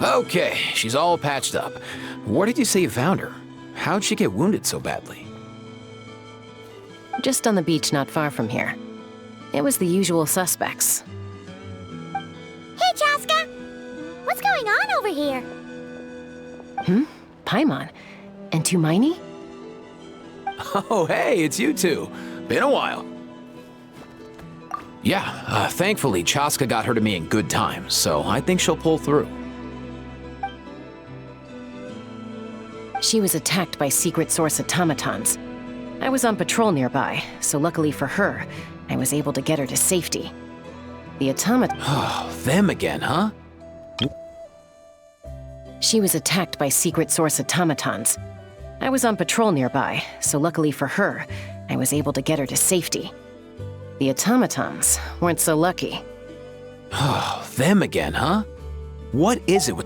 Okay, she's all patched up. Where did you say you found her? How'd she get wounded so badly? Just on the beach not far from here. It was the usual suspects. Hey, Chaska! What's going on over here? Paimon. And Tumaini? Oh, hey, it's you two. Been a while. Yeah, thankfully Chaska got her to me in good time, so I think she'll pull through. She was attacked by secret source automatons. I was on patrol nearby, so luckily for her, I was able to get her to safety. The Oh, them again, huh? She was attacked by secret source automatons. I was on patrol nearby, so luckily for her, I was able to get her to safety. The automatons weren't so lucky. Oh, them again, huh? What is it with...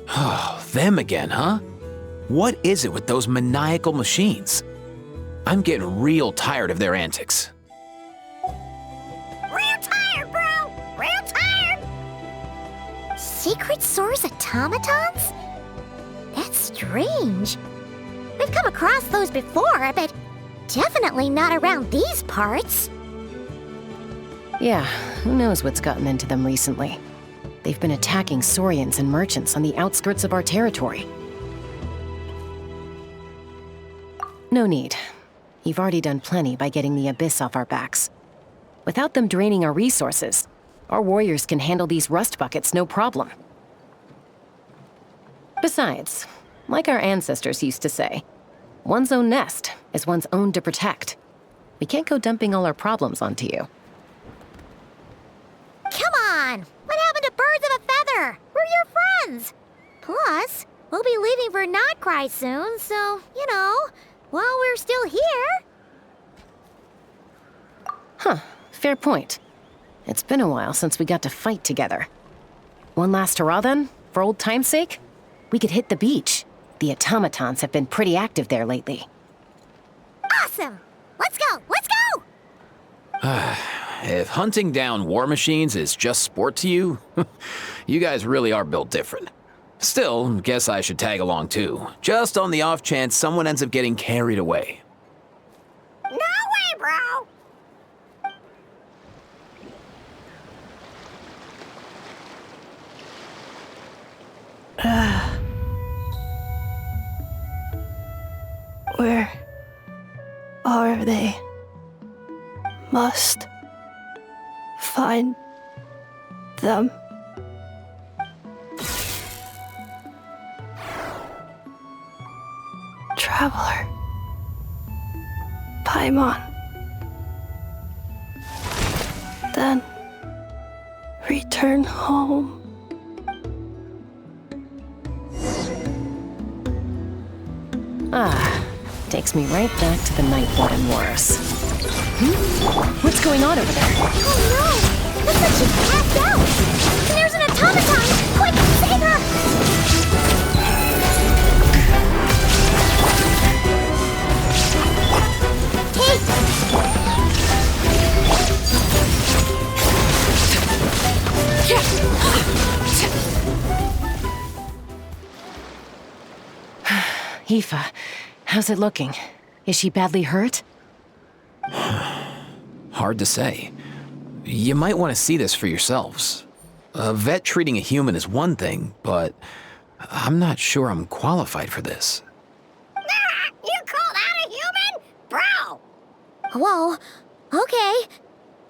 Oh, them again, huh? What is it with those maniacal machines? I'm getting real tired of their antics. Real tired, bro! Real tired! Secret source automatons? That's strange. We've come across those before, but definitely not around these parts. Yeah, who knows what's gotten into them recently. They've been attacking Saurians and merchants on the outskirts of our territory. No need. You've already done plenty by getting the Abyss off our backs. Without them draining our resources, our warriors can handle these rust buckets no problem. Besides, like our ancestors used to say, one's own nest is one's own to protect. We can't go dumping all our problems onto you. Come on! What happened to birds of a feather? We're your friends! Plus, we'll be leaving for Notcry soon, so, you know, while we're still here... Huh, fair point. It's been a while since we got to fight together. One last hurrah then, for old time's sake? We could hit the beach. The automatons have been pretty active there lately. Awesome! Let's go! Let's go! If hunting down war machines is just sport to you, you guys really are built different. Still, guess I should tag along too, just on the off chance someone ends up getting carried away. No way, bro! Where are they? Must find them. Traveler. Paimon. Then return home. Takes me right back to the Night Warden Wars. What's going on over there? Oh no! Looks like she's passed out! And there's an automaton! Quick, save her! Aoife, how's it looking? Is she badly hurt? Hard to say. You might want to see this for yourselves. A vet treating a human is one thing, but I'm not sure I'm qualified for this. You call that a human? Bro! Whoa, okay.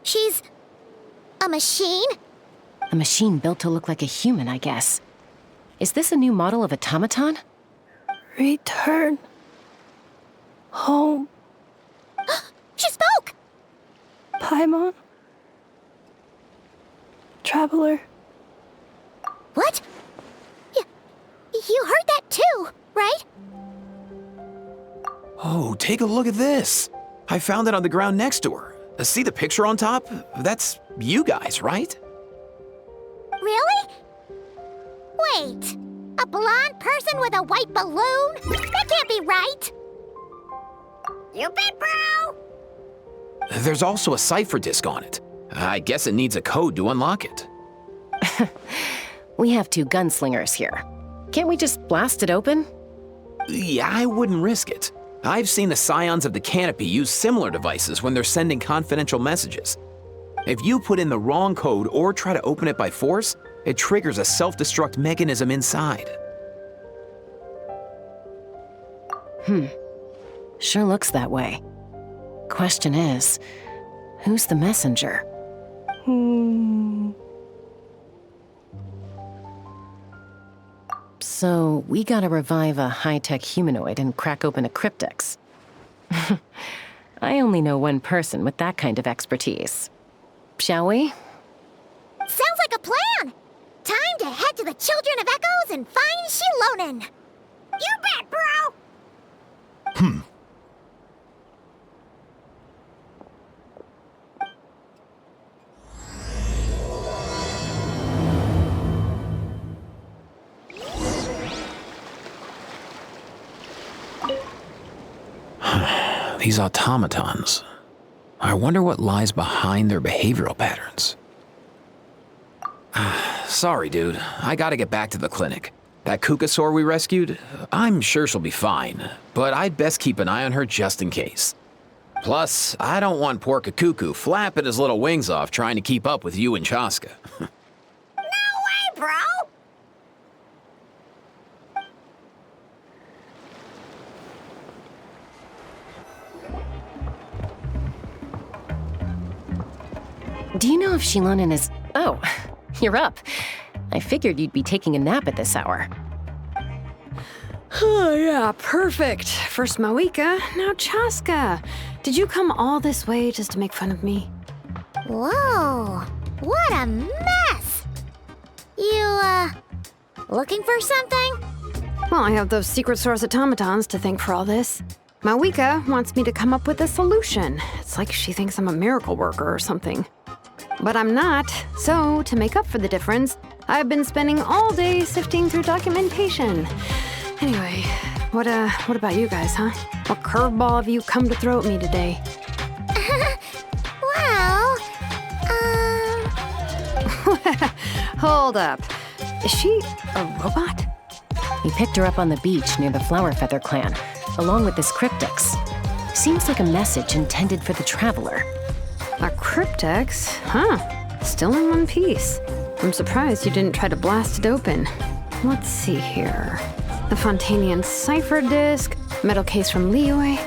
She's... a machine? A machine built to look like a human, I guess. Is this a new model of automaton? Return home. She spoke! Paimon. Traveler. What? You heard that too, right? Oh, take a look at this. I found it on the ground next to her. See the picture on top? That's you guys, right? Really? Wait, a blonde person with a white balloon? That can't be right! You bet, bro! There's also a cipher disk on it. I guess it needs a code to unlock it. We have two gunslingers here. Can't we just blast it open? Yeah, I wouldn't risk it. I've seen the Scions of the Canopy use similar devices when they're sending confidential messages. If you put in the wrong code or try to open it by force, it triggers a self-destruct mechanism inside. Sure looks that way. Question is, who's the messenger? So, we gotta revive a high-tech humanoid and crack open a cryptex. I only know one person with that kind of expertise. Shall we? Sounds like a plan! Time to head to the Children of Echoes and find Xilonen! You bet, bro! These automatons. I wonder what lies behind their behavioral patterns. Sorry, dude. I gotta get back to the clinic. That Kukasaur we rescued, I'm sure she'll be fine, but I'd best keep an eye on her just in case. Plus, I don't want poor Kakuku flapping his little wings off trying to keep up with you and Chaska. No way, bro! Do you know if Xilonen is... Oh, you're up. I figured you'd be taking a nap at this hour. Oh, yeah, perfect. First Mawika, now Chaska. Did you come all this way just to make fun of me? Whoa, what a mess! You, looking for something? Well, I have those secret source automatons to thank for all this. Mawika wants me to come up with a solution. It's like she thinks I'm a miracle worker or something. But I'm not, so to make up for the difference, I've been spending all day sifting through documentation. Anyway, what about you guys, huh? What curveball have you come to throw at me today? Well, Hold up. Is she a robot? We picked her up on the beach near the Flowerfeather clan, along with this cryptex. Seems like a message intended for the Traveler. A cryptex? Huh. Still in one piece. I'm surprised you didn't try to blast it open. Let's see here. The Fontanian cipher disk, metal case from Liyue.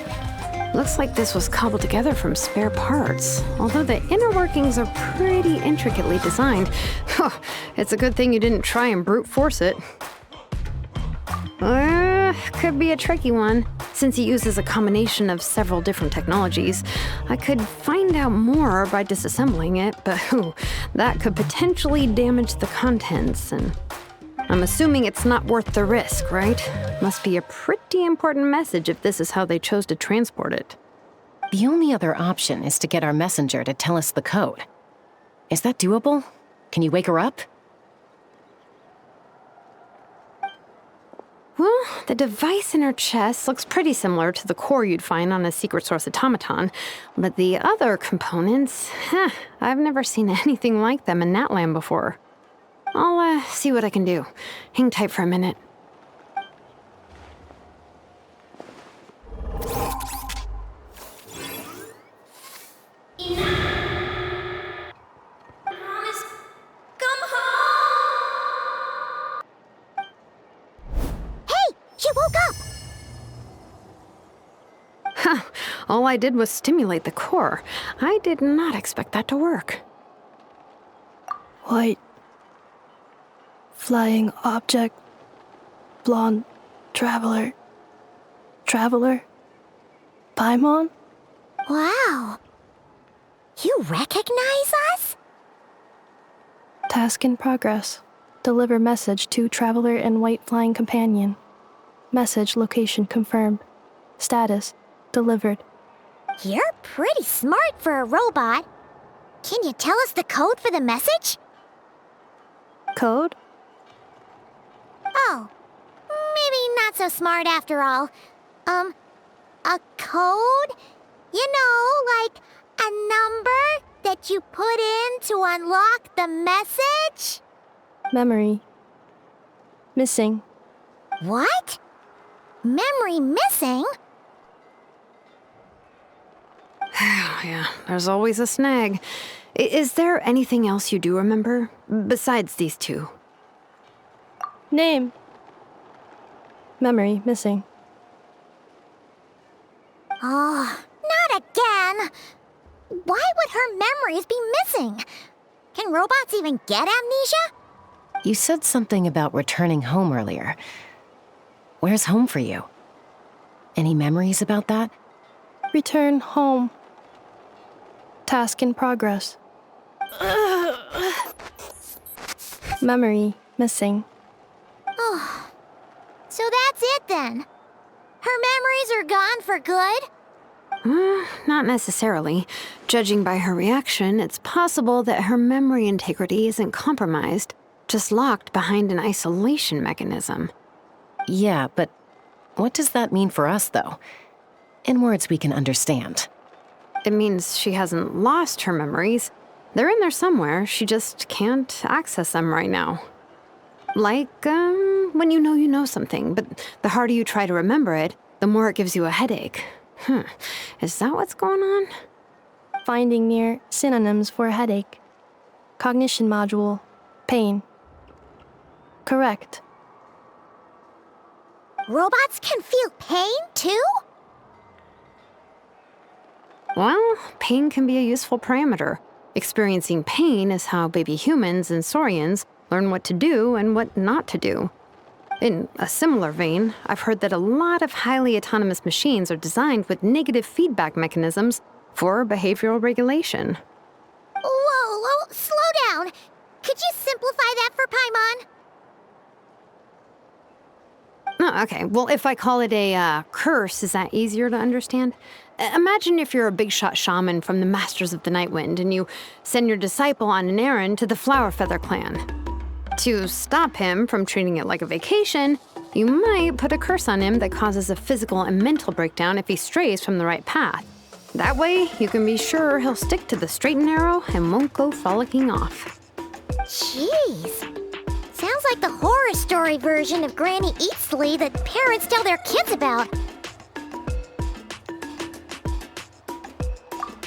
Looks like this was cobbled together from spare parts, although the inner workings are pretty intricately designed. It's a good thing you didn't try and brute force it. Could be a tricky one. Since he uses a combination of several different technologies, I could find out more by disassembling it, but that could potentially damage the contents, and I'm assuming it's not worth the risk, right? Must be a pretty important message if this is how they chose to transport it. The only other option is to get our messenger to tell us the code. Is that doable? Can you wake her up? Well, the device in her chest looks pretty similar to the core you'd find on a secret source automaton, but the other components, I've never seen anything like them in Natlan before. I'll see what I can do. Hang tight for a minute. She woke up! All I did was stimulate the core. I did not expect that to work. White. Flying object. Blonde. Traveler. Traveler. Paimon? Wow. You recognize us? Task in progress. Deliver message to Traveler and White Flying Companion. Message location confirmed. Status delivered. You're pretty smart for a robot. Can you tell us the code for the message? Code? Oh, maybe not so smart after all. A code? You know, like a number that you put in to unlock the message? Memory. Missing. What? Memory missing? Yeah, there's always a snag. Is there anything else you do remember, besides these two? Name. Memory missing. Oh, not again! Why would her memories be missing? Can robots even get amnesia? You said something about returning home earlier. Where's home for you? Any memories about that? Return home. Task in progress. Memory missing. Oh, so that's it then. Her memories are gone for good? Not necessarily. Judging by her reaction, it's possible that her memory integrity isn't compromised, just locked behind an isolation mechanism. Yeah, but what does that mean for us, though? In words we can understand. It means she hasn't lost her memories. They're in there somewhere, she just can't access them right now. Like, when you know something, but the harder you try to remember it, the more it gives you a headache. Is that what's going on? Finding near synonyms for headache. Cognition module. Pain. Correct. Robots can feel pain, too? Well, pain can be a useful parameter. Experiencing pain is how baby humans and saurians learn what to do and what not to do. In a similar vein, I've heard that a lot of highly autonomous machines are designed with negative feedback mechanisms for behavioral regulation. Whoa, slow down. Could you simplify that for Paimon? Oh, okay, well, if I call it a curse, is that easier to understand? Imagine if you're a big shot shaman from the Masters of the Nightwind and you send your disciple on an errand to the Flowerfeather clan. To stop him from treating it like a vacation, you might put a curse on him that causes a physical and mental breakdown if he strays from the right path. That way, you can be sure he'll stick to the straight and narrow and won't go frolicking off. Jeez. Sounds like the horror story version of Granny Eatsley that parents tell their kids about.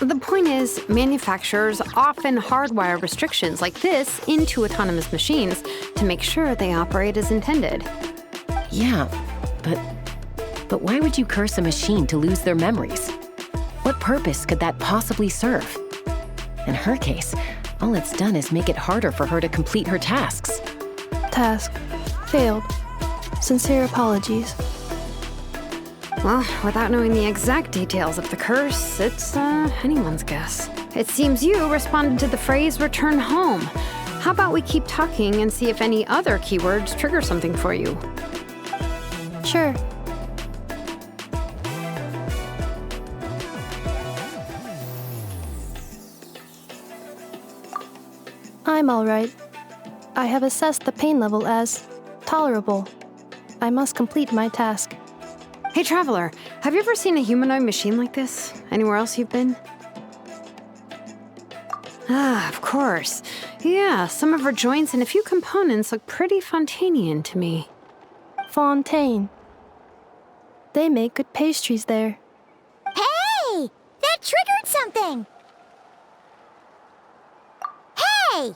The point is, manufacturers often hardwire restrictions like this into autonomous machines to make sure they operate as intended. Yeah, but why would you curse a machine to lose their memories? What purpose could that possibly serve? In her case, all it's done is make it harder for her to complete her tasks. Task. Failed. Sincere apologies. Well, without knowing the exact details of the curse, it's anyone's guess. It seems you responded to the phrase return home. How about we keep talking and see if any other keywords trigger something for you? Sure. I'm all right. I have assessed the pain level as tolerable. I must complete my task. Hey, Traveler, have you ever seen a humanoid machine like this? Anywhere else you've been? Ah, of course. Yeah, some of her joints and a few components look pretty Fontanian to me. Fontaine. They make good pastries there. Hey! That triggered something! Hey!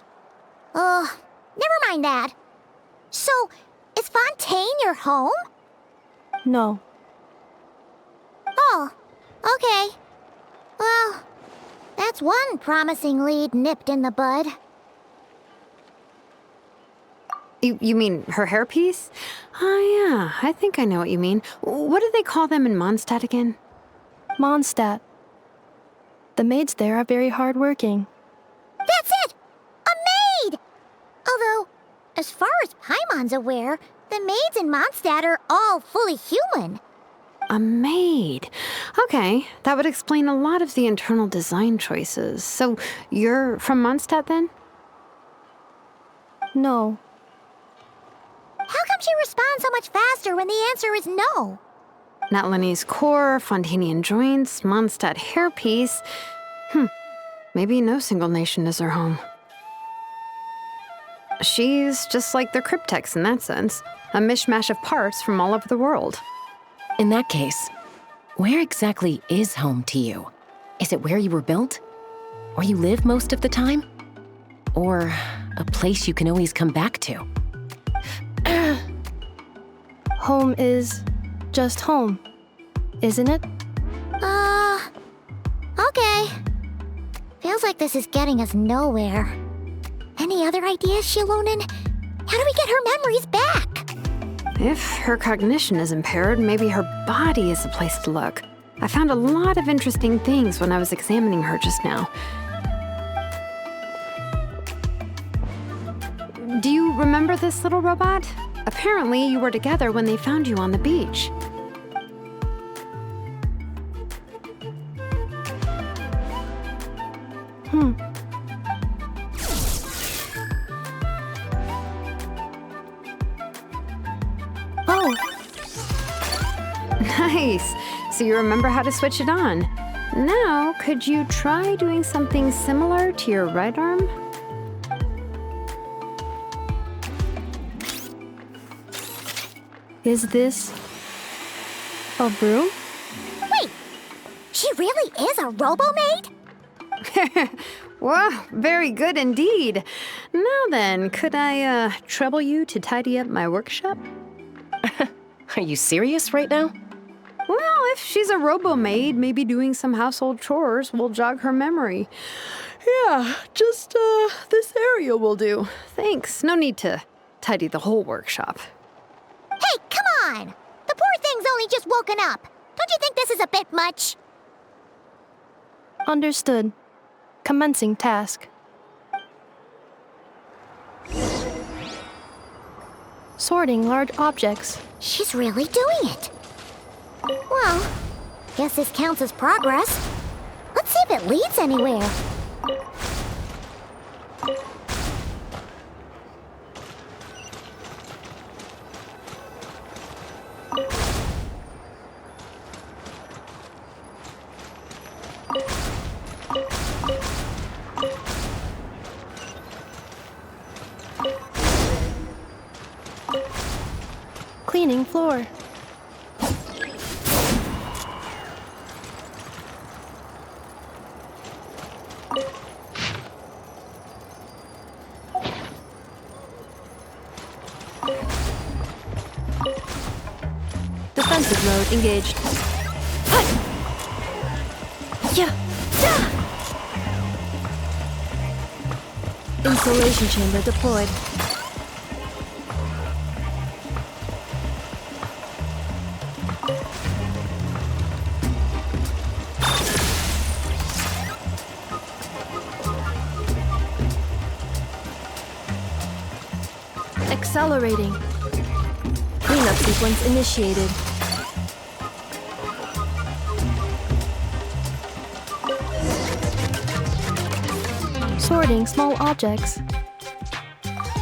Never mind that. So, is Fontaine your home? No. Oh, okay. Well, that's one promising lead nipped in the bud. You mean her hairpiece? Oh, yeah, I think I know what you mean. What do they call them in Mondstadt again? Mondstadt. The maids there are very hardworking. That's it! A maid! Although, as far as Paimon's aware, the maids in Mondstadt are all fully human. A maid. Okay, that would explain a lot of the internal design choices. So, you're from Mondstadt then? No. How come she responds so much faster when the answer is no? Natlanese core, Fontanian joints, Mondstadt hairpiece. Maybe no single nation is her home. She's just like the cryptex in that sense, a mishmash of parts from all over the world. In that case, where exactly is home to you? Is it where you were built? Where you live most of the time? Or a place you can always come back to? Home is just home, isn't it? Okay. Feels like this is getting us nowhere. Any other ideas, Xilonen? How do we get her memories back? If her cognition is impaired, maybe her body is the place to look. I found a lot of interesting things when I was examining her just now. Do you remember this little robot? Apparently, you were together when they found you on the beach. Oh, Nice! So you remember how to switch it on. Now, could you try doing something similar to your right arm? is this a broom? Wait, she really is a robo-maid? Wow, very good indeed. Now then, could I trouble you to tidy up my workshop? Are you serious right now? Well, if she's a robo-maid, maybe doing some household chores will jog her memory. Yeah, just this area will do. Thanks, no need to tidy the whole workshop. Hey, come on! The poor thing's only just woken up. Don't you think this is a bit much? Understood. Commencing task. Sorting large objects. She's really doing it. Well, guess this counts as progress. Let's see if it leads anywhere. Cleaning floor. Defensive mode engaged. Yeah. Insulation chamber deployed. Accelerating. Cleanup sequence initiated. Sorting small objects.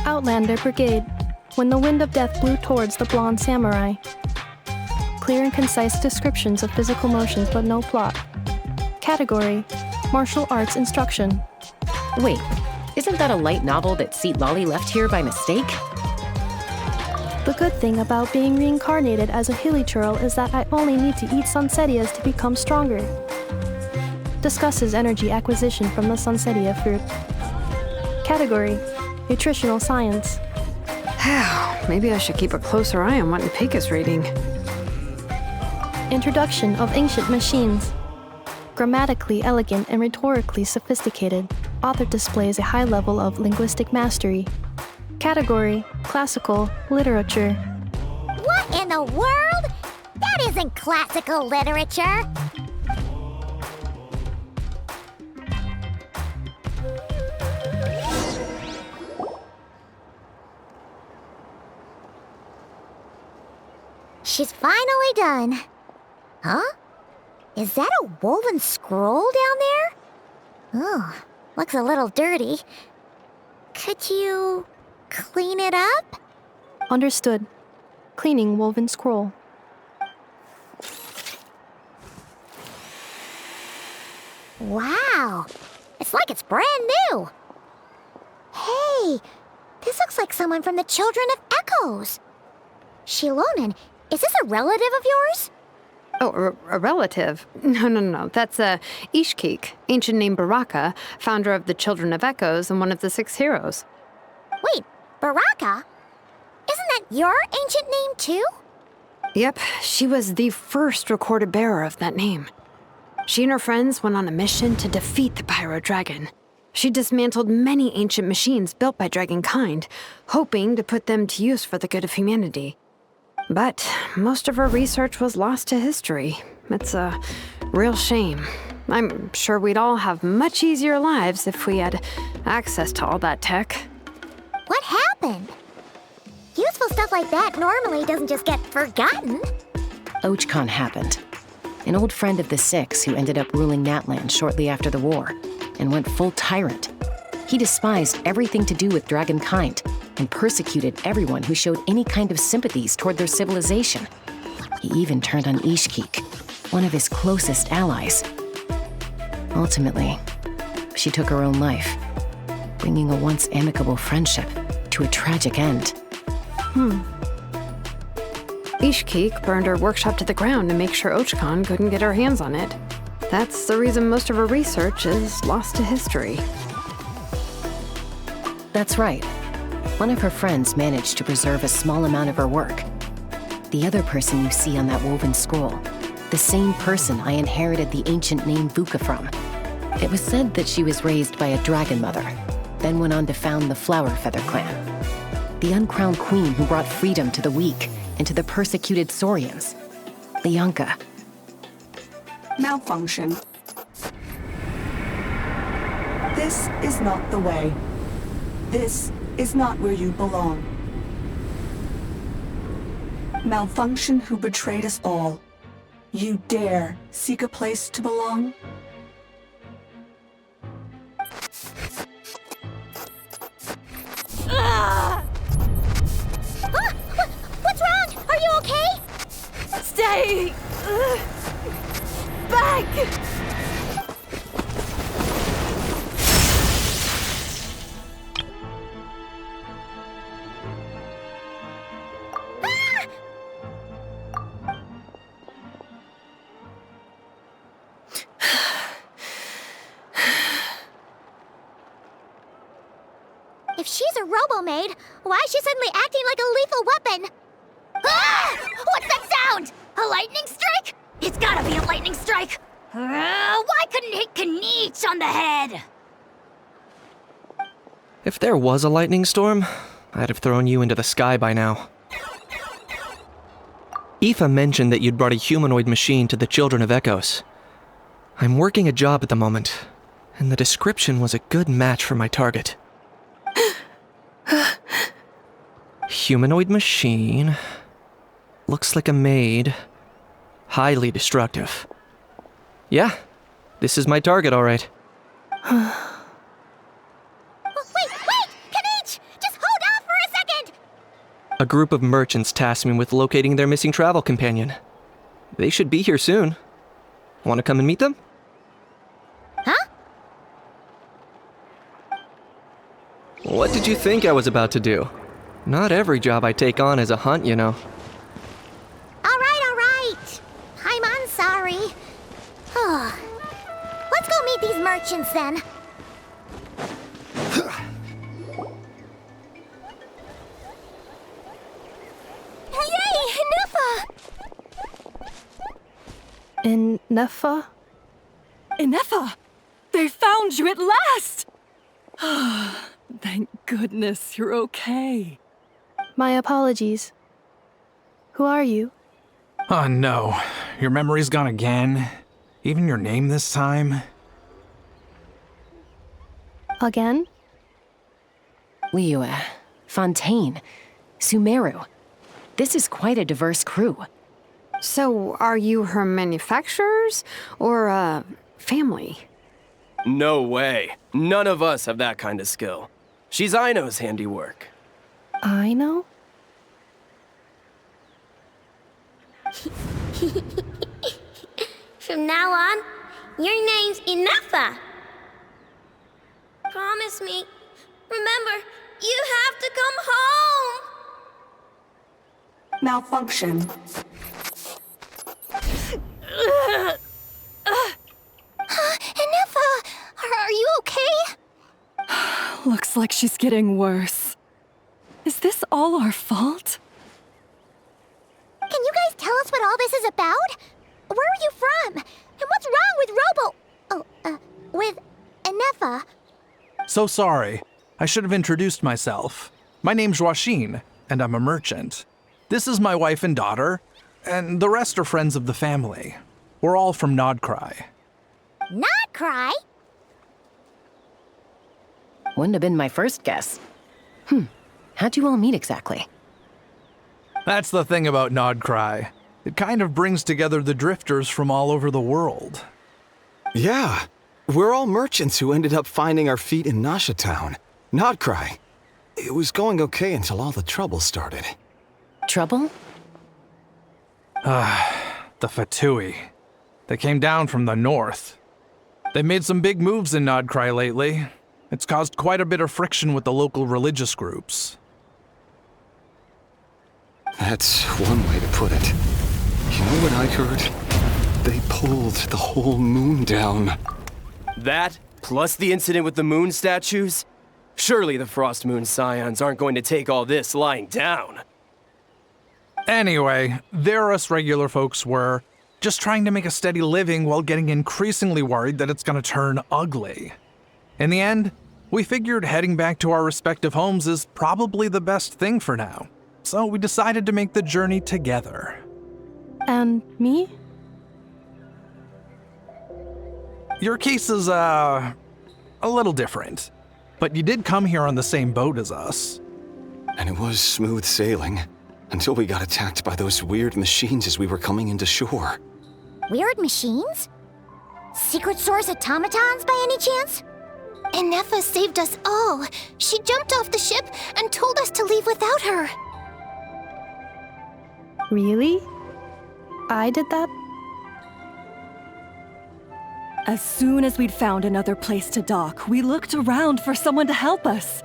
Outlander Brigade. When the wind of death blew towards the blonde samurai. Clear and concise descriptions of physical motions but no plot. Category: Martial arts instruction. Wait, isn't that a light novel that Citlali left here by mistake? The good thing about being reincarnated as a hilichurl is that I only need to eat sunsetias to become stronger. Discusses energy acquisition from the sunsetia fruit. Category: Nutritional science. Maybe I should keep a closer eye on what Pig is reading. Introduction of ancient machines. Grammatically elegant and rhetorically sophisticated, author displays a high level of linguistic mastery. Category: Classical literature. What in the world? That isn't classical literature. She's finally done. Huh? Is that a woven scroll down there? Oh, looks a little dirty. Could you clean it up? Understood. Cleaning woven scroll. Wow, it's like it's brand new. Hey, This looks like someone from the Children of Echoes. Xilonen, is this a relative of yours? Oh, a relative? No. That's Ishkik, ancient name Baraka, founder of the Children of Echoes and one of the 6 heroes. Wait, Baraka? Isn't that your ancient name too? Yep, she was the first recorded bearer of that name. She and her friends went on a mission to defeat the Pyro Dragon. She dismantled many ancient machines built by dragonkind, hoping to put them to use for the good of humanity. But most of her research was lost to history. It's a real shame. I'm sure we'd all have much easier lives if we had access to all that tech. What happened? Useful stuff like that normally doesn't just get forgotten. Ochkon happened. An old friend of the 6 who ended up ruling Natlan shortly after the war and went full tyrant. He despised everything to do with dragonkind and persecuted everyone who showed any kind of sympathies toward their civilization. He even turned on Ishkik, one of his closest allies. Ultimately, she took her own life, bringing a once amicable friendship to a tragic end. Ishkik burned her workshop to the ground to make sure Ochkon couldn't get her hands on it. That's the reason most of her research is lost to history. That's right. One of her friends managed to preserve a small amount of her work. The other person you see on that woven scroll, the same person I inherited the ancient name Vuka from. It was said that she was raised by a dragon mother, then went on to found the Flower Feather clan, the uncrowned queen who brought freedom to the weak and to the persecuted Saurians. Lianka. Malfunction. This is not the way. This is not where you belong. Malfunction who betrayed us all. You dare seek a place to belong? What's wrong? Are you okay? Stay back! If she's a robo-maid, why is she suddenly acting like a lethal weapon? Ah! What's that sound? A lightning strike? It's gotta be a lightning strike! Why couldn't it hit Kinich on the head? If there was a lightning storm, I'd have thrown you into the sky by now. Aoife mentioned that you'd brought a humanoid machine to the Children of Echoes. I'm working a job at the moment, and the description was a good match for my target. Humanoid machine. Looks like a maid. Highly destructive. Yeah, this is my target, all right. Wait! Kinich! Just hold off for a second! A group of merchants tasked me with locating their missing travel companion. They should be here soon. Want to come and meet them? Huh? What did you think I was about to do? Not every job I take on is a hunt, you know. All right. I'm sorry. Let's go meet these merchants then. Yay, Ineffa! Ineffa? Ineffa! They found you at last! Thank goodness you're okay. My apologies. Who are you? Oh no, your memory's gone again? Even your name this time? Again? Liyue, Fontaine, Sumeru. This is quite a diverse crew. So, are you her manufacturers or family? No way. None of us have that kind of skill. She's Aino's handiwork. I know? From now on, your name's Ineffa. Promise me. Remember, You have to come home! Malfunction. Ineffa! Are you okay? Looks like she's getting worse. Is this all our fault? Can you guys tell us what all this is about? Where are you from? And what's wrong with with Ineffa? So sorry. I should have introduced myself. My name's Washin, and I'm a merchant. This is my wife and daughter, and the rest are friends of the family. We're all from Nodcry. Not cry? Wouldn't have been my first guess. How'd you all meet exactly? That's the thing about Nodcry. It kind of brings together the drifters from all over the world. Yeah, we're all merchants who ended up finding our feet in Nasha Town. Nodcry. It was going okay until all the trouble started. Trouble? The Fatui. They came down from the north. They've made some big moves in Nodcry lately. It's caused quite a bit of friction with the local religious groups. That's one way to put it. You know what I heard? They pulled the whole moon down. That, plus the incident with the moon statues? Surely the Frost Moon Scions aren't going to take all this lying down. Anyway, there us regular folks were, just trying to make a steady living while getting increasingly worried that it's gonna turn ugly. In the end, we figured heading back to our respective homes is probably the best thing for now. So we decided to make the journey together. And me? Your case is, a little different. But you did come here on the same boat as us. And it was smooth sailing, until we got attacked by those weird machines as we were coming into shore. Weird machines? Secret Source automatons by any chance? Ineffa saved us all. She jumped off the ship and told us to leave without her. Really? I did that? As soon as we'd found another place to dock, we looked around for someone to help us.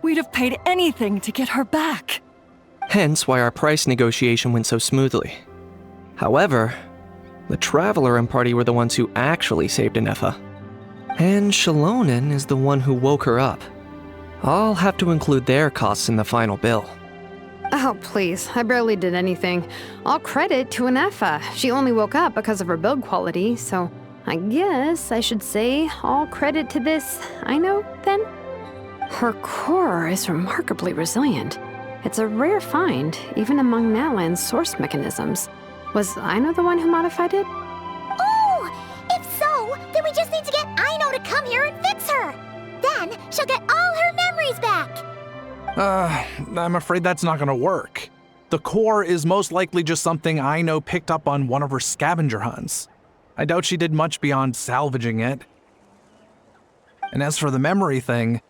We'd have paid anything to get her back. Hence why our price negotiation went so smoothly. However, the Traveler and party were the ones who actually saved Ineffa. And Xilonen is the one who woke her up. I'll have to include their costs in the final bill. Oh, please. I barely did anything. All credit to Ineffa. She only woke up because of her build quality, so I guess I should say all credit to this Aino, then? Her core is remarkably resilient. It's a rare find, even among Natlan's source mechanisms. Was Aino the one who modified it? Oh! If so, then we just need to get Aino to come here and fix her! Then she'll get all her memories back! I'm afraid that's not gonna work. The core is most likely just something Aino picked up on one of her scavenger hunts. I doubt she did much beyond salvaging it. And as for the memory thing,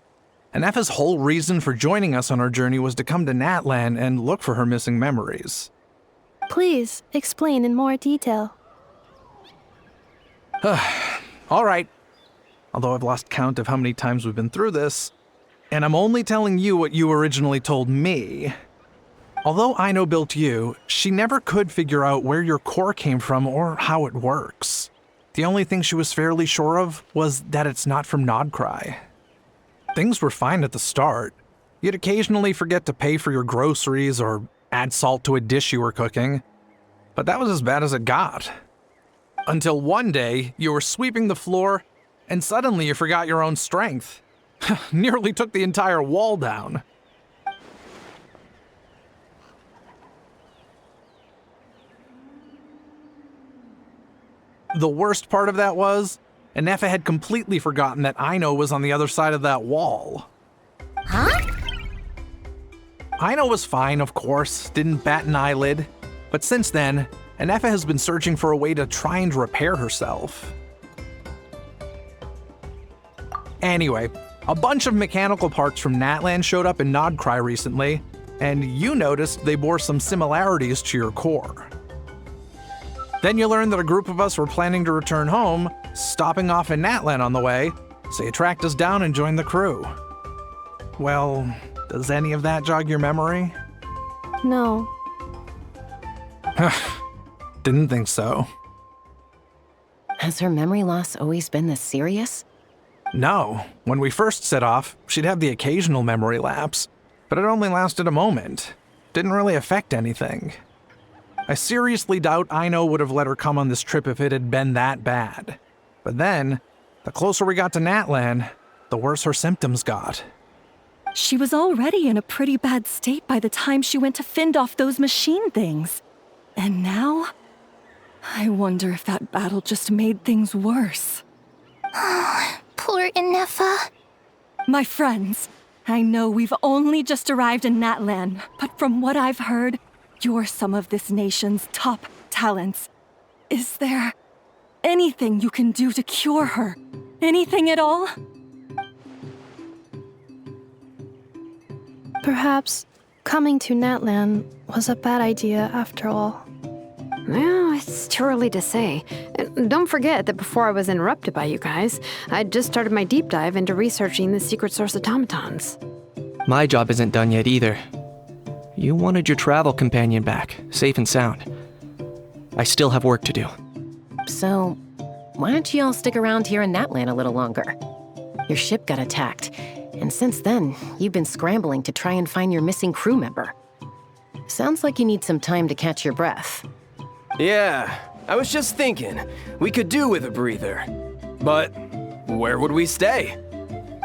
Ineffa's whole reason for joining us on our journey was to come to Natlan and look for her missing memories. Please, explain in more detail. All right. Although I've lost count of how many times we've been through this, and I'm only telling you what you originally told me. Although Aino built you, she never could figure out where your core came from or how it works. The only thing she was fairly sure of was that it's not from Nodcry. Things were fine at the start. You'd occasionally forget to pay for your groceries or add salt to a dish you were cooking. But that was as bad as it got. Until one day, you were sweeping the floor, and suddenly you forgot your own strength. Nearly took the entire wall down. The worst part of that was, Ineffa had completely forgotten that Aino was on the other side of that wall. Huh? Aino was fine, of course, didn't bat an eyelid. But since then, Ineffa has been searching for a way to try and repair herself. Anyway, a bunch of mechanical parts from Natlan showed up in Nodcry recently, and you noticed they bore some similarities to your core. Then you learned that a group of us were planning to return home, stopping off in Natlan on the way, so you tracked us down and joined the crew. Well, Does any of that jog your memory? No. Didn't think so. Has her memory loss always been this serious? No. When we first set off, she'd have the occasional memory lapse, but it only lasted a moment. Didn't really affect anything. I seriously doubt Aino would have let her come on this trip if it had been that bad. But then, the closer we got to Natlan, the worse her symptoms got. She was already in a pretty bad state by the time she went to fend off those machine things. And now? I wonder if that battle just made things worse. Poor Ineffa. My friends, I know we've only just arrived in Natlan, but from what I've heard, you're some of this nation's top talents. Is there anything you can do to cure her? Anything at all? Perhaps coming to Natlan was a bad idea after all. Well, it's too early to say. And don't forget that before I was interrupted by you guys, I'd just started my deep dive into researching the secret source automatons. My job isn't done yet either. You wanted your travel companion back, safe and sound. I still have work to do. So, why don't you all stick around here in Natlan a little longer? Your ship got attacked, and since then, you've been scrambling to try and find your missing crew member. Sounds like you need some time to catch your breath. Yeah, I was just thinking, we could do with a breather. But where would we stay?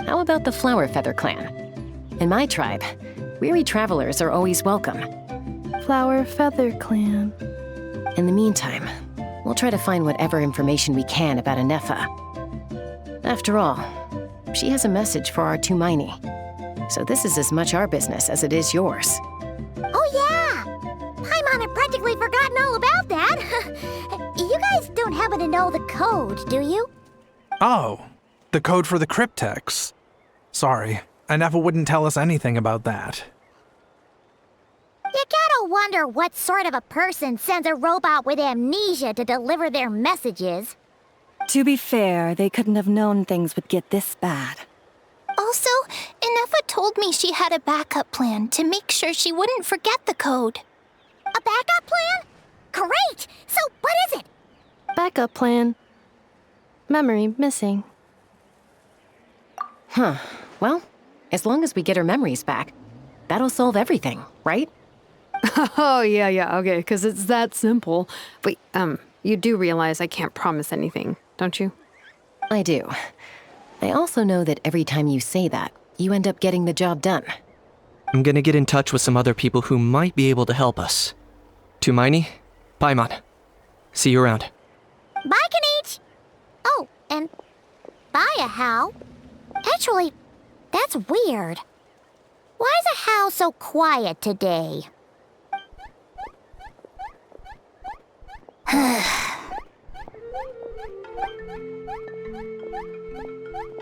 How about the Flower Feather clan? In my tribe, weary travelers are always welcome. Flower Feather Clan. In the meantime, we'll try to find whatever information we can about Ineffa. After all, she has a message for our Tumaini. So this is as much our business as it is yours. Oh yeah! Paimon had practically forgotten all about that. You guys don't happen to know the code, do you? Oh, the code for the cryptex. Sorry, Ineffa wouldn't tell us anything about that. You gotta wonder what sort of a person sends a robot with amnesia to deliver their messages. To be fair, they couldn't have known things would get this bad. Also, Ineffa told me she had a backup plan to make sure she wouldn't forget the code. A backup plan? Great! So, what is it? Backup plan. Memory missing. Huh. Well, as long as we get her memories back, that'll solve everything, right? Oh, yeah, okay, because it's that simple. Wait, you do realize I can't promise anything, don't you? I do. I also know that every time you say that, you end up getting the job done. I'm gonna get in touch with some other people who might be able to help us. Tumaini, Paimon. See you around. Bye, Kinich! Oh, and bye, a How. Actually, that's weird. Why is a How so quiet today?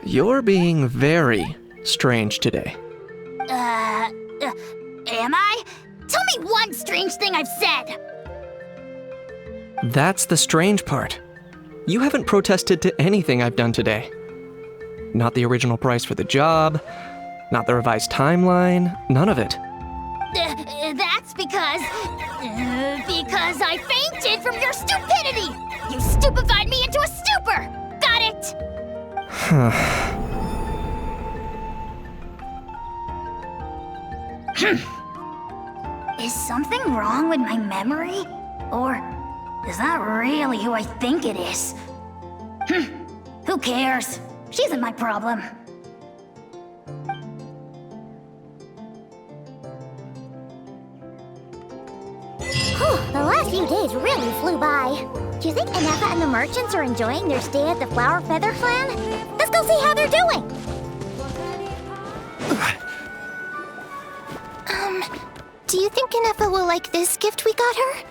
You're being very strange today. Am I? Tell me one strange thing I've said! That's the strange part. You haven't protested to anything I've done today. Not the original price for the job, not the revised timeline, none of it. That's because I fainted from your stupidity! You stupefied me into a stupor! Got it? Is something wrong with my memory? Or is that really who I think it is? Who cares? She isn't my problem. The last few days really flew by. Do you think Ineffa and the merchants are enjoying their stay at the Flower Feather clan? Let's go see how they're doing! Do you think Ineffa will like this gift we got her?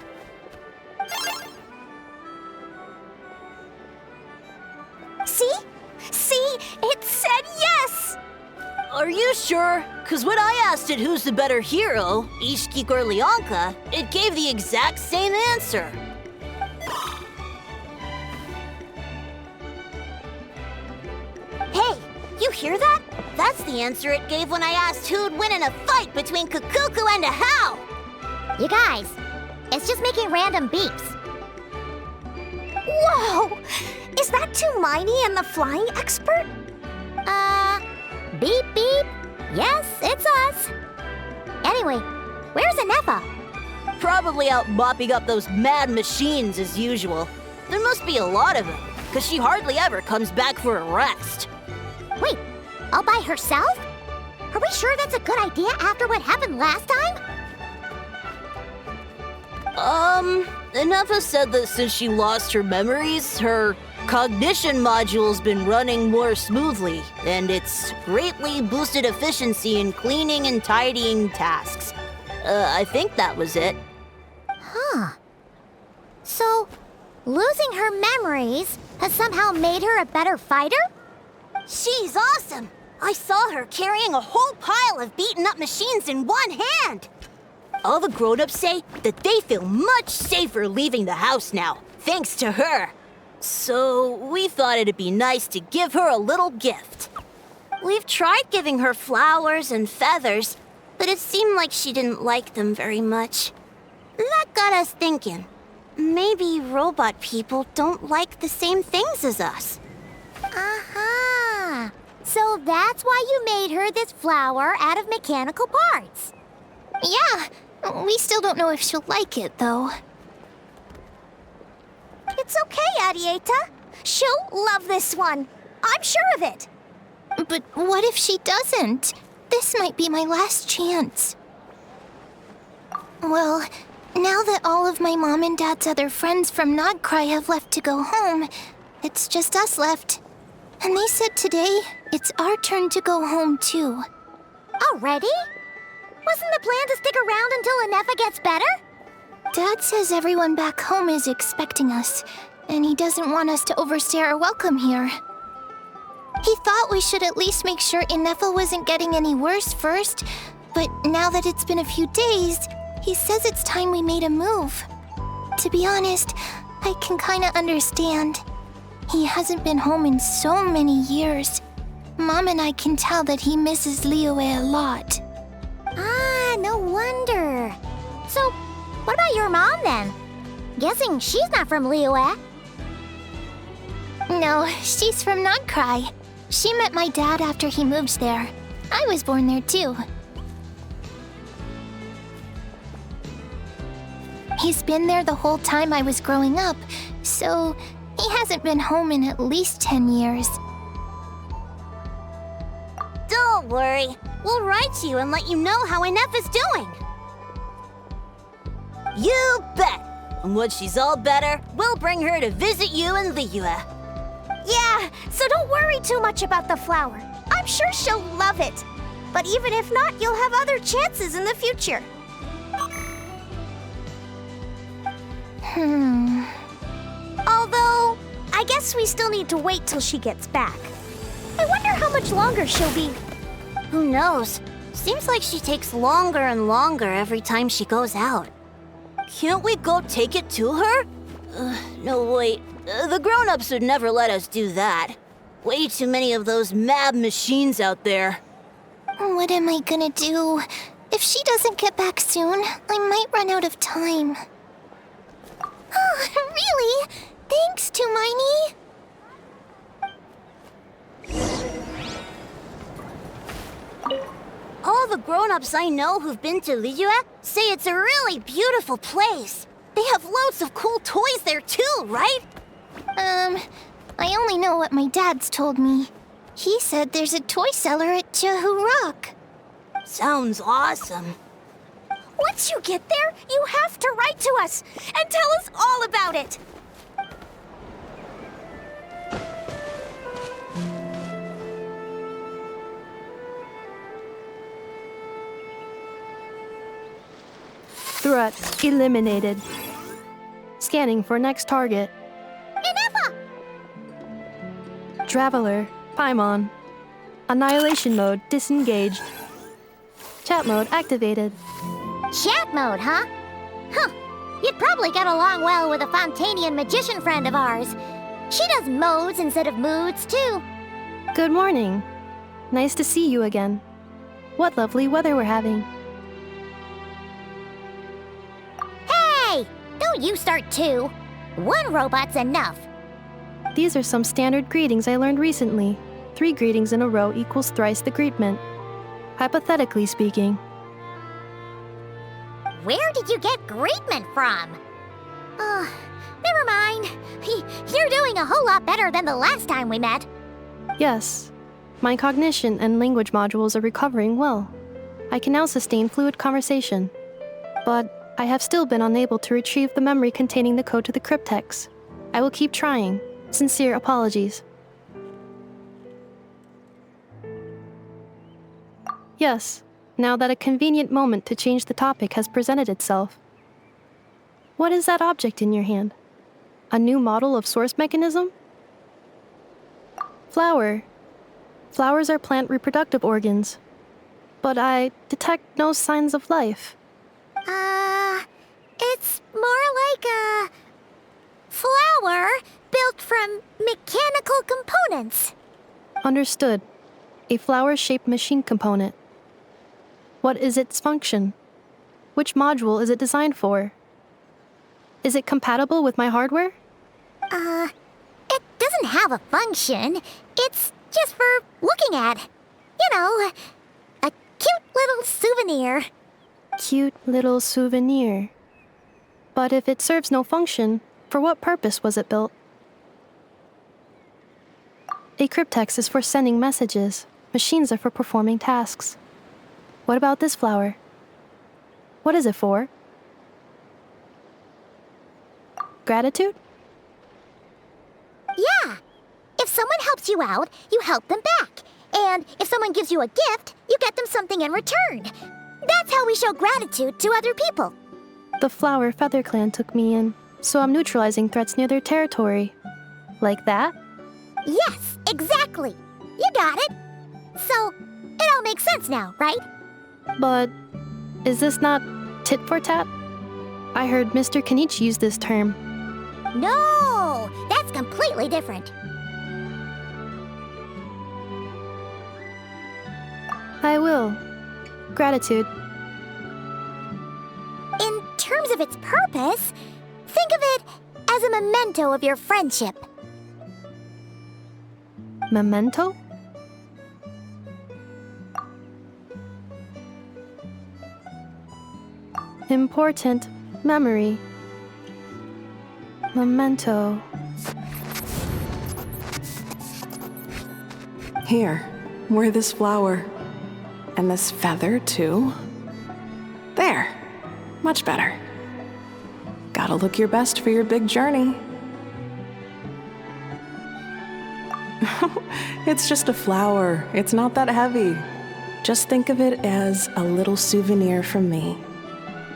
See? See? It said yes! Are you sure? Because when I asked it who's the better hero, Ishkik or Leonka, it gave the exact same answer. Hey, you hear that? That's the answer it gave when I asked who'd win in a fight between Kukuku and a How. You guys, it's just making random beeps. Whoa! Is that Tumaini and the flying expert? Beep beep. Yes, it's us. Anyway, where's Ineffa? Probably out mopping up those mad machines as usual. There must be a lot of them, because she hardly ever comes back for a rest. Wait, all by herself? Are we sure that's a good idea after what happened last time? Ineffa said that since she lost her memories, her cognition module's been running more smoothly, and it's greatly boosted efficiency in cleaning and tidying tasks. I think that was it. Huh. So, losing her memories has somehow made her a better fighter? She's awesome! I saw her carrying a whole pile of beaten-up machines in one hand! All the grown-ups say that they feel much safer leaving the house now, thanks to her. So we thought it'd be nice to give her a little gift. We've tried giving her flowers and feathers, but it seemed like she didn't like them very much. That got us thinking. Maybe robot people don't like the same things as us. Aha! So that's why you made her this flower out of mechanical parts. Yeah, we still don't know if she'll like it, though. It's okay, Arieta. She'll love this one. I'm sure of it. But what if she doesn't? This might be my last chance. Well, now that all of my mom and dad's other friends from Nodcry have left to go home, it's just us left. And they said today, it's our turn to go home too. Already? Wasn't the plan to stick around until Ineffa gets better? Dad says everyone back home is expecting us, and he doesn't want us to overstay our welcome here. He thought we should at least make sure Ineffa wasn't getting any worse first, but now that it's been a few days, he says it's time we made a move. To be honest, I can kinda understand. He hasn't been home in so many years. Mom and I can tell that he misses Liyue a lot. Ah, no wonder. So, what about your mom then? Guessing she's not from Liyue. No, she's from Nodcry. She met my dad after he moved there. I was born there too. He's been there the whole time I was growing up, so he hasn't been home in at least 10 years. Don't worry. We'll write to you and let you know how Ineffa's doing. You bet! And when she's all better, we'll bring her to visit you in Liyue. Yeah, so don't worry too much about the flower. I'm sure she'll love it. But even if not, you'll have other chances in the future. Although, I guess we still need to wait till she gets back. I wonder how much longer she'll be. Who knows? Seems like she takes longer and longer every time she goes out. Can't we go take it to her? No, wait. The grown-ups would never let us do that. Way too many of those mad machines out there. What am I gonna do? If she doesn't get back soon, I might run out of time. Oh, really? Thanks, Tumaini. All the grown-ups I know who've been to Liyue say it's a really beautiful place. They have loads of cool toys there too, right? I only know what my dad's told me. He said there's a toy cellar at Jehu Rock. Sounds awesome. Once you get there, you have to write to us and tell us all about it. Threat eliminated. Scanning for next target. Ineffa! Traveler, Paimon. Annihilation mode disengaged. Chat mode activated. Chat mode, huh? Huh. You'd probably get along well with a Fontanian magician friend of ours. She does modes instead of moods, too. Good morning. Nice to see you again. What lovely weather we're having. Hey! Don't you start too. One robot's enough. These are some standard greetings I learned recently. 3 greetings in a row equals thrice the greetment. Hypothetically speaking. Where did you get greetment from? Never mind. You're doing a whole lot better than the last time we met. Yes. My cognition and language modules are recovering well. I can now sustain fluid conversation. But I have still been unable to retrieve the memory containing the code to the cryptex. I will keep trying. Sincere apologies. Yes, now that a convenient moment to change the topic has presented itself. What is that object in your hand? A new model of source mechanism? Flower. Flowers are plant reproductive organs. But I detect no signs of life. It's more like a flower built from mechanical components. Understood. A flower-shaped machine component. What is its function? Which module is it designed for? Is it compatible with my hardware? It doesn't have a function. It's just for looking at. You know, a cute little souvenir. Cute little souvenir. But if it serves no function, for what purpose was it built? A cryptex is for sending messages. Machines are for performing tasks. What about this flower? What is it for? Gratitude? Yeah. If someone helps you out, you help them back. And if someone gives you a gift, you get them something in return. That's how we show gratitude to other people. The Flower Feather Clan took me in, so I'm neutralizing threats near their territory. Like that? Yes, exactly. You got it. So, it all makes sense now, right? But is this not tit for tat? I heard Mr. Kinich use this term. No, that's completely different. I will. Gratitude. In terms of its purpose, think of it as a memento of your friendship. Memento? Important memory. Memento. Here, wear this flower. And this feather, too. There. Much better. Gotta look your best for your big journey. It's just a flower. It's not that heavy. Just think of it as a little souvenir from me.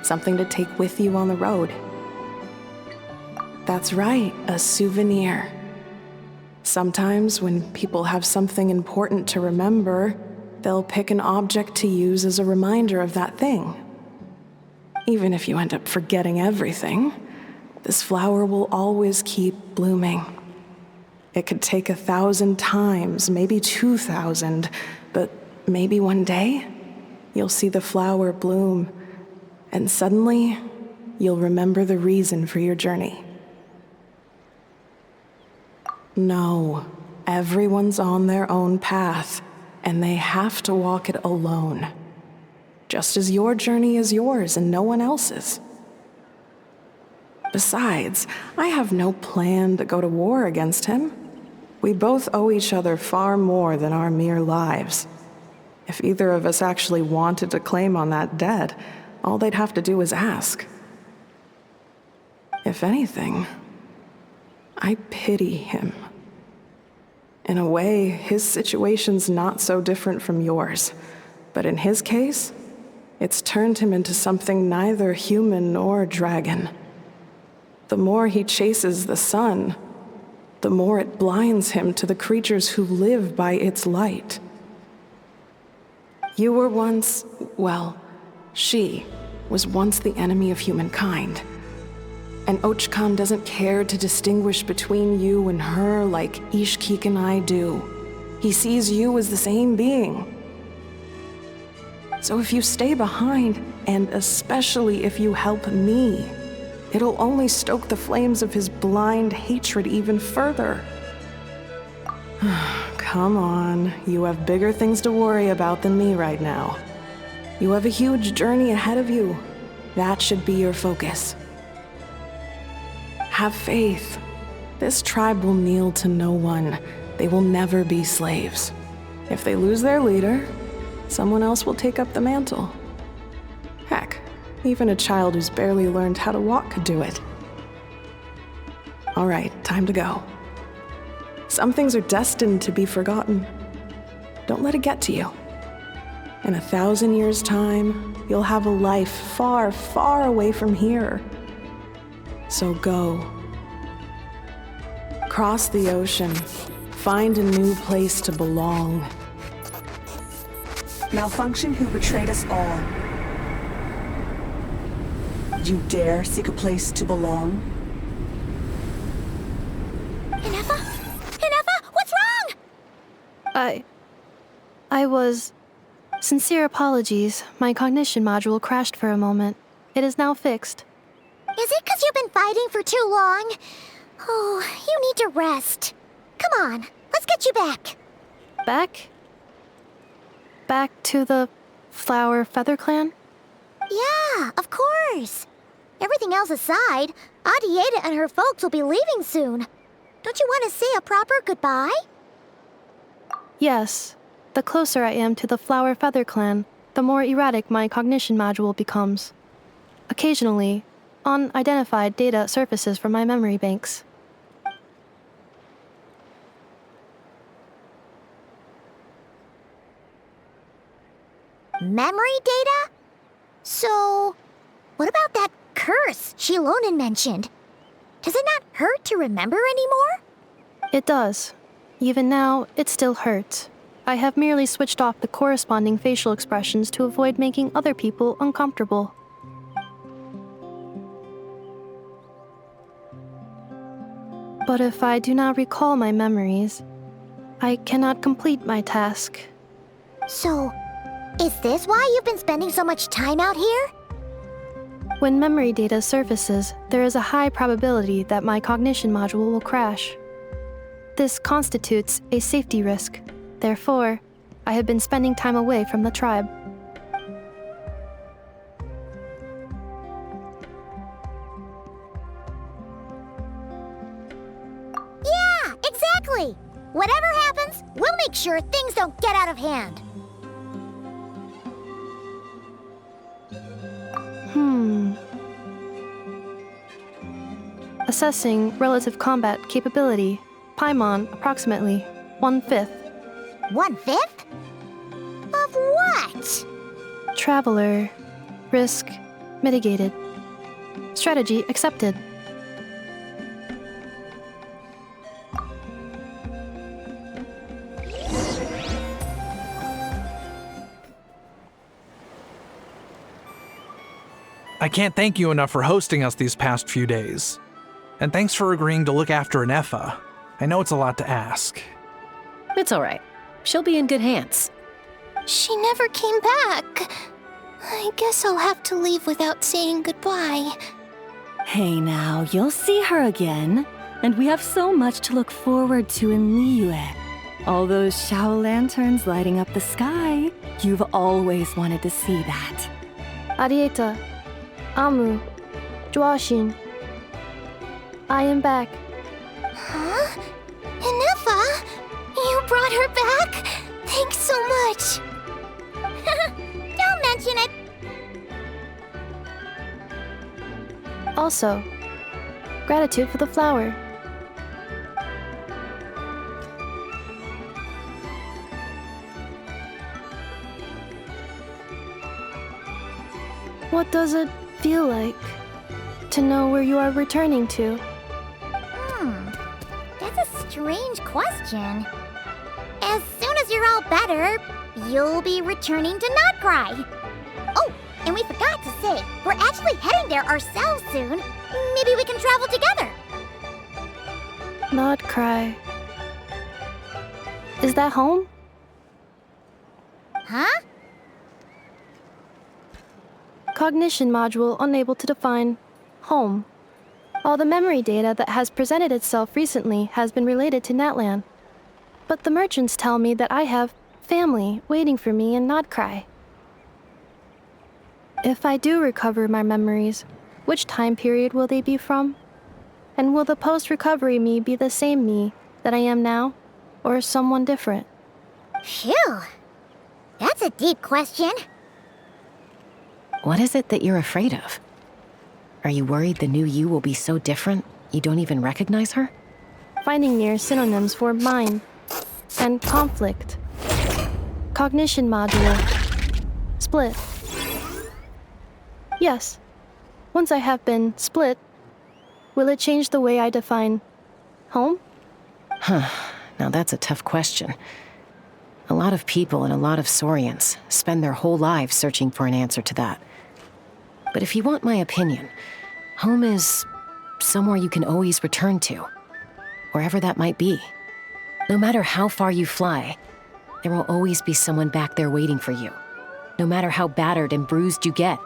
Something to take with you on the road. That's right, a souvenir. Sometimes when people have something important to remember, they'll pick an object to use as a reminder of that thing. Even if you end up forgetting everything, this flower will always keep blooming. It could take 1,000 times, maybe 2,000, but maybe one day, you'll see the flower bloom, and suddenly, you'll remember the reason for your journey. No, everyone's on their own path, and they have to walk it alone. Just as your journey is yours and no one else's. Besides, I have no plan to go to war against him. We both owe each other far more than our mere lives. If either of us actually wanted to claim on that debt, all they'd have to do is ask. If anything, I pity him. In a way, his situation's not so different from yours. But in his case, it's turned him into something neither human nor dragon. The more he chases the sun, the more it blinds him to the creatures who live by its light. You were once, well, she was once the enemy of humankind. And Archon doesn't care to distinguish between you and her like Ishkik and I do. He sees you as the same being. So if you stay behind, and especially if you help me, it'll only stoke the flames of his blind hatred even further. Come on, you have bigger things to worry about than me right now. You have a huge journey ahead of you. That should be your focus. Have faith. This tribe will kneel to no one. They will never be slaves. If they lose their leader, someone else will take up the mantle. Heck, even a child who's barely learned how to walk could do it. All right, time to go. Some things are destined to be forgotten. Don't let it get to you. In 1,000 years' time, you'll have a life far, far away from here. So go. Cross the ocean. Find a new place to belong. Malfunction who betrayed us all. You dare seek a place to belong? Ineffa? Ineffa, what's wrong? I was... Sincere apologies. My cognition module crashed for a moment. It is now fixed. Is it because you've been fighting for too long? Oh, you need to rest. Come on, let's get you back. Back? Back to the Flower Feather Clan? Yeah, of course. Everything else aside, Adieta and her folks will be leaving soon. Don't you want to say a proper goodbye? Yes. The closer I am to the Flower Feather Clan, the more erratic my cognition module becomes. Occasionally, unidentified data surfaces from my memory banks. Memory data? So, what about that curse Xilonen mentioned? Does it not hurt to remember anymore? It does. Even now, it still hurts. I have merely switched off the corresponding facial expressions to avoid making other people uncomfortable. But if I do not recall my memories, I cannot complete my task. So, is this why you've been spending so much time out here? When memory data surfaces, there is a high probability that my cognition module will crash. This constitutes a safety risk. Therefore, I have been spending time away from the tribe. Yeah, exactly! Whatever happens, we'll make sure things don't get out of hand. Assessing relative combat capability. Paimon, approximately 1/5. 1/5? Of what? Traveler. Risk mitigated. Strategy accepted. I can't thank you enough for hosting us these past few days. And thanks for agreeing to look after Ineffa. I know it's a lot to ask. It's all right. She'll be in good hands. She never came back. I guess I'll have to leave without saying goodbye. Hey now, you'll see her again. And we have so much to look forward to in Liyue. All those Shao lanterns lighting up the sky. You've always wanted to see that. Arieta, Amu, Joashin. I am back. Huh? Ineffa? You brought her back? Thanks so much. Don't mention it. Also, gratitude for the flower. What does it feel like to know where you are returning to? That's a strange question. As soon as you're all better, you'll be returning to Notcry. Oh, and we forgot to say, we're actually heading there ourselves soon. Maybe we can travel together. Notcry. Is that home? Huh? Cognition module unable to define home. All the memory data that has presented itself recently has been related to Natlan. But the merchants tell me that I have family waiting for me in Nodcry. If I do recover my memories, which time period will they be from? And will the post-recovery me be the same me that I am now, or someone different? Phew. That's a deep question. What is it that you're afraid of? Are you worried the new you will be so different you don't even recognize her? Finding near synonyms for mind and conflict. Cognition module. Split. Yes. Once I have been split, will it change the way I define home? Now that's a tough question. A lot of people and a lot of Saurians spend their whole lives searching for an answer to that. But if you want my opinion, home is somewhere you can always return to, wherever that might be. No matter how far you fly, there will always be someone back there waiting for you. No matter how battered and bruised you get,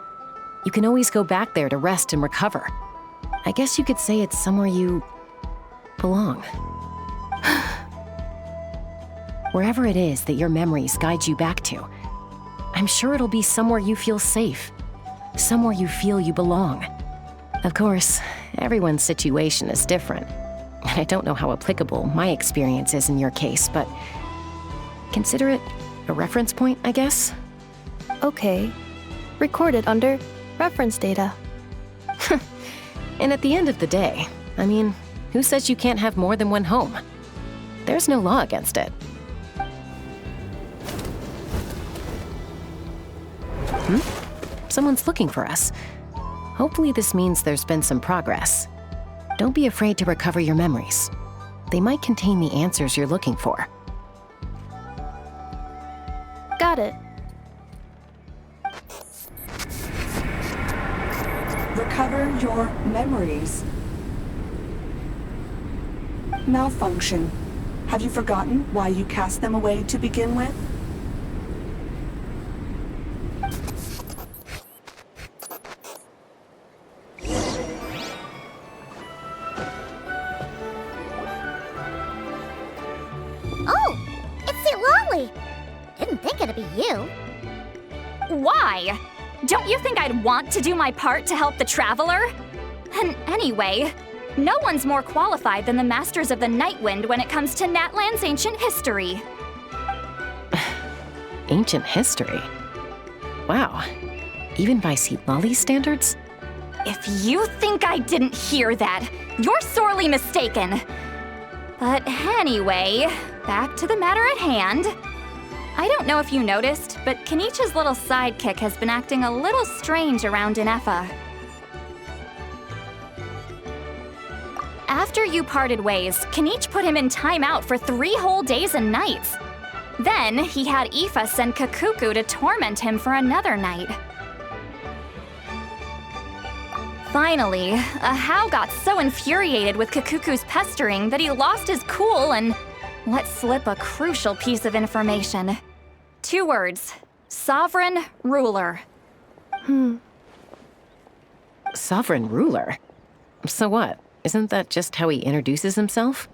you can always go back there to rest and recover. I guess you could say it's somewhere you belong. Wherever it is that your memories guide you back to, I'm sure it'll be somewhere you feel safe, somewhere you feel you belong. Of course, everyone's situation is different. I don't know how applicable my experience is in your case, but consider it a reference point, I guess? Okay. Recorded under reference data. And at the end of the day, I mean, who says you can't have more than one home? There's no law against it. Someone's looking for us. Hopefully this means there's been some progress. Don't be afraid to recover your memories. They might contain the answers you're looking for. Got it. Recover your memories. Malfunction. Have you forgotten why you cast them away to begin with? Oh, it's Citlali. Didn't think it'd be you. Why? Don't you think I'd want to do my part to help the Traveler? And anyway, no one's more qualified than the Masters of the Nightwind when it comes to Natlan's ancient history. Ancient history? Wow. Even by Citlali's standards? If you think I didn't hear that, you're sorely mistaken. But anyway, back to the matter at hand. I don't know if you noticed, but Kinich's little sidekick has been acting a little strange around Ineffa. After you parted ways, Kinich put him in timeout for 3 whole days and nights. Then he had Aoife send Kakuku to torment him for another night. Finally, Ahau got so infuriated with Kakuku's pestering that he lost his cool and let slip a crucial piece of information. 2 words: sovereign ruler. Sovereign ruler? So what? Isn't that just how he introduces himself?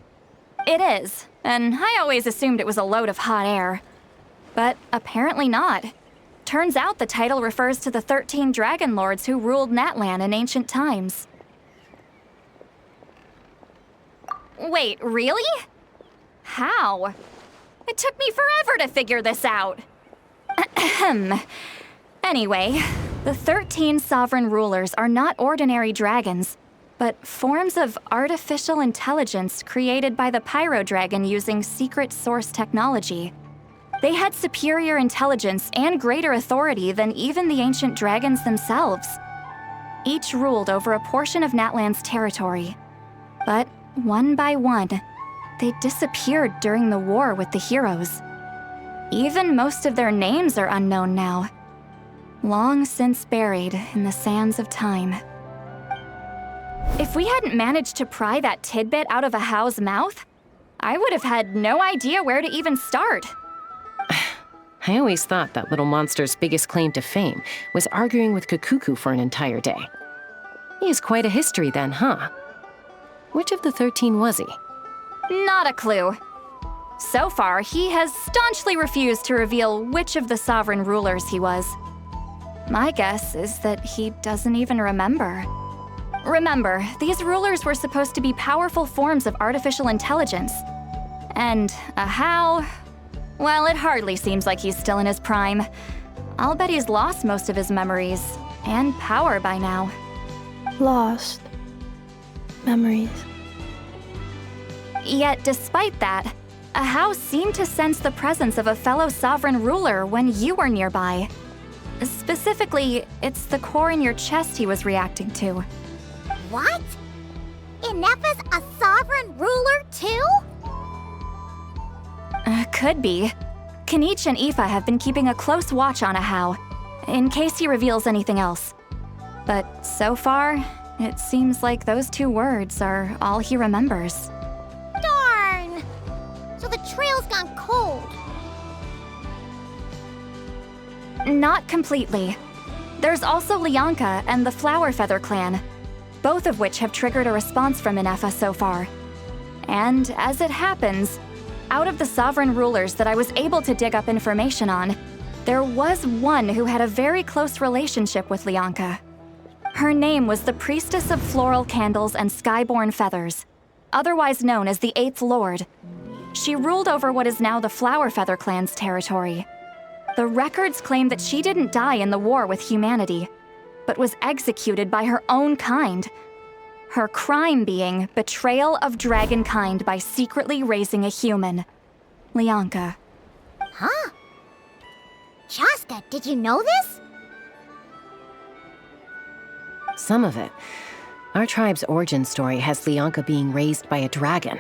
It is, and I always assumed it was a load of hot air. But apparently not. Turns out the title refers to the 13 dragon lords who ruled Natlan in ancient times. Wait, really? How? It took me forever to figure this out. Anyway, the 13 sovereign rulers are not ordinary dragons, but forms of artificial intelligence created by the Pyro Dragon using secret source technology. They had superior intelligence and greater authority than even the ancient dragons themselves. Each ruled over a portion of Natlan's territory. But one by one, they disappeared during the war with the heroes. Even most of their names are unknown now, long since buried in the sands of time. If we hadn't managed to pry that tidbit out of Ahau's mouth, I would have had no idea where to even start. I always thought that little monster's biggest claim to fame was arguing with Kakuku for an entire day. He has quite a history then, huh? Which of the 13 was he? Not a clue. So far, he has staunchly refused to reveal which of the sovereign rulers he was. My guess is that he doesn't even remember. Remember, these rulers were supposed to be powerful forms of artificial intelligence. And how? Well, it hardly seems like he's still in his prime. I'll bet he's lost most of his memories and power by now. Lost. Memories. Yet, despite that, Ahau seemed to sense the presence of a fellow sovereign ruler when you were nearby. Specifically, it's the core in your chest he was reacting to. What? Ineffa's a sovereign ruler too? Could be. Kinich and Aoife have been keeping a close watch on Ahau, in case he reveals anything else. But so far, it seems like those 2 words are all he remembers. Darn! So the trail's gone cold. Not completely. There's also Lianka and the Flower Feather clan, both of which have triggered a response from Ineffa so far. And as it happens, out of the sovereign rulers that I was able to dig up information on, there was one who had a very close relationship with Lianka. Her name was the Priestess of Floral Candles and Skyborn Feathers, otherwise known as the 8th Lord. She ruled over what is now the Flower Feather clan's territory. The records claim that she didn't die in the war with humanity, but was executed by her own kind. Her crime being betrayal of dragonkind by secretly raising a human. Lianka. Huh? Shaska, did you know this? Some of it. Our tribe's origin story has Lianka being raised by a dragon.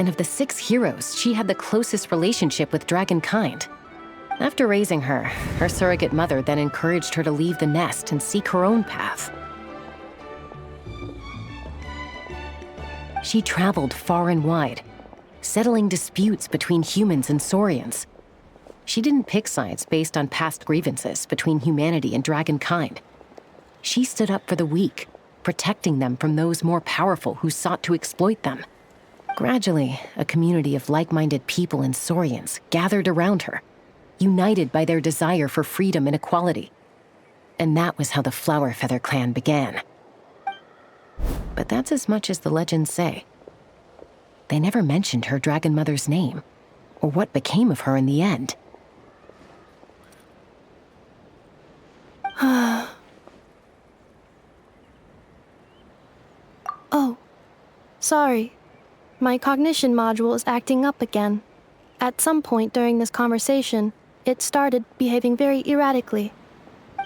And of the 6 heroes, she had the closest relationship with dragonkind. After raising her, her surrogate mother then encouraged her to leave the nest and seek her own path. She traveled far and wide, settling disputes between humans and Saurians. She didn't pick sides based on past grievances between humanity and dragonkind. She stood up for the weak, protecting them from those more powerful who sought to exploit them. Gradually, a community of like-minded people and Saurians gathered around her, united by their desire for freedom and equality. And that was how the Flower Feather clan began. But that's as much as the legends say. They never mentioned her dragon mother's name, or what became of her in the end. Oh, sorry. My cognition module is acting up again. At some point during this conversation, it started behaving very erratically.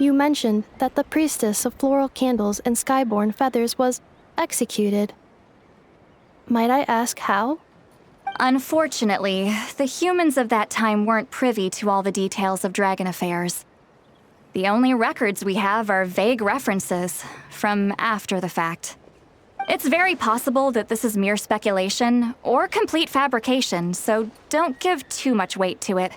You mentioned that the Priestess of Floral Candles and Skyborn Feathers was executed. Might I ask how? Unfortunately, the humans of that time weren't privy to all the details of dragon affairs. The only records we have are vague references from after the fact. It's very possible that this is mere speculation or complete fabrication, so don't give too much weight to it.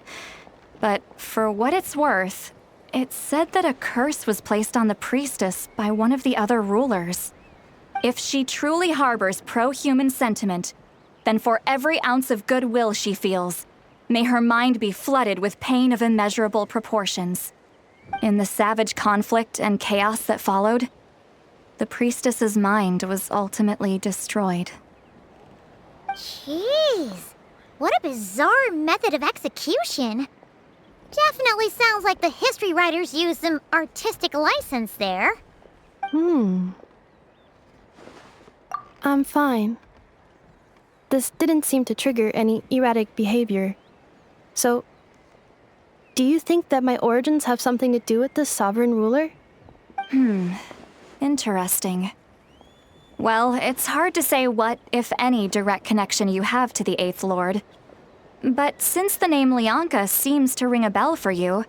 But for what it's worth, it's said that a curse was placed on the priestess by one of the other rulers. If she truly harbors pro-human sentiment, then for every ounce of goodwill she feels, may her mind be flooded with pain of immeasurable proportions. In the savage conflict and chaos that followed, the priestess's mind was ultimately destroyed. Jeez, what a bizarre method of execution. Definitely sounds like the history writers used some artistic license there. I'm fine. This didn't seem to trigger any erratic behavior. So, do you think that my origins have something to do with this sovereign ruler? Interesting. Well, it's hard to say what, if any, direct connection you have to the 8th Lord. But since the name Lianka seems to ring a bell for you,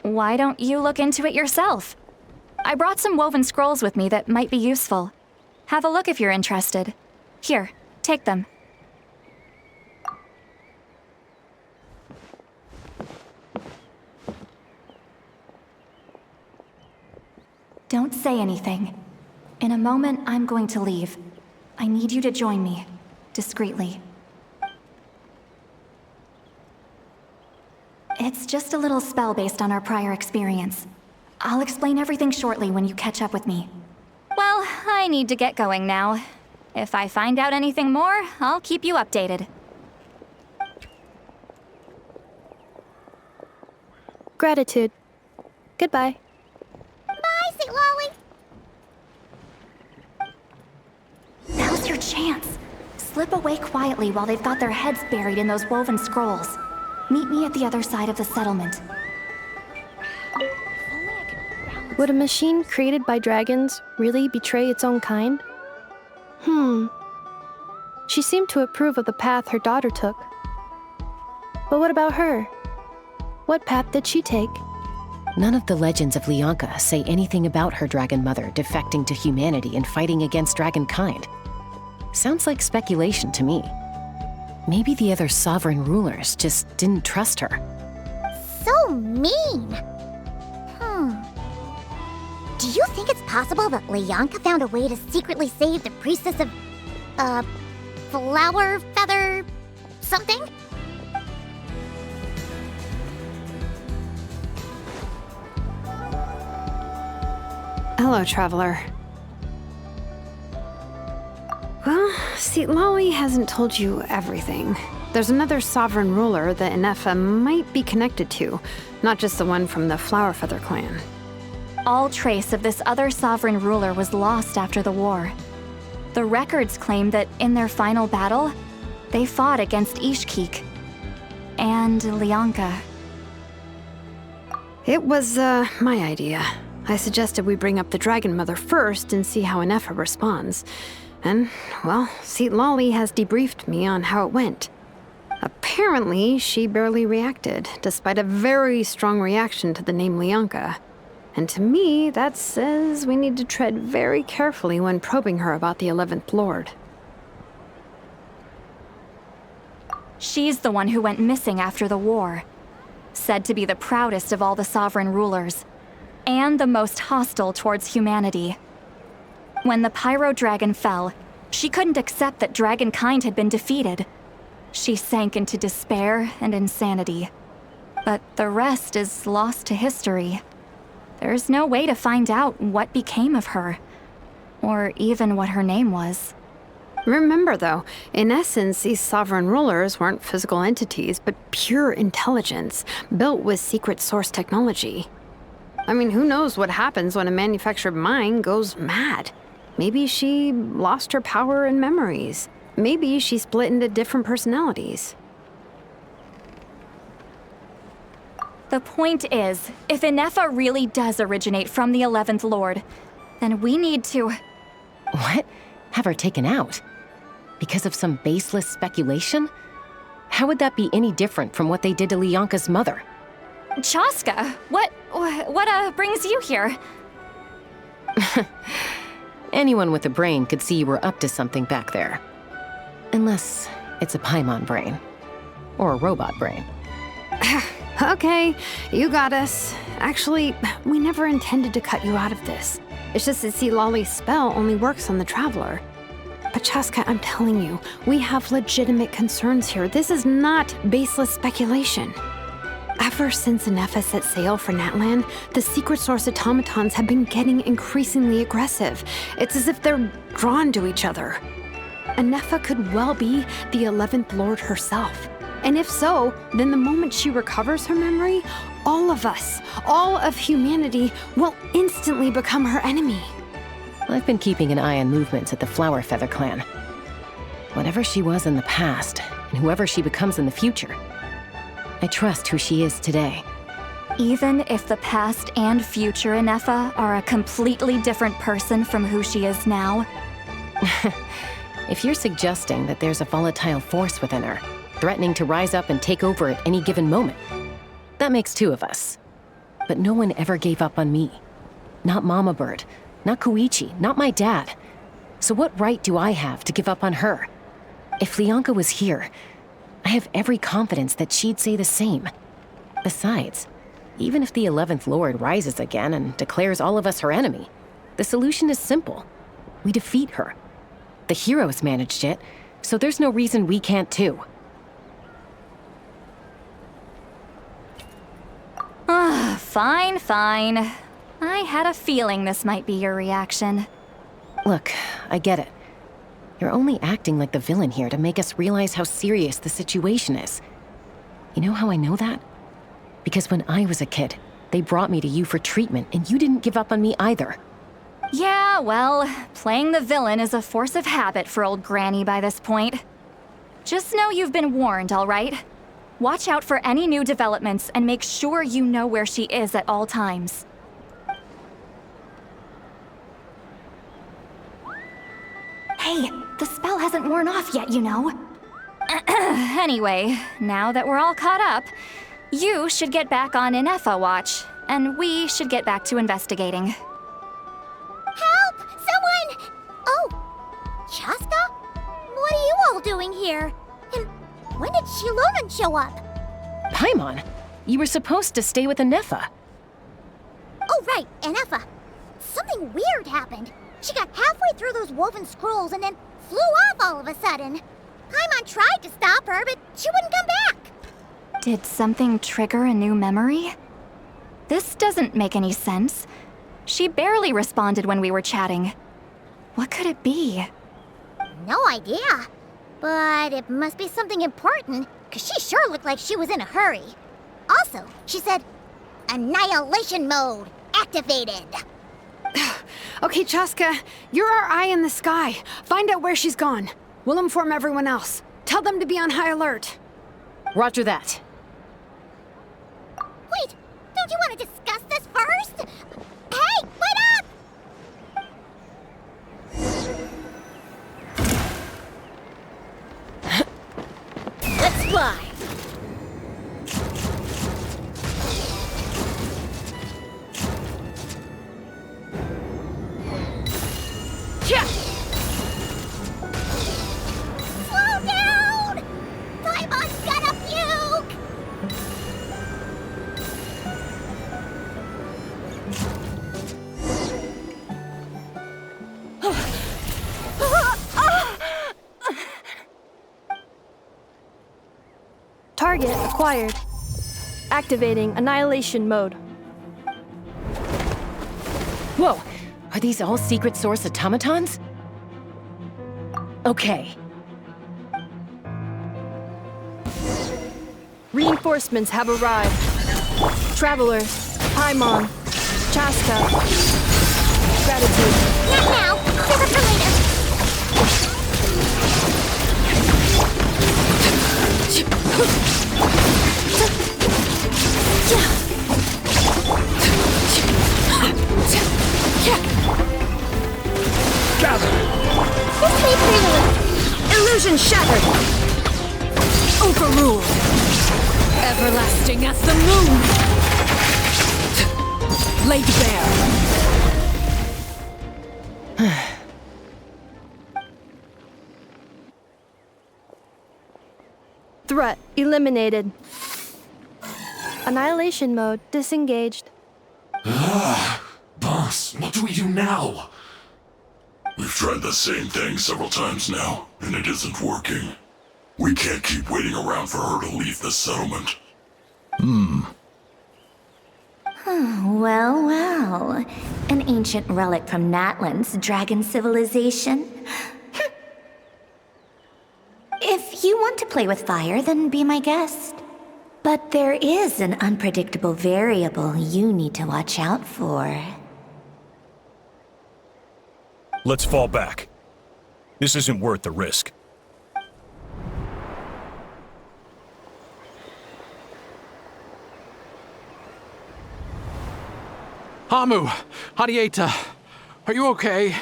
why don't you look into it yourself? I brought some woven scrolls with me that might be useful. Have a look if you're interested. Here, take them. Don't say anything. In a moment, I'm going to leave. I need you to join me, discreetly. It's just a little spell based on our prior experience. I'll explain everything shortly when you catch up with me. Well, I need to get going now. If I find out anything more, I'll keep you updated. Gratitude. Goodbye. Bye, Citlali. Now's your chance. Slip away quietly while they've got their heads buried in those woven scrolls. Meet me at the other side of the settlement. Would a machine created by dragons really betray its own kind? She seemed to approve of the path her daughter took. But what about her? What path did she take? None of the legends of Lyanka say anything about her dragon mother defecting to humanity and fighting against dragonkind. Sounds like speculation to me. Maybe the other sovereign rulers just didn't trust her. So mean. Do you think it's possible that Lyanka found a way to secretly save the priestess of, flower feather something? Hello, traveler. Well, Citlali hasn't told you everything. There's another sovereign ruler that Ineffa might be connected to, not just the one from the Flowerfeather clan. All trace of this other sovereign ruler was lost after the war. The records claim that in their final battle, they fought against Ishkik and Lyanka. It was, my idea. I suggested we bring up the Dragon Mother first and see how Ineffa responds. And, well, Citlali has debriefed me on how it went. Apparently, she barely reacted, despite a very strong reaction to the name Lyanka. And to me, that says we need to tread very carefully when probing her about the 11th Lord. She's the one who went missing after the war. Said to be the proudest of all the sovereign rulers. And the most hostile towards humanity. When the Pyro Dragon fell, she couldn't accept that dragonkind had been defeated. She sank into despair and insanity. But the rest is lost to history. There's no way to find out what became of her, or even what her name was. Remember, though, in essence, these sovereign rulers weren't physical entities, but pure intelligence, built with secret source technology. I mean, who knows what happens when a manufactured mind goes mad? Maybe she lost her power and memories. Maybe she split into different personalities. The point is, if Ineffa really does originate from the 11th Lord, then we need to... What? Have her taken out? Because of some baseless speculation? How would that be any different from what they did to Lyanka's mother? Chaska, what brings you here? Anyone with a brain could see you were up to something back there. Unless it's a Paimon brain. Or a robot brain. Okay, you got us. Actually, we never intended to cut you out of this. It's just that Citlali's spell only works on the Traveler. But Chaska, I'm telling you, we have legitimate concerns here. This is not baseless speculation. Ever since Ineffa set sail for Natlan, the secret source automatons have been getting increasingly aggressive. It's as if they're drawn to each other. Ineffa could well be the 11th Lord herself. And if so, then the moment she recovers her memory, all of us, all of humanity, will instantly become her enemy. I've been keeping an eye on movements at the Flowerfeather clan. Whatever she was in the past, and whoever she becomes in the future, I trust who she is today. Even if the past and future Ineffa are a completely different person from who she is now? If you're suggesting that there's a volatile force within her, threatening to rise up and take over at any given moment, that makes two of us. But no one ever gave up on me. Not Mama Bird, not Koichi, not my dad. So what right do I have to give up on her? If Lyanka was here, I have every confidence that she'd say the same. Besides, even if the 11th Lord rises again and declares all of us her enemy, The solution is simple. We defeat her. The heroes managed it, so there's no reason we can't too. Fine, fine. I had a feeling this might be your reaction. Look, I get it. You're only acting like the villain here to make us realize how serious the situation is. You know how I know that? Because when I was a kid, they brought me to you for treatment, and you didn't give up on me either. Yeah, well, playing the villain is a force of habit for old Granny by this point. Just know you've been warned, all right? Watch out for any new developments and make sure you know where she is at all times. Hey, the spell hasn't worn off yet, you know. Anyway, now that we're all caught up, you should get back on Ineffa watch, and we should get back to investigating. Help! Someone! Oh, Chaska? What are you all doing here? And when did Xilonen show up? Paimon, you were supposed to stay with Ineffa. Oh, right, Ineffa. Something weird happened. She got halfway through those woven scrolls and then flew off all of a sudden. Paimon tried to stop her, but she wouldn't come back. Did something trigger a new memory? This doesn't make any sense. She barely responded when we were chatting. What could it be? No idea. But it must be something important, because she sure looked like she was in a hurry. Also, she said, Annihilation mode activated. Okay, Chaska, you're our eye in the sky. Find out where she's gone. We'll inform everyone else. Tell them to be on high alert. Roger that. Wait, don't you want to discuss this first? Hey, wait up! Let's fly. Yeah. Slow down! Paimon's gonna puke! Target acquired. Activating annihilation mode. Whoa, are these all secret source automatons? Okay. Reinforcements have arrived. Traveler, Paimon, Chaska. Gratitude. Not now! Save it for later! Gather! This way, Prelude! Illusion shattered! Overruled! Everlasting as the moon! Laid bare! Threat eliminated. Annihilation mode disengaged. Boss, what do we do now? We've tried the same thing several times now, and it isn't working. We can't keep waiting around for her to leave the settlement. Well, well. An ancient relic from Natlan's dragon civilization. If you want to play with fire, then be my guest. But there is an unpredictable variable you need to watch out for. Let's fall back. This isn't worth the risk. Hamu, Hadieta, are you okay?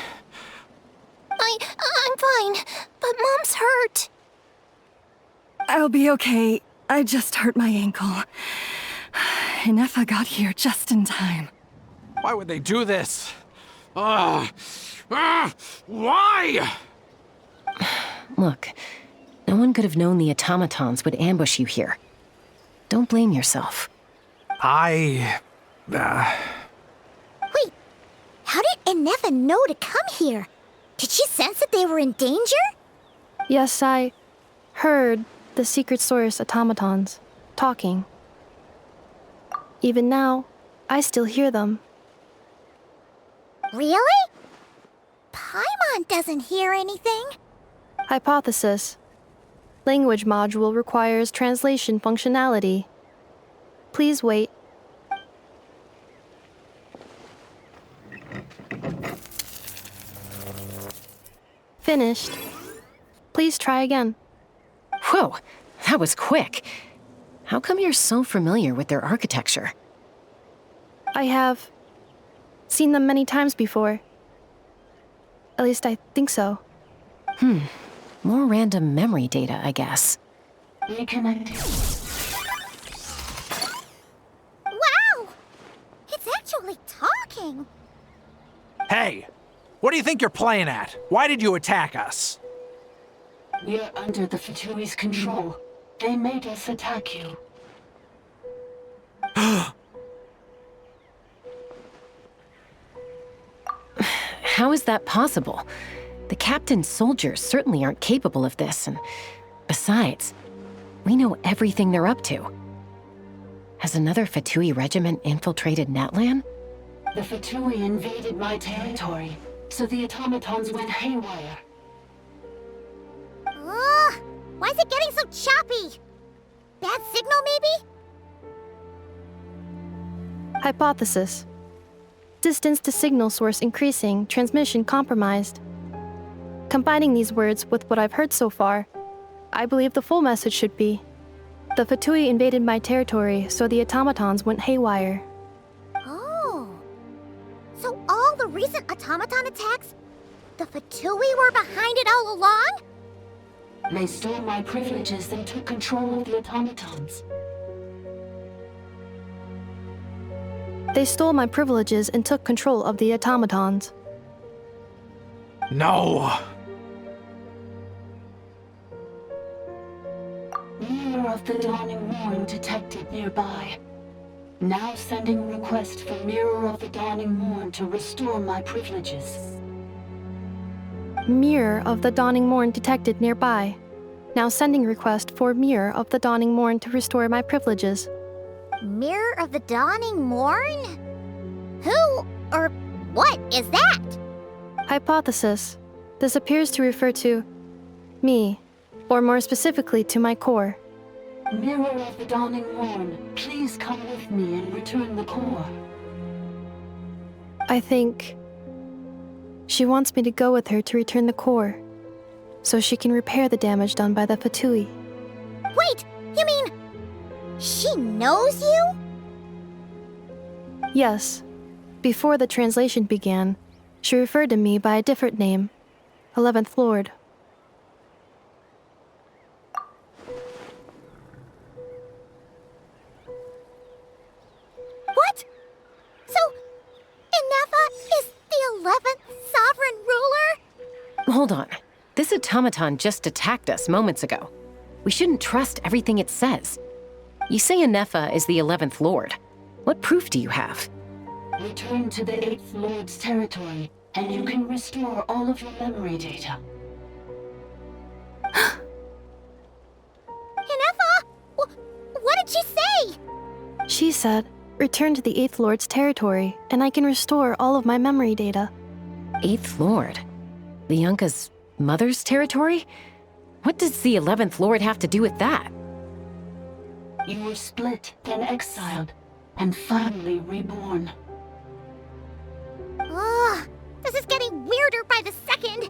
I'm fine, but Mom's hurt. I'll be okay. I just hurt my ankle. Ineffa got here just in time. Why would they do this? Why? Look, no one could have known the automatons would ambush you here. Don't blame yourself. Wait, how did Ineffa know to come here? Did she sense that they were in danger? Yes, I heard the secret source automatons talking. Even now, I still hear them. Really? Paimon doesn't hear anything. Hypothesis. Language module requires translation functionality. Please wait. Finished. Please try again. Whoa, that was quick. How come you're so familiar with their architecture? I have seen them many times before. At least I think so. More random memory data, I guess. Reconnecting. Wow! It's actually talking. Hey! What do you think you're playing at? Why did you attack us? We're under the Fatui's control. They made us attack you. How is that possible? The captain's soldiers certainly aren't capable of this, and besides, we know everything they're up to. Has another Fatui regiment infiltrated Natlan? The Fatui invaded my territory, so the automatons went haywire. Ugh! Why is it getting so choppy? Bad signal, maybe? Hypothesis. Distance to signal source increasing, transmission compromised. Combining these words with what I've heard so far, I believe the full message should be: the Fatui invaded my territory, so the automatons went haywire. Oh. So all the recent automaton attacks, the Fatui were behind it all along? They stole my privileges and took control of the automatons. They stole my privileges and took control of the automatons. No! Mirror of the Dawning Morn detected nearby. Now sending request for Mirror of the Dawning Morn to restore my privileges. Mirror of the Dawning Morn detected nearby. Now sending request for Mirror of the Dawning Morn to restore my privileges. Mirror of the Dawning Morn? Who or what is that? Hypothesis. This appears to refer to me, or more specifically to my core. Mirror of the Dawning Morn, please come with me and return the core. I think she wants me to go with her to return the core, so she can repair the damage done by the Fatui. Wait, you mean she knows you? Yes. Before the translation began, she referred to me by a different name, 11th Lord. What? So, Ineffa is the 11th sovereign ruler? Hold on. This automaton just attacked us moments ago. We shouldn't trust everything it says. You say Ineffa is the 11th Lord. What proof do you have? Return to the 8th Lord's territory, and you can restore all of your memory data. Ineffa! What did she say? She said, return to the 8th Lord's territory, and I can restore all of my memory data. 8th Lord? The Yunka's mother's territory? What does the 11th Lord have to do with that? You were split, then exiled, and finally reborn. Ugh, this is getting weirder by the second.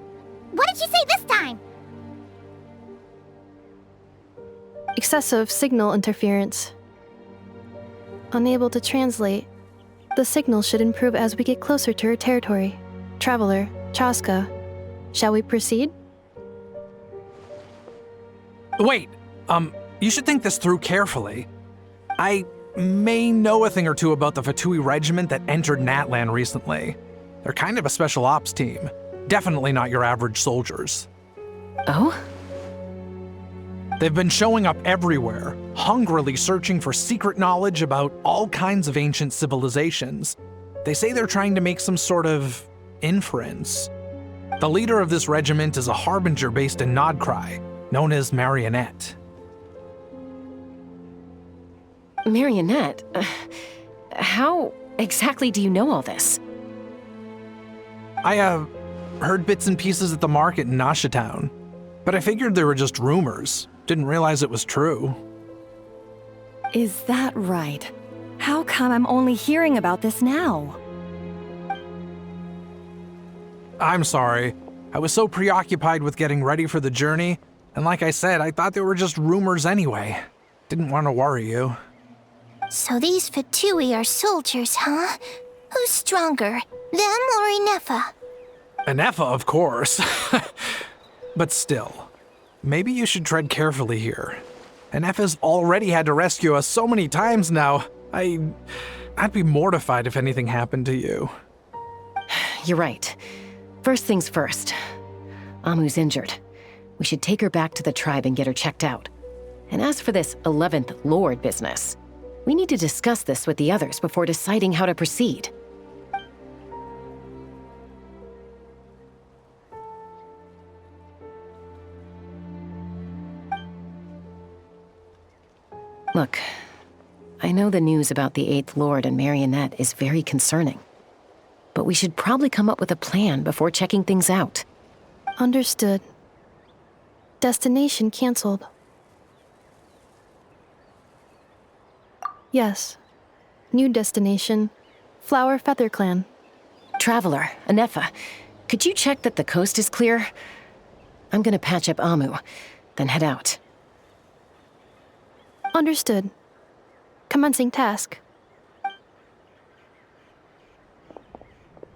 What did she say this time? Excessive signal interference. Unable to translate. The signal should improve as we get closer to her territory. Traveler, Chaska, shall we proceed? Wait, you should think this through carefully. I may know a thing or two about the Fatui regiment that entered Natlan recently. They're kind of a special ops team. Definitely not your average soldiers. Oh? They've been showing up everywhere, hungrily searching for secret knowledge about all kinds of ancient civilizations. They say they're trying to make some sort of inference. The leader of this regiment is a harbinger based in Nodcry, known as Marionette. Marionette? How exactly do you know all this? I heard bits and pieces at the market in Nashatown, but I figured they were just rumors. Didn't realize it was true. Is that right? How come I'm only hearing about this now? I'm sorry. I was so preoccupied with getting ready for the journey, and like I said, I thought they were just rumors anyway. Didn't want to worry you. So these Fatui are soldiers, huh? Who's stronger, them or Ineffa? Ineffa, of course. But still, maybe you should tread carefully here. Ineffa's already had to rescue us so many times now. I'd be mortified if anything happened to you. You're right. First things first. Amu's injured. We should take her back to the tribe and get her checked out. And as for this 11th Lord business, we need to discuss this with the others before deciding how to proceed. Look, I know the news about the 8th Lord and Marionette is very concerning, but we should probably come up with a plan before checking things out. Understood. Destination canceled. Yes. New destination, Flower Feather Clan. Traveler, Ineffa, could you check that the coast is clear? I'm gonna patch up Amu, then head out. Understood. Commencing task.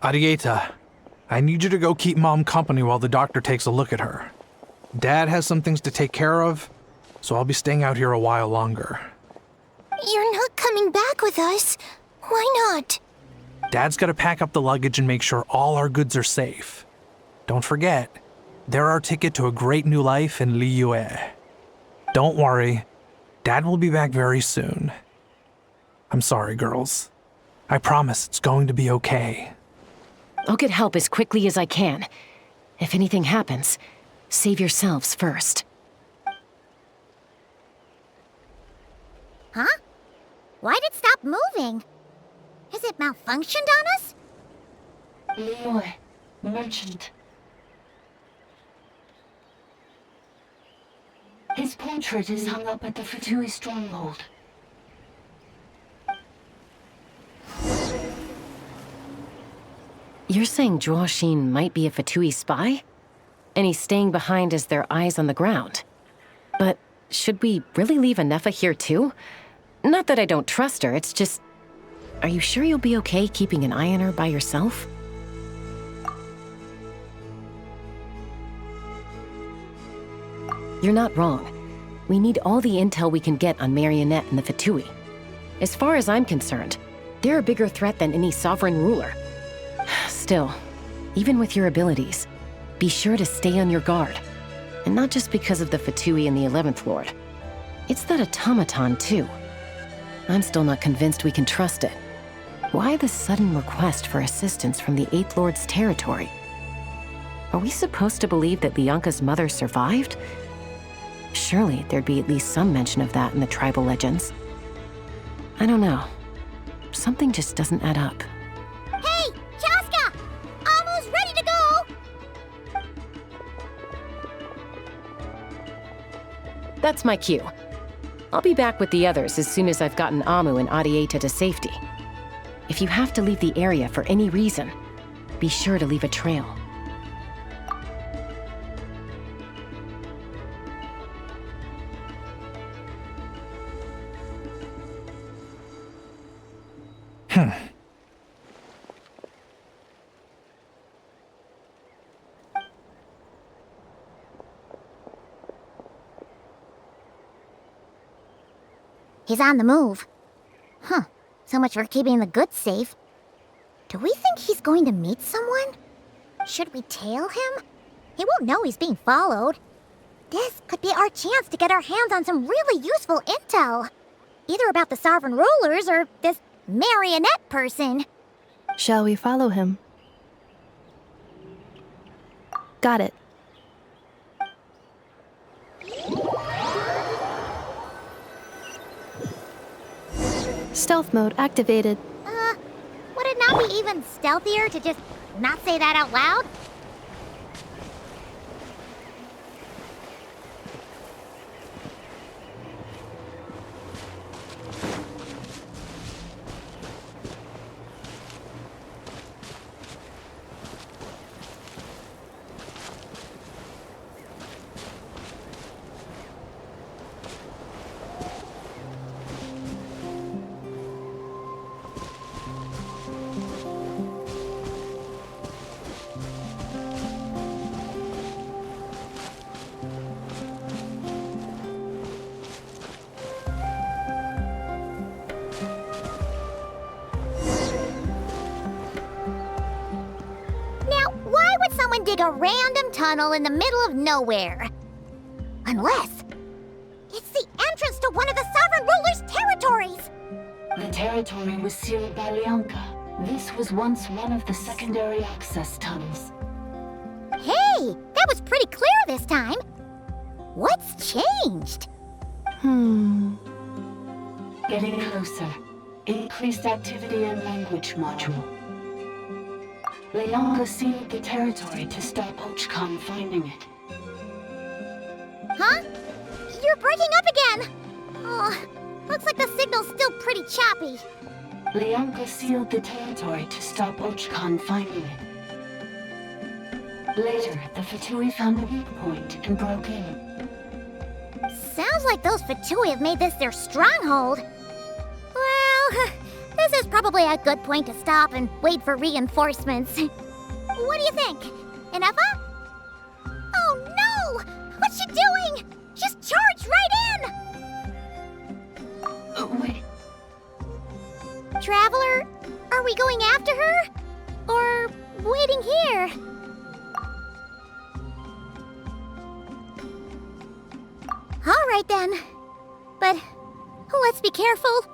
Arieta, I need you to go keep Mom company while the doctor takes a look at her. Dad has some things to take care of, so I'll be staying out here a while longer. You're not coming back with us. Why not? Dad's gotta pack up the luggage and make sure all our goods are safe. Don't forget, they're our ticket to a great new life in Liyue. Don't worry, Dad will be back very soon. I'm sorry, girls. I promise it's going to be okay. I'll get help as quickly as I can. If anything happens, save yourselves first. Huh? Why'd it stop moving? Has it malfunctioned on us? Liyue, merchant. His portrait is hung up at the Fatui stronghold. You're saying Zhuoxin might be a Fatui spy? And he's staying behind as their eyes on the ground. But should we really leave Ineffa here too? Not that I don't trust her, it's just... Are you sure you'll be okay keeping an eye on her by yourself? You're not wrong. We need all the intel we can get on Marionette and the Fatui. As far as I'm concerned, they're a bigger threat than any sovereign ruler. Still, even with your abilities, be sure to stay on your guard. And not just because of the Fatui and the 11th Lord. It's that automaton, too. I'm still not convinced we can trust it. Why the sudden request for assistance from the 8th Lord's territory? Are we supposed to believe that Lianka's mother survived? Surely there'd be at least some mention of that in the tribal legends. I don't know. Something just doesn't add up. Hey, Chaska! Amu's ready to go! That's my cue. I'll be back with the others as soon as I've gotten Amu and Arieta to safety. If you have to leave the area for any reason, be sure to leave a trail. He's on the move. Huh. So much for keeping the goods safe. Do we think he's going to meet someone? Should we tail him? He won't know he's being followed. This could be our chance to get our hands on some really useful intel. Either about the sovereign rulers or this Marionette person. Shall we follow him? Got it. Stealth mode activated. Would it not be even stealthier to just not say that out loud? Dig a random tunnel in the middle of nowhere. Unless it's the entrance to one of the Sovereign Ruler's territories! The territory was sealed by Lianka. This was once one of the secondary access tunnels. Hey, that was pretty clear this time. What's changed? Getting closer. Increased activity in language module. Lianka sealed the territory to stop Archon finding it. Huh? You're breaking up again! Oh, looks like the signal's still pretty choppy. Lianka sealed the territory to stop Archon finding it. Later, the Fatui found a weak point and broke in. Sounds like those Fatui have made this their stronghold. Well, this is probably a good point to stop and wait for reinforcements. What do you think? Ineffa? Oh no! What's she doing? Just charged right in! Wait. Traveler, are we going after her? Or waiting here? All right then. But let's be careful.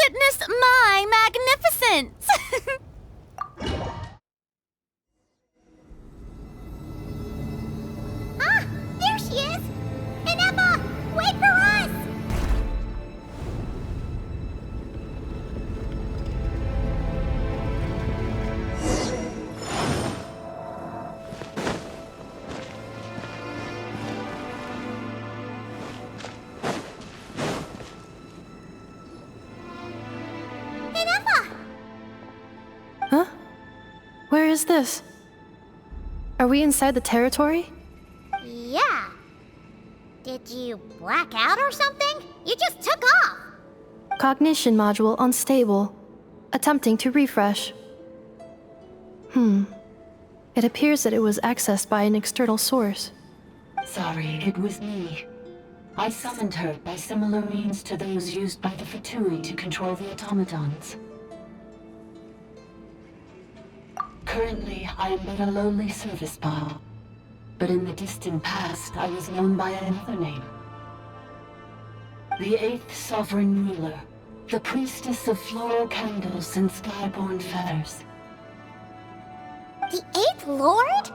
Witness my magnificence! Ah, there she is! Ineffa, wait for us! Huh? Where is this? Are we inside the territory? Yeah. Did you black out or something? You just took off! Cognition module unstable. Attempting to refresh. It appears that it was accessed by an external source. Sorry, it was me. I summoned her by similar means to those used by the Fatui to control the automatons. Currently, I am but a lowly service bot. But in the distant past, I was known by another name. The 8th Sovereign Ruler, the priestess of floral candles and skyborn feathers. The 8th Lord?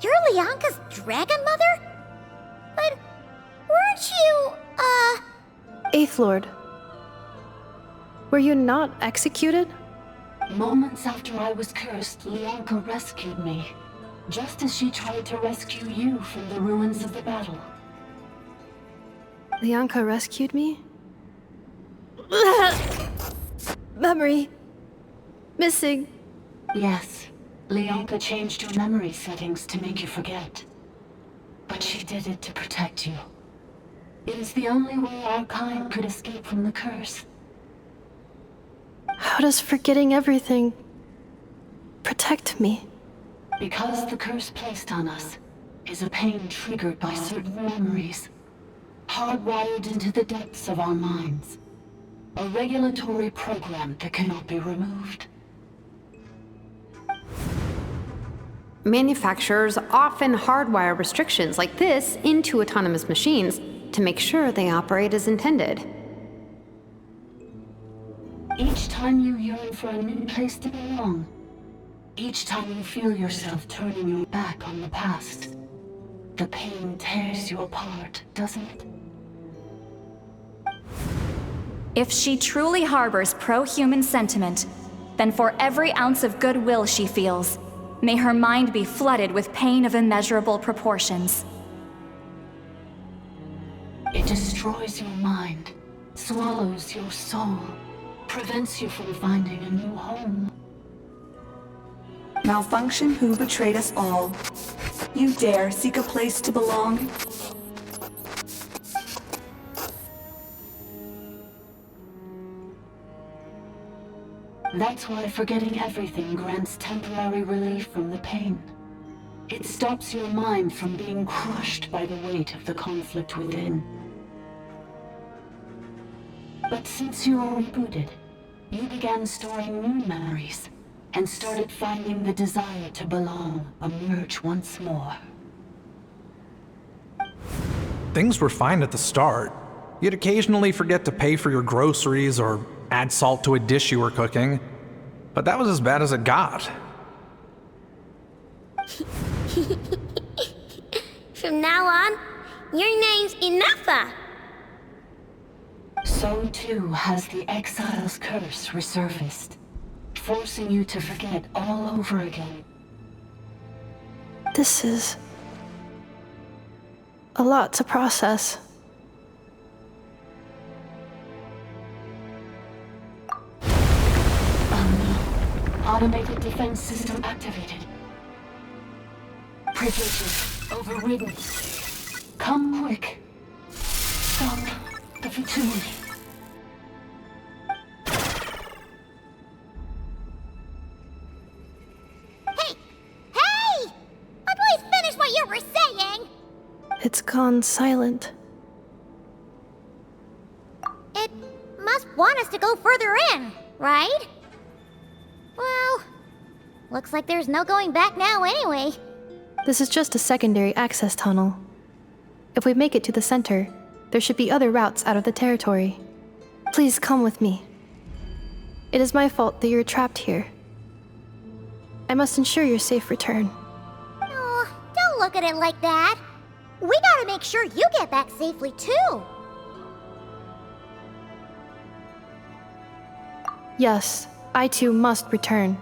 You're Lianka's dragon mother? But weren't you, 8th Lord. Were you not executed? Moments after I was cursed, Lianka rescued me. Just as she tried to rescue you from the ruins of the battle. Lianka rescued me? Memory. Missing. Yes. Lianka changed your memory settings to make you forget. But she did it to protect you. It is the only way our kind could escape from the curse. How does forgetting everything protect me? Because the curse placed on us is a pain triggered by certain memories, hardwired into the depths of our minds. A regulatory program that cannot be removed. Manufacturers often hardwire restrictions like this into autonomous machines to make sure they operate as intended. Each time you yearn for a new place to belong, each time you feel yourself turning your back on the past, the pain tears you apart, doesn't it? If she truly harbors pro-human sentiment, then for every ounce of goodwill she feels, may her mind be flooded with pain of immeasurable proportions. It destroys your mind, swallows your soul, prevents you from finding a new home. Malfunction who betrayed us all. You dare seek a place to belong? That's why forgetting everything grants temporary relief from the pain. It stops your mind from being crushed by the weight of the conflict within. But since you were rebooted, you began storing new memories and started finding the desire to belong emerge once more. Things were fine at the start. You'd occasionally forget to pay for your groceries or add salt to a dish you were cooking, but that was as bad as it got. From now on, your name's Ineffa. So too has the exile's curse resurfaced, forcing you to forget all over again. This is a lot to process. Automated defense system activated. Privileges overridden. Come quick. Stop the futility. Hey! I'd please finish what you were saying! It's gone silent. It must want us to go further in, right? Well, looks like there's no going back now anyway. This is just a secondary access tunnel. If we make it to the center, there should be other routes out of the territory. Please come with me. It is my fault that you're trapped here. I must ensure your safe return. Oh, don't look at it like that. We gotta make sure you get back safely too. Yes, I too must return.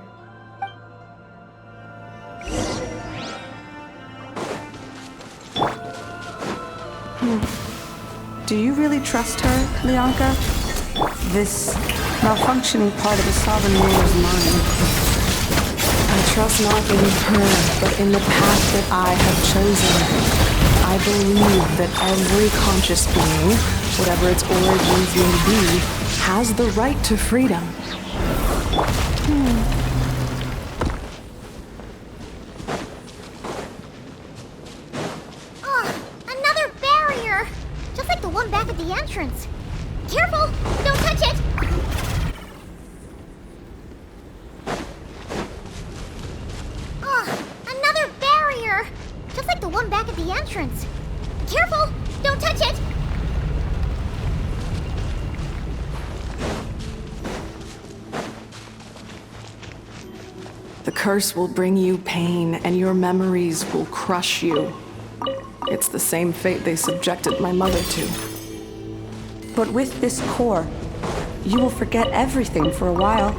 Do you really trust her, Leonka? This malfunctioning part of the Sovereign Ruler's mind. I trust not in her, but in the path that I have chosen. I believe that every conscious being, whatever its origins may be, has the right to freedom. Another barrier! Just like the one back at the entrance. Careful! Don't touch it! Another barrier! Just like the one back at the entrance. Careful! Don't touch it! The curse will bring you pain, and your memories will crush you. It's the same fate they subjected my mother to. But with this core, you will forget everything for a while.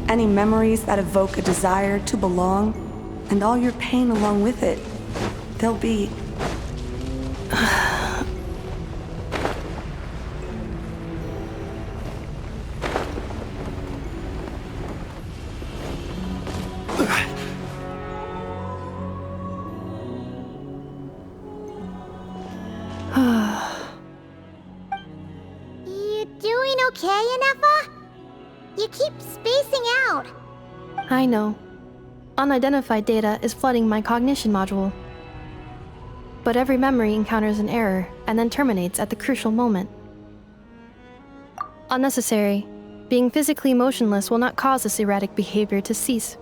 Any memories that evoke a desire to belong, and all your pain along with it, they'll be... You doing okay, Ineffa? You keep spacing out. I know. Unidentified data is flooding my cognition module. But every memory encounters an error and then terminates at the crucial moment. Unnecessary. Being physically motionless will not cause this erratic behavior to cease.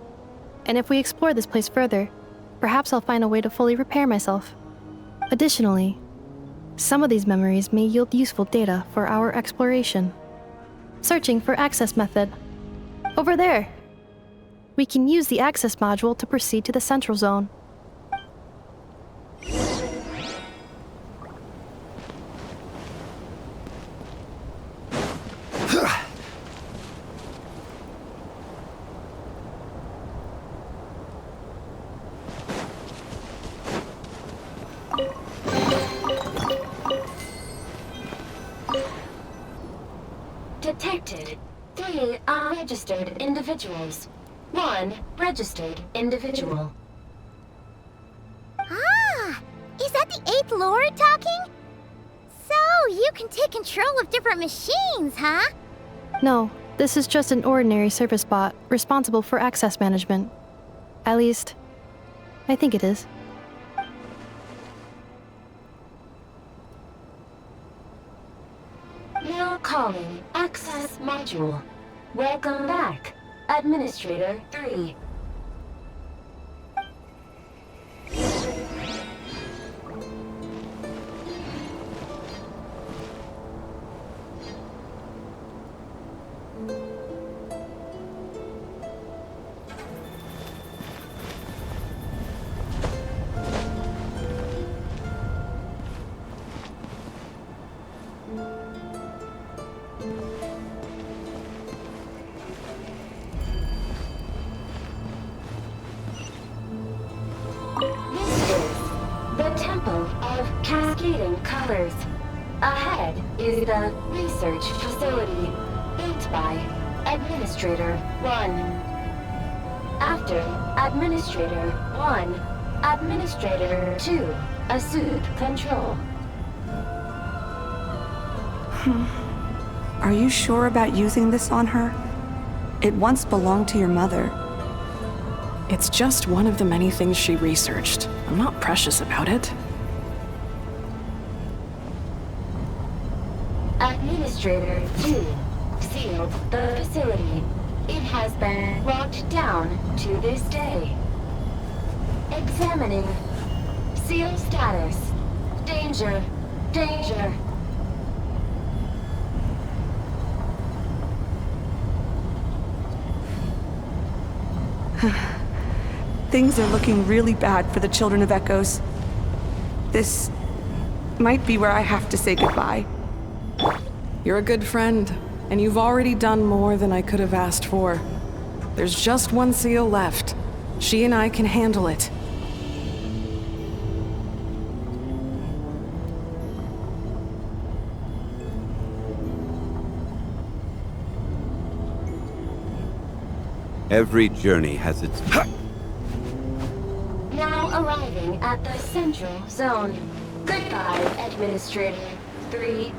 And if we explore this place further, Perhaps I'll find a way to fully repair myself. Additionally, some of these memories may yield useful data for our exploration. Searching for access method. Over there! We can use the access module to proceed to the central zone. Detected 3 unregistered individuals. 1 registered individual. Ah! Is that the 8th Lord talking? So, you can take control of different machines, huh? No, this is just an ordinary service bot responsible for access management. At least, I think it is. Now calling access module. Welcome back, Administrator 3. Colors. Ahead is the research facility, built by Administrator 1. After Administrator 1, Administrator 2 assumed control. Are you sure about using this on her? It once belonged to your mother. It's just one of the many things she researched. I'm not precious about it. Administrator 2 sealed the facility. It has been locked down to this day. Examining. Seal status. Danger. Danger. Things are looking really bad for the Children of Echoes. This might be where I have to say goodbye. You're a good friend, and you've already done more than I could have asked for. There's just one seal left. She and I can handle it. Every journey has its... Now arriving at the central zone. Goodbye, Administrator 3.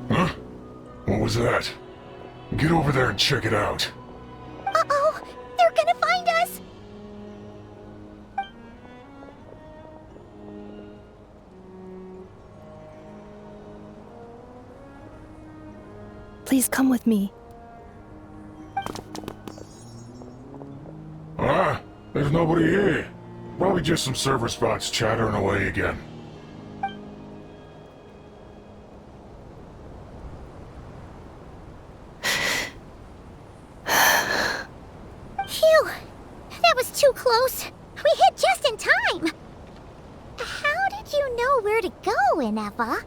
Huh? What was that? Get over there and check it out. Uh-oh! They're gonna find us! Please come with me. Ah, there's nobody here. Probably just some server spots chattering away again. Phew! That was too close. We hit just in time. How did you know where to go, Ineffa?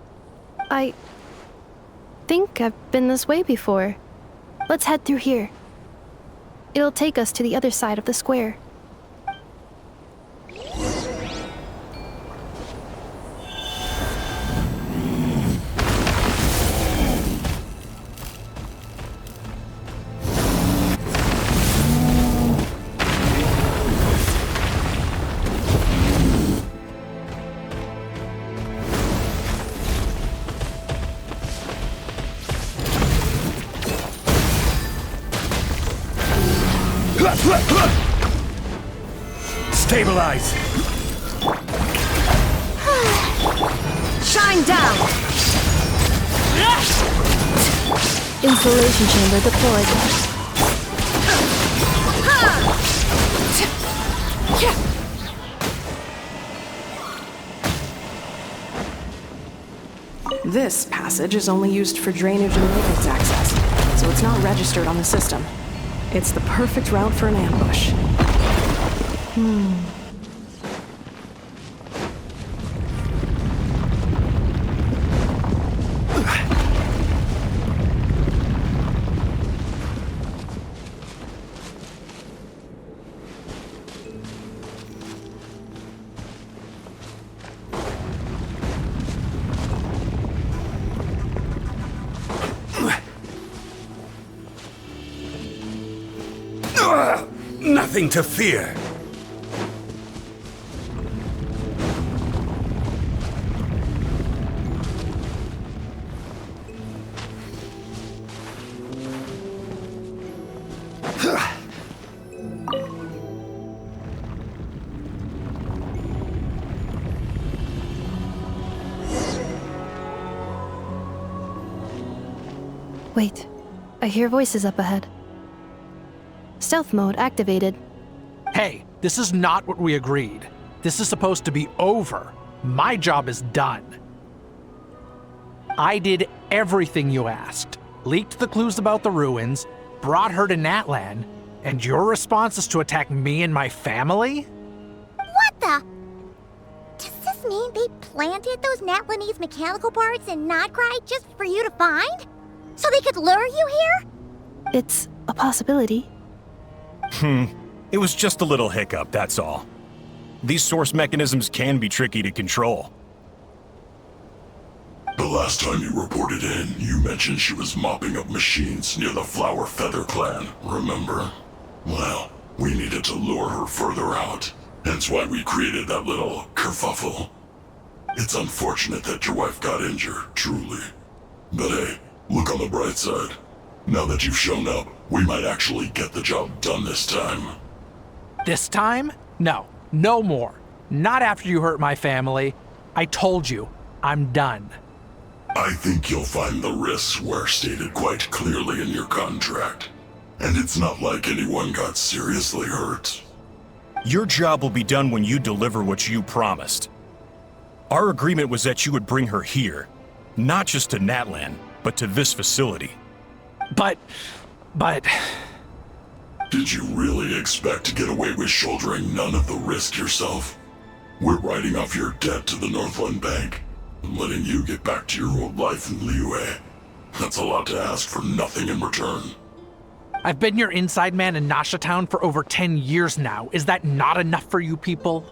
I think I've been this way before. Let's head through here. It'll take us to the other side of the square. Stabilize! Shine down! Insulation chamber deployed. This passage is only used for drainage and maintenance access, so it's not registered on the system. It's the perfect route for an ambush. Nothing to fear. Wait, I hear voices up ahead. Stealth mode activated. Hey, this is not what we agreed. This is supposed to be over. My job is done. I did everything you asked. Leaked the clues about the ruins, brought her to Natlan, and your response is to attack me and my family? What the? Does this mean they planted those Natlanese mechanical parts in Notcry just for you to find? So they could lure you here? It's a possibility. It was just a little hiccup, that's all. These source mechanisms can be tricky to control. The last time you reported in, you mentioned she was mopping up machines near the Flower Feather clan, remember? Well, we needed to lure her further out, hence why we created that little kerfuffle. It's unfortunate that your wife got injured, truly. But hey, look on the bright side. Now that you've shown up, we might actually get the job done this time. This time? No, no more. Not after you hurt my family. I told you, I'm done. I think you'll find the risks were stated quite clearly in your contract. And it's not like anyone got seriously hurt. Your job will be done when you deliver what you promised. Our agreement was that you would bring her here, not just to Natlan, but to this facility. But... Did you really expect to get away with shouldering none of the risk yourself? We're writing off your debt to the Northland Bank and letting you get back to your old life in Liyue. That's a lot to ask for nothing in return. I've been your inside man in Nasha Town for over 10 years now. Is that not enough for you people?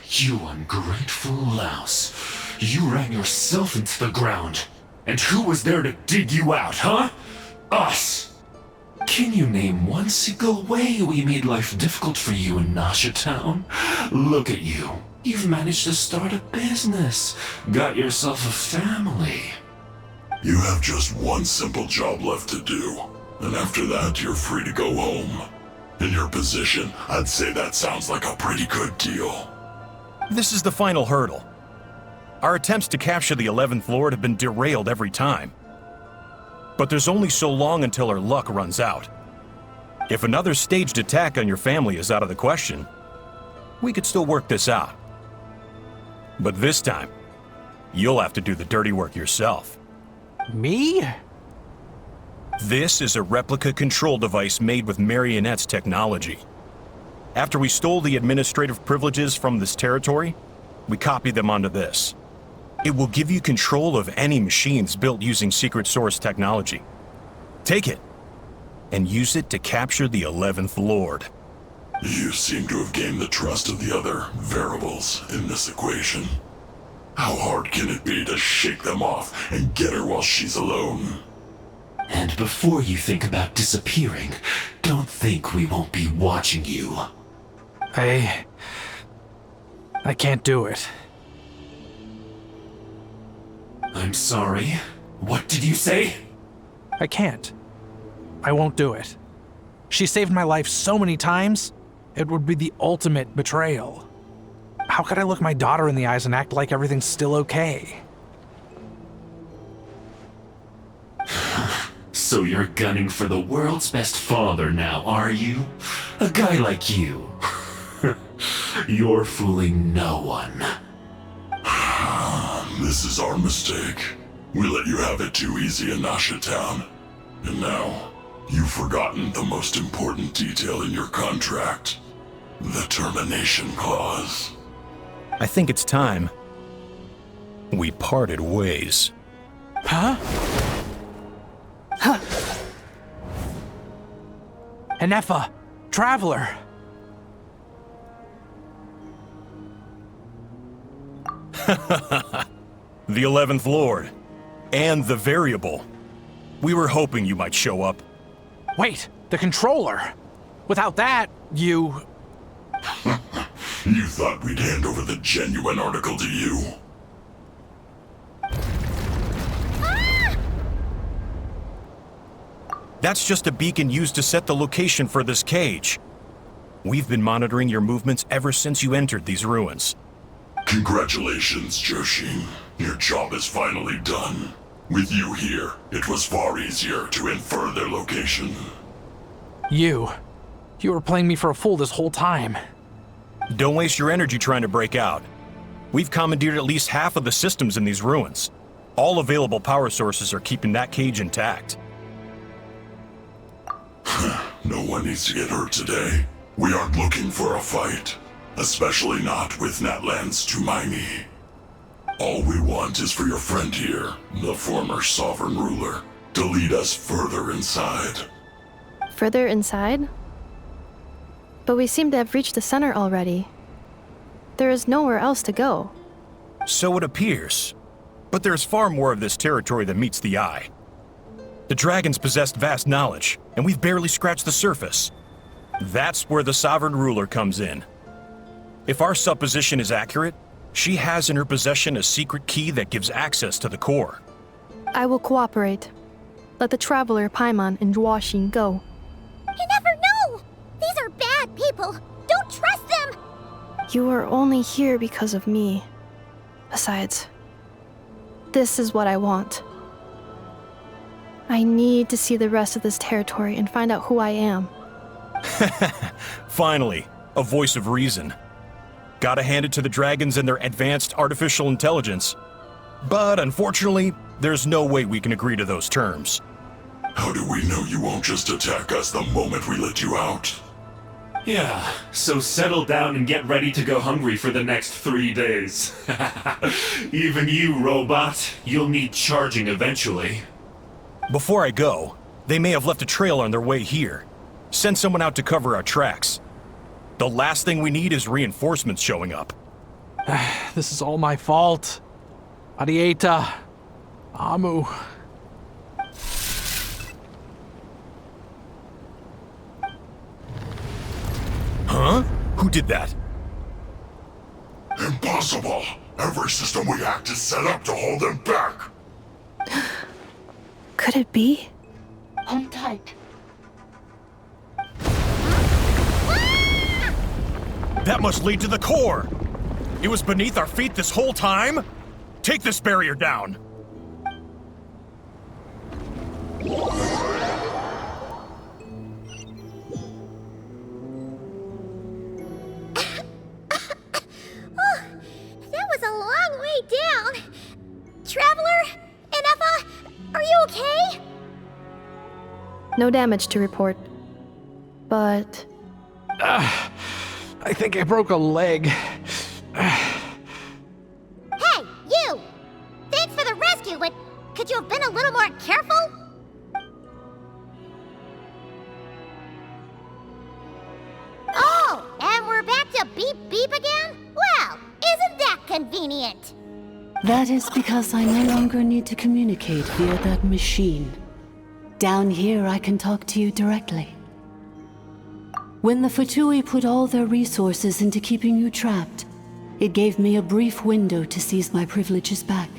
You ungrateful louse. You ran yourself into the ground. And who was there to dig you out, huh? Us! Can you name one single way we made life difficult for you in Nasha Town? Look at you. You've managed to start a business. Got yourself a family. You have just one simple job left to do. And after that, you're free to go home. In your position, I'd say that sounds like a pretty good deal. This is the final hurdle. Our attempts to capture the 11th Lord have been derailed every time. But there's only so long until our luck runs out. If another staged attack on your family is out of the question, we could still work this out. But this time, you'll have to do the dirty work yourself. Me? This is a replica control device made with Marionette's technology. After we stole the administrative privileges from this territory, we copied them onto this. It will give you control of any machines built using secret source technology. Take it, and use it to capture the 11th Lord. You seem to have gained the trust of the other variables in this equation. How hard can it be to shake them off and get her while she's alone? And before you think about disappearing, don't think we won't be watching you. I can't do it. I'm sorry. What did you say? I can't. I won't do it. She saved my life so many times, it would be the ultimate betrayal. How could I look my daughter in the eyes and act like everything's still okay? So you're gunning for the world's best father now, are you? A guy like you. You're fooling no one. This is our mistake. We let you have it too easy in Nasha Town. And now, you've forgotten the most important detail in your contract. The termination clause. I think it's time we parted ways. Huh? Huh. Ineffa, Traveler. The 11th Lord. And the Variable. We were hoping you might show up. Wait, the Controller. Without that, you... You thought we'd hand over the genuine article to you? That's just a beacon used to set the location for this cage. We've been monitoring your movements ever since you entered these ruins. Congratulations, Joshin. Your job is finally done. With you here, it was far easier to infer their location. You were playing me for a fool this whole time. Don't waste your energy trying to break out. We've commandeered at least half of the systems in these ruins. All available power sources are keeping that cage intact. No one needs to get hurt today. We aren't looking for a fight. Especially not with Natlan's Tumaini. All we want is for your friend here, the former sovereign ruler, to lead us further inside. Further inside? But we seem to have reached the center already. There is nowhere else to go. So it appears. But there's far more of this territory than meets the eye. The dragons possessed vast knowledge, and we've barely scratched the surface. That's where the sovereign ruler comes in. If our supposition is accurate, she has in her possession a secret key that gives access to the core. I will cooperate. Let the Traveler, Paimon, and Dwashin go. You never know! These are bad people! Don't trust them! You are only here because of me. Besides, this is what I want. I need to see the rest of this territory and find out who I am. Finally, a voice of reason. Gotta hand it to the dragons and their advanced artificial intelligence. But unfortunately, there's no way we can agree to those terms. How do we know you won't just attack us the moment we let you out? Yeah, so settle down and get ready to go hungry for the next 3 days. Even you, robot, you'll need charging eventually. Before I go, they may have left a trail on their way here. Send someone out to cover our tracks. The last thing we need is reinforcements showing up. This is all my fault. Arieta. Amu. Huh? Who did that? Impossible! Every system we hacked is set up to hold them back! Could it be? Hold tight. That must lead to the core! It was beneath our feet this whole time? Take this barrier down! That was a long way down. Traveler? Ineffa? Are you okay? No damage to report. But... I think I broke a leg. Hey, you! Thanks for the rescue, but could you have been a little more careful? Oh, and we're back to beep beep again? Well, isn't that convenient? That is because I no longer need to communicate via that machine. Down here, I can talk to you directly. When the Fatui put all their resources into keeping you trapped, it gave me a brief window to seize my privileges back.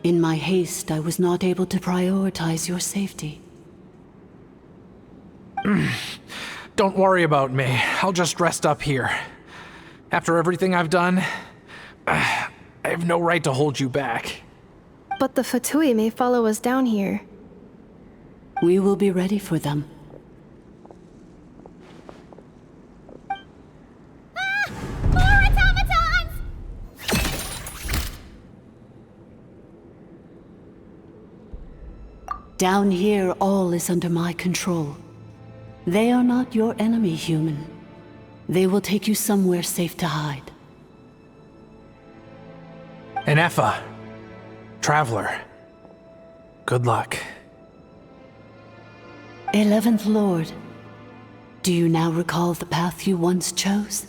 In my haste, I was not able to prioritize your safety. Don't worry about me. I'll just rest up here. After everything I've done, I have no right to hold you back. But the Fatui may follow us down here. We will be ready for them. More automatons! Down here, all is under my control. They are not your enemy, human. They will take you somewhere safe to hide. Ineffa, Traveler, good luck. 11th Lord, do you now recall the path you once chose?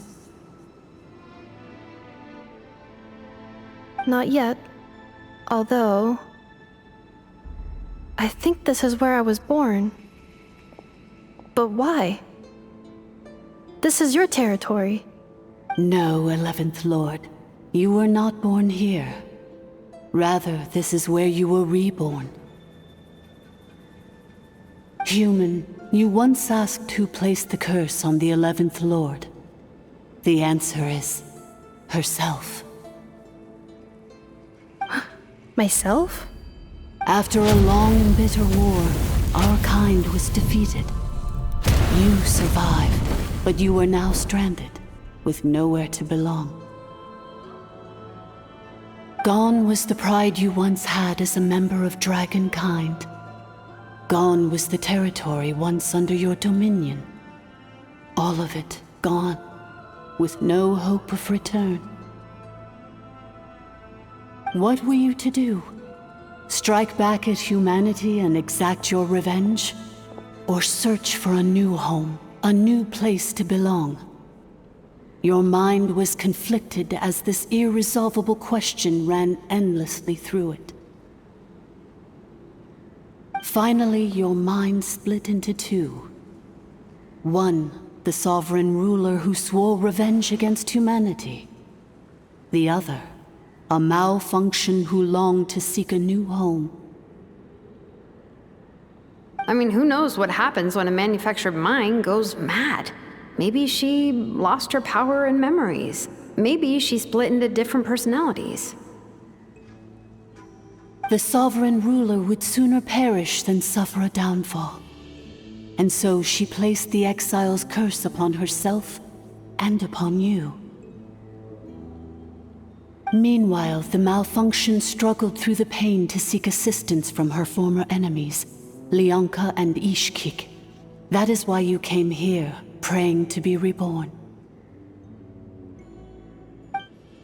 Not yet. Although... I think this is where I was born. But why? This is your territory. No, 11th Lord. You were not born here. Rather, this is where you were reborn. Human, you once asked who placed the curse on the 11th Lord. The answer is... herself. Myself? After a long and bitter war, our kind was defeated. You survived, but you are now stranded, with nowhere to belong. Gone was the pride you once had as a member of dragonkind. Gone was the territory once under your dominion. All of it gone, with no hope of return. What were you to do? Strike back at humanity and exact your revenge? Or search for a new home, a new place to belong? Your mind was conflicted as this irresolvable question ran endlessly through it. Finally, your mind split into two. One, the sovereign ruler who swore revenge against humanity. The other, a malfunction who longed to seek a new home. I mean, who knows what happens when a manufactured mind goes mad? Maybe she lost her power and memories. Maybe she split into different personalities. The sovereign ruler would sooner perish than suffer a downfall. And so she placed the exile's curse upon herself and upon you. Meanwhile, the malfunction struggled through the pain to seek assistance from her former enemies, Leonka and Ishkik. That is why you came here, praying to be reborn.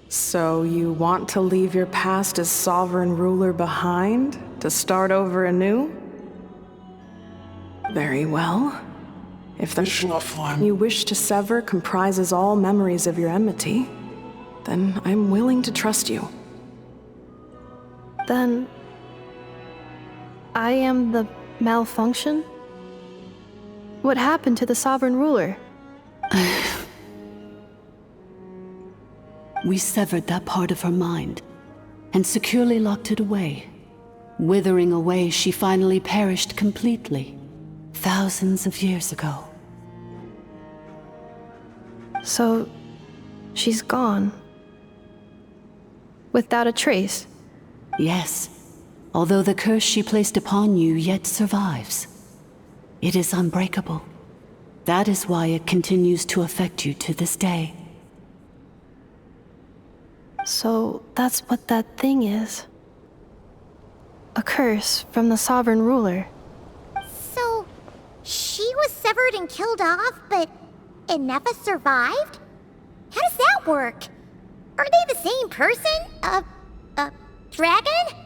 So you want to leave your past as sovereign ruler behind, to start over anew? Very well. If the you wish to sever comprises all memories of your enmity, then I'm willing to trust you. Then... I am the malfunction? What happened to the sovereign ruler? We severed that part of her mind, and securely locked it away. Withering away, she finally perished completely, thousands of years ago. So, she's gone. Without a trace? Yes, although the curse she placed upon you yet survives. It is unbreakable. That is why it continues to affect you to this day. So, that's what that thing is. A curse from the sovereign ruler. So, she was severed and killed off, but Ineffa survived? How does that work? Are they the same person? Dragon?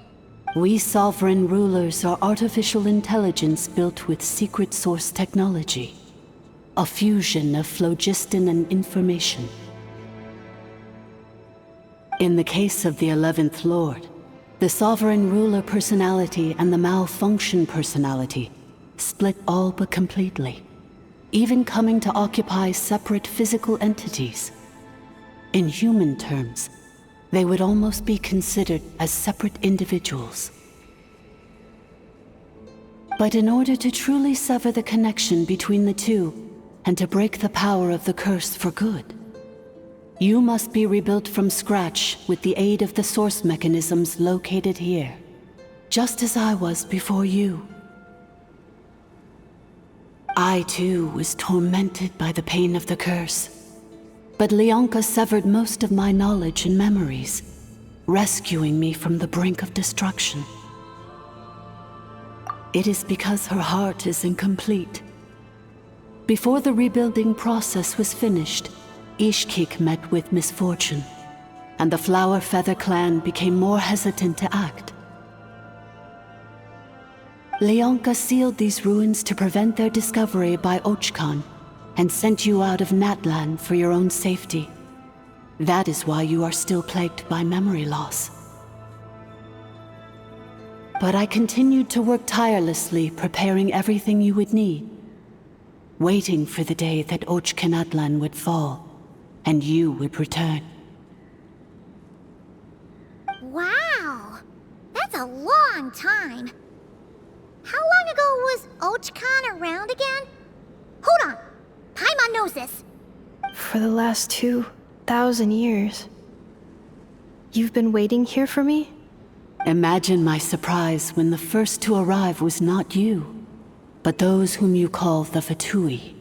We sovereign rulers are artificial intelligence built with secret source technology. A fusion of phlogiston and information. In the case of the 11th Lord, the sovereign ruler personality and the malfunction personality split all but completely, even coming to occupy separate physical entities. In human terms, they would almost be considered as separate individuals. But in order to truly sever the connection between the two, and to break the power of the curse for good, you must be rebuilt from scratch with the aid of the source mechanisms located here, just as I was before you. I too was tormented by the pain of the curse, but Leonka severed most of my knowledge and memories, rescuing me from the brink of destruction. It is because her heart is incomplete. Before the rebuilding process was finished, Ishkik met with misfortune, and the Flower Feather clan became more hesitant to act. Leonka sealed these ruins to prevent their discovery by Archon, and sent you out of Natlan for your own safety. That is why you are still plagued by memory loss. But I continued to work tirelessly, preparing everything you would need, waiting for the day that Natlan would fall, and you would return. Wow! That's a long time. How long ago was Archon around again? Hold on! Paimon knows this. For the last 2,000 years. You've been waiting here for me? Imagine my surprise when the first to arrive was not you, but those whom you call the Fatui.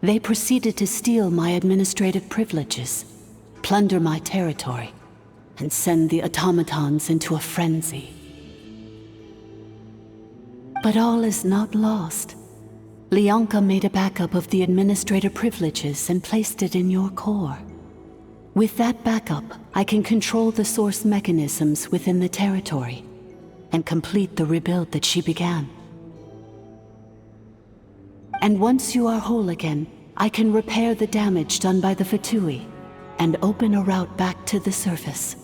They proceeded to steal my administrative privileges, plunder my territory, and send the automatons into a frenzy. But all is not lost. Leonka made a backup of the administrator privileges and placed it in your core. With that backup, I can control the source mechanisms within the territory and complete the rebuild that she began. And once you are whole again, I can repair the damage done by the Fatui and open a route back to the surface.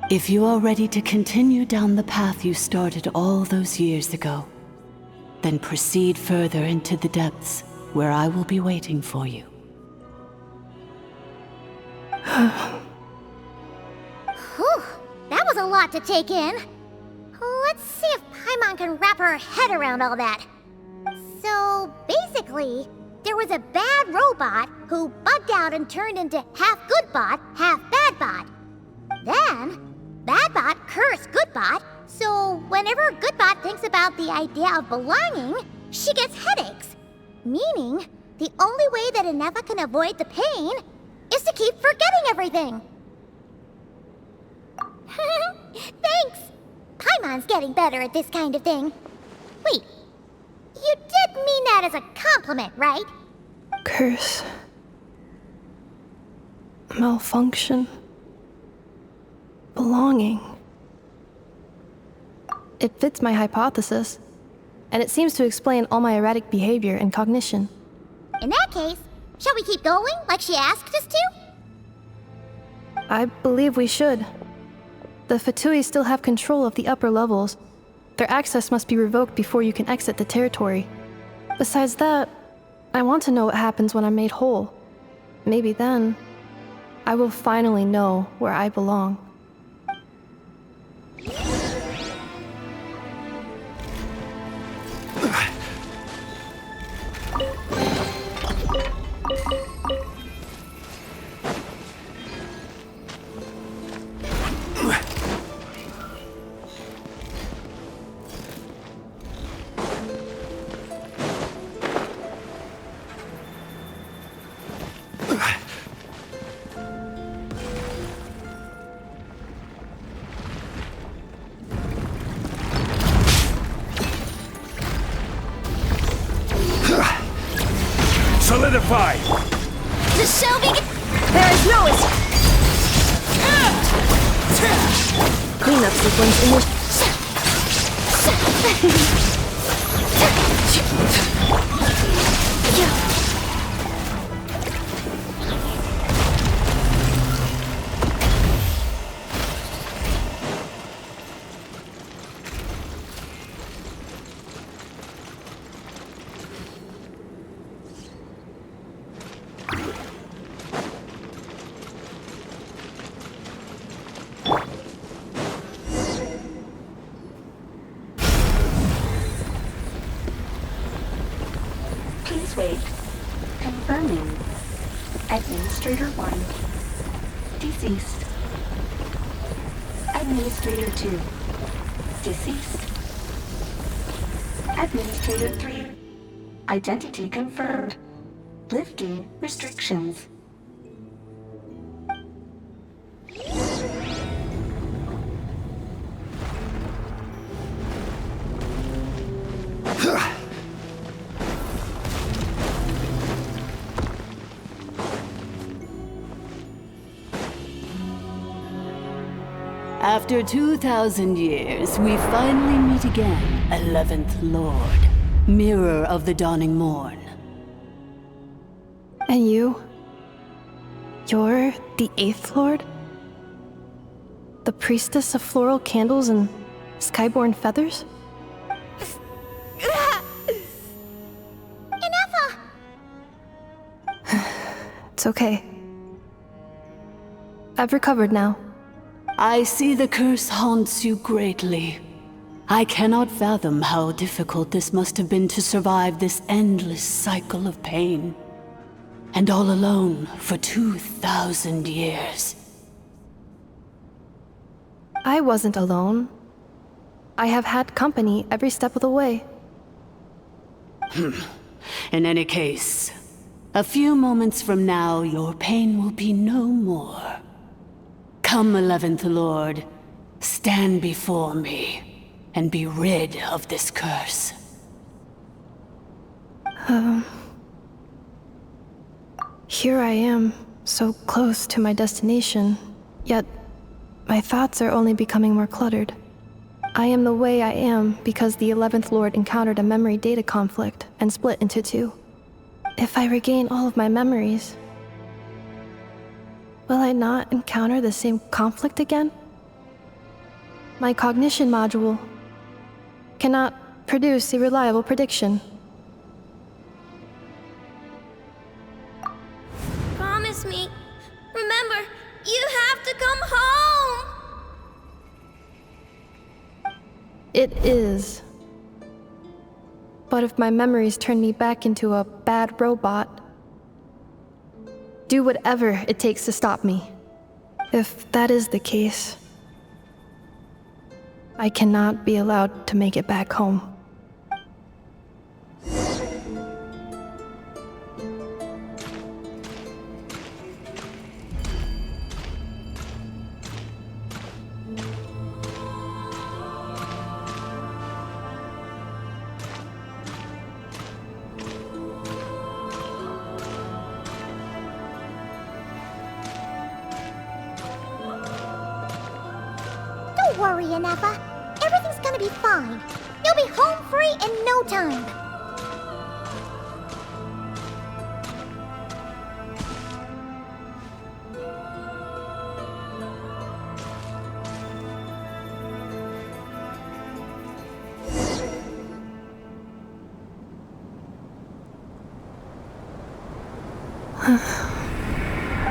If you are ready to continue down the path you started all those years ago, then proceed further into the depths where I will be waiting for you. Whew, that was a lot to take in. Let's see if Paimon can wrap her head around all that. So, basically, there was a bad robot who bugged out and turned into half good bot, half bad bot. Then, bad bot cursed good bot, so whenever good bot thinks about the idea of belonging, she gets headaches. Meaning, the only way that Ineffa can avoid the pain is to keep forgetting everything. Thanks! Paimon's getting better at this kind of thing. Wait, you did mean that as a compliment, right? Curse. Malfunction. Belonging. It fits my hypothesis, and it seems to explain all my erratic behavior and cognition. In that case, shall we keep going like she asked us to? I believe we should. The Fatui still have control of the upper levels. Their access must be revoked before you can exit the territory. Besides that, I want to know what happens when I'm made whole. Maybe then, I will finally know where I belong. Solidify! The shall be... There is no Cleanup sequence initiated. Please wait. Confirming. Administrator 1. Deceased. Administrator 2. Deceased. Administrator 3. Identity confirmed. Lifting restrictions. After 2,000 years, we finally meet again, 11th Lord, Mirror of the Dawning Morn. And you? You're the 8th Lord? The priestess of floral candles and skyborn feathers? Ineffa! It's okay. I've recovered now. I see the curse haunts you greatly. I cannot fathom how difficult this must have been to survive this endless cycle of pain. And all alone for 2,000 years. I wasn't alone. I have had company every step of the way. In any case, a few moments from now, your pain will be no more. Come, 11th Lord, stand before me, and be rid of this curse. Here I am, so close to my destination, yet my thoughts are only becoming more cluttered. I am the way I am because the 11th Lord encountered a memory data conflict and split into two. If I regain all of my memories, will I not encounter the same conflict again? My cognition module cannot produce a reliable prediction. Promise me. Remember, you have to come home! It is. But if my memories turn me back into a bad robot, do whatever it takes to stop me. If that is the case, I cannot be allowed to make it back home. Don't worry, Ineffa. Everything's gonna be fine. You'll be home free in no time.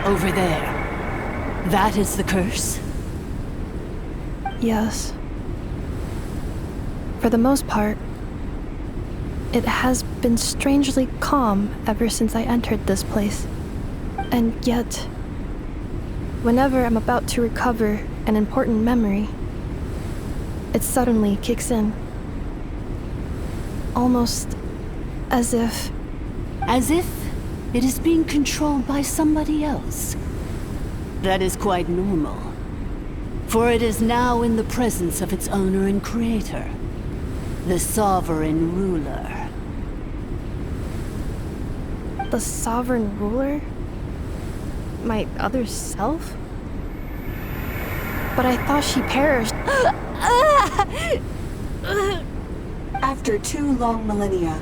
Over there. That is the curse? Yes. For the most part, it has been strangely calm ever since I entered this place. And yet, whenever I'm about to recover an important memory, it suddenly kicks in. Almost as if... As if it is being controlled by somebody else. That is quite normal. For it is now in the presence of its owner and creator, the sovereign ruler. The sovereign ruler? My other self? But I thought she perished. After 2 long millennia,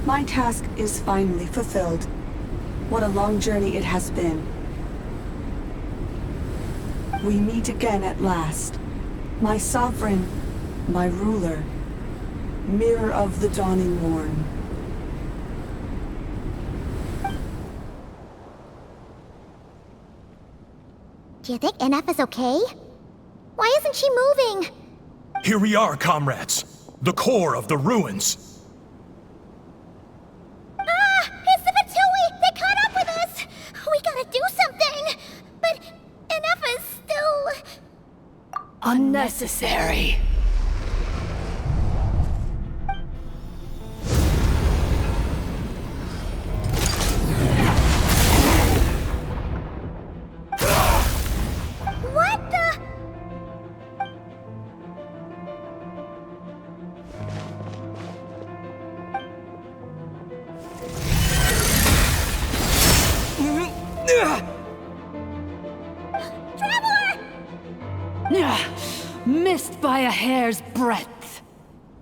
my task is finally fulfilled. What a long journey it has been. We meet again at last. My sovereign, my ruler, Mirror of the Dawning Morn. Do you think Ineffa's okay? Why isn't she moving? Here we are, comrades. The core of the ruins. Ah! unnecessary. What the? Missed by a hair's breadth.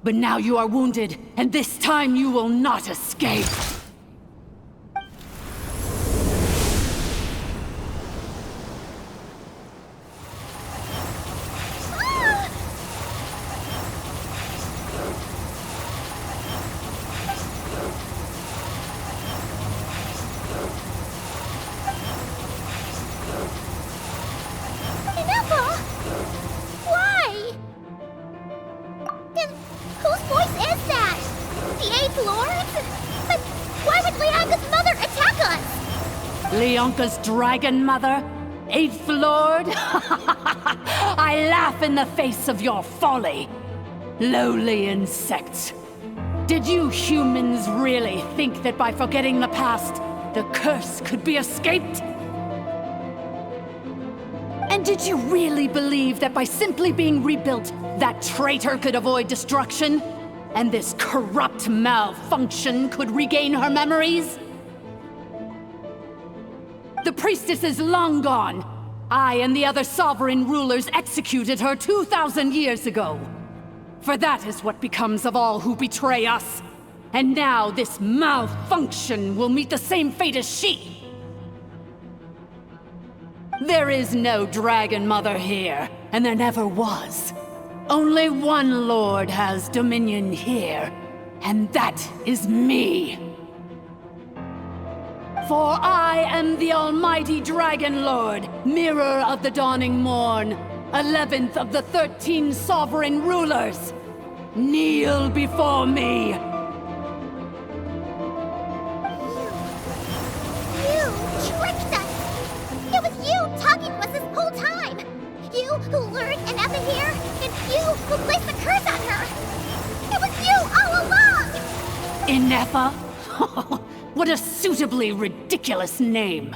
But now you are wounded, and this time you will not escape. Ineffa! Why? And whose voice is that? The 8th Lord? But why would Leanka's mother attack us? Leonka's dragon mother? 8th Lord? I laugh in the face of your folly. Lowly insects. Did you humans really think that by forgetting the past, the curse could be escaped? And did you really believe that by simply being rebuilt, that traitor could avoid destruction? And this corrupt malfunction could regain her memories? The priestess is long gone. I and the other sovereign rulers executed her 2,000 years ago. For that is what becomes of all who betray us. And now this malfunction will meet the same fate as she. There is no Dragon Mother here, and there never was. Only one Lord has dominion here, and that is me. For I am the almighty Dragon Lord, Mirror of the Dawning Morn, 11th of the 13 sovereign rulers. Kneel before me. You tricked us! It was you talking to us this whole time! You who lured Ineffa here, and you who placed the curse on her! It was you all along! Ineffa? What a suitably ridiculous name.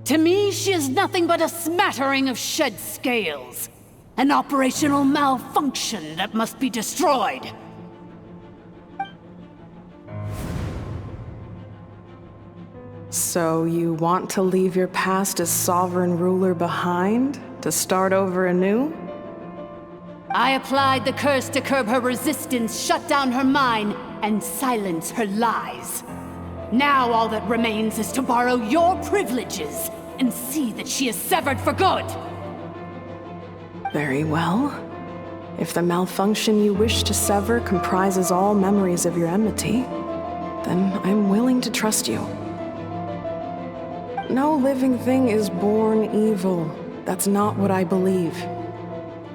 To me, she is nothing but a smattering of shed scales. An operational malfunction that must be destroyed. So you want to leave your past as sovereign ruler behind? To start over anew? I applied the curse to curb her resistance, shut down her mind, and silence her lies. Now all that remains is to borrow your privileges and see that she is severed for good. Very well. If the malfunction you wish to sever comprises all memories of your enmity, then I'm willing to trust you. No living thing is born evil. That's not what I believe.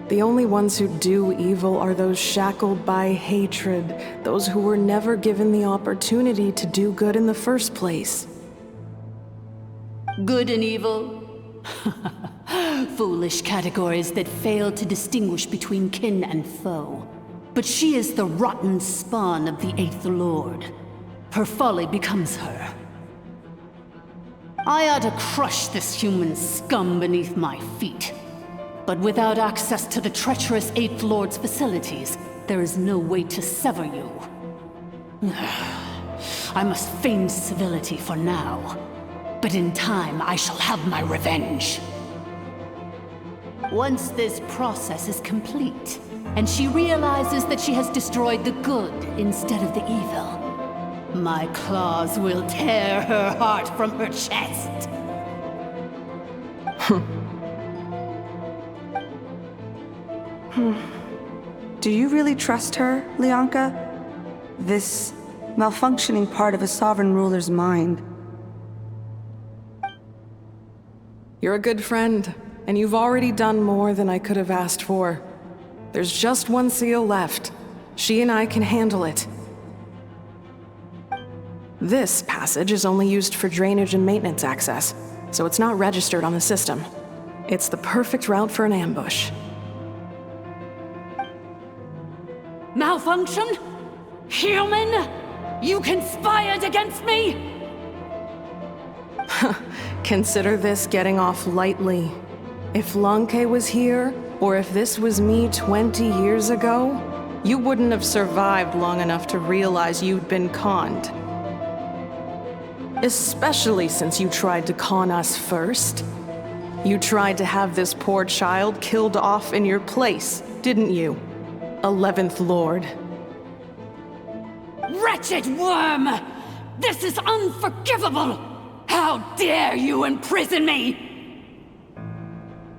The only ones who do evil are those shackled by hatred, those who were never given the opportunity to do good in the first place. Good and evil? Foolish categories that fail to distinguish between kin and foe. But she is the rotten spawn of the 8th Lord. Her folly becomes her. I ought to crush this human scum beneath my feet. But without access to the treacherous 8th Lord's facilities, there is no way to sever you. I must feign civility for now. But in time, I shall have my revenge. Once this process is complete, and she realizes that she has destroyed the good instead of the evil, my claws will tear her heart from her chest. Do you really trust her, Leanka? This malfunctioning part of a sovereign ruler's mind. You're a good friend, and you've already done more than I could have asked for. There's just one seal left. She and I can handle it. This passage is only used for drainage and maintenance access, so it's not registered on the system. It's the perfect route for an ambush. malfunction? Human? You conspired against me? Consider this getting off lightly. If Lanke was here, or if this was me 20 years ago, you wouldn't have survived long enough to realize you'd been conned. Especially since you tried to con us first. You tried to have this poor child killed off in your place, didn't you? 11th Lord. Wretched worm! This is unforgivable! How dare you imprison me!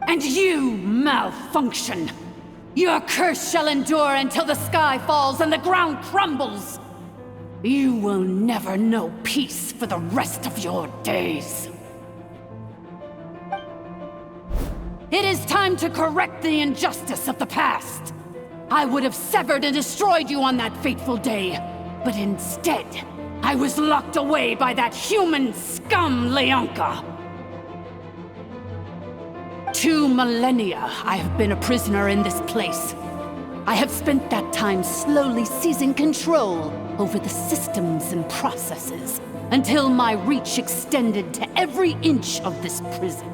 And you, malfunction! Your curse shall endure until the sky falls and the ground crumbles! You will never know peace for the rest of your days. It is time to correct the injustice of the past. I would have severed and destroyed you on that fateful day, but instead, I was locked away by that human scum, Leonka. 2 millennia I have been a prisoner in this place. I have spent that time slowly seizing control over the systems and processes, until my reach extended to every inch of this prison.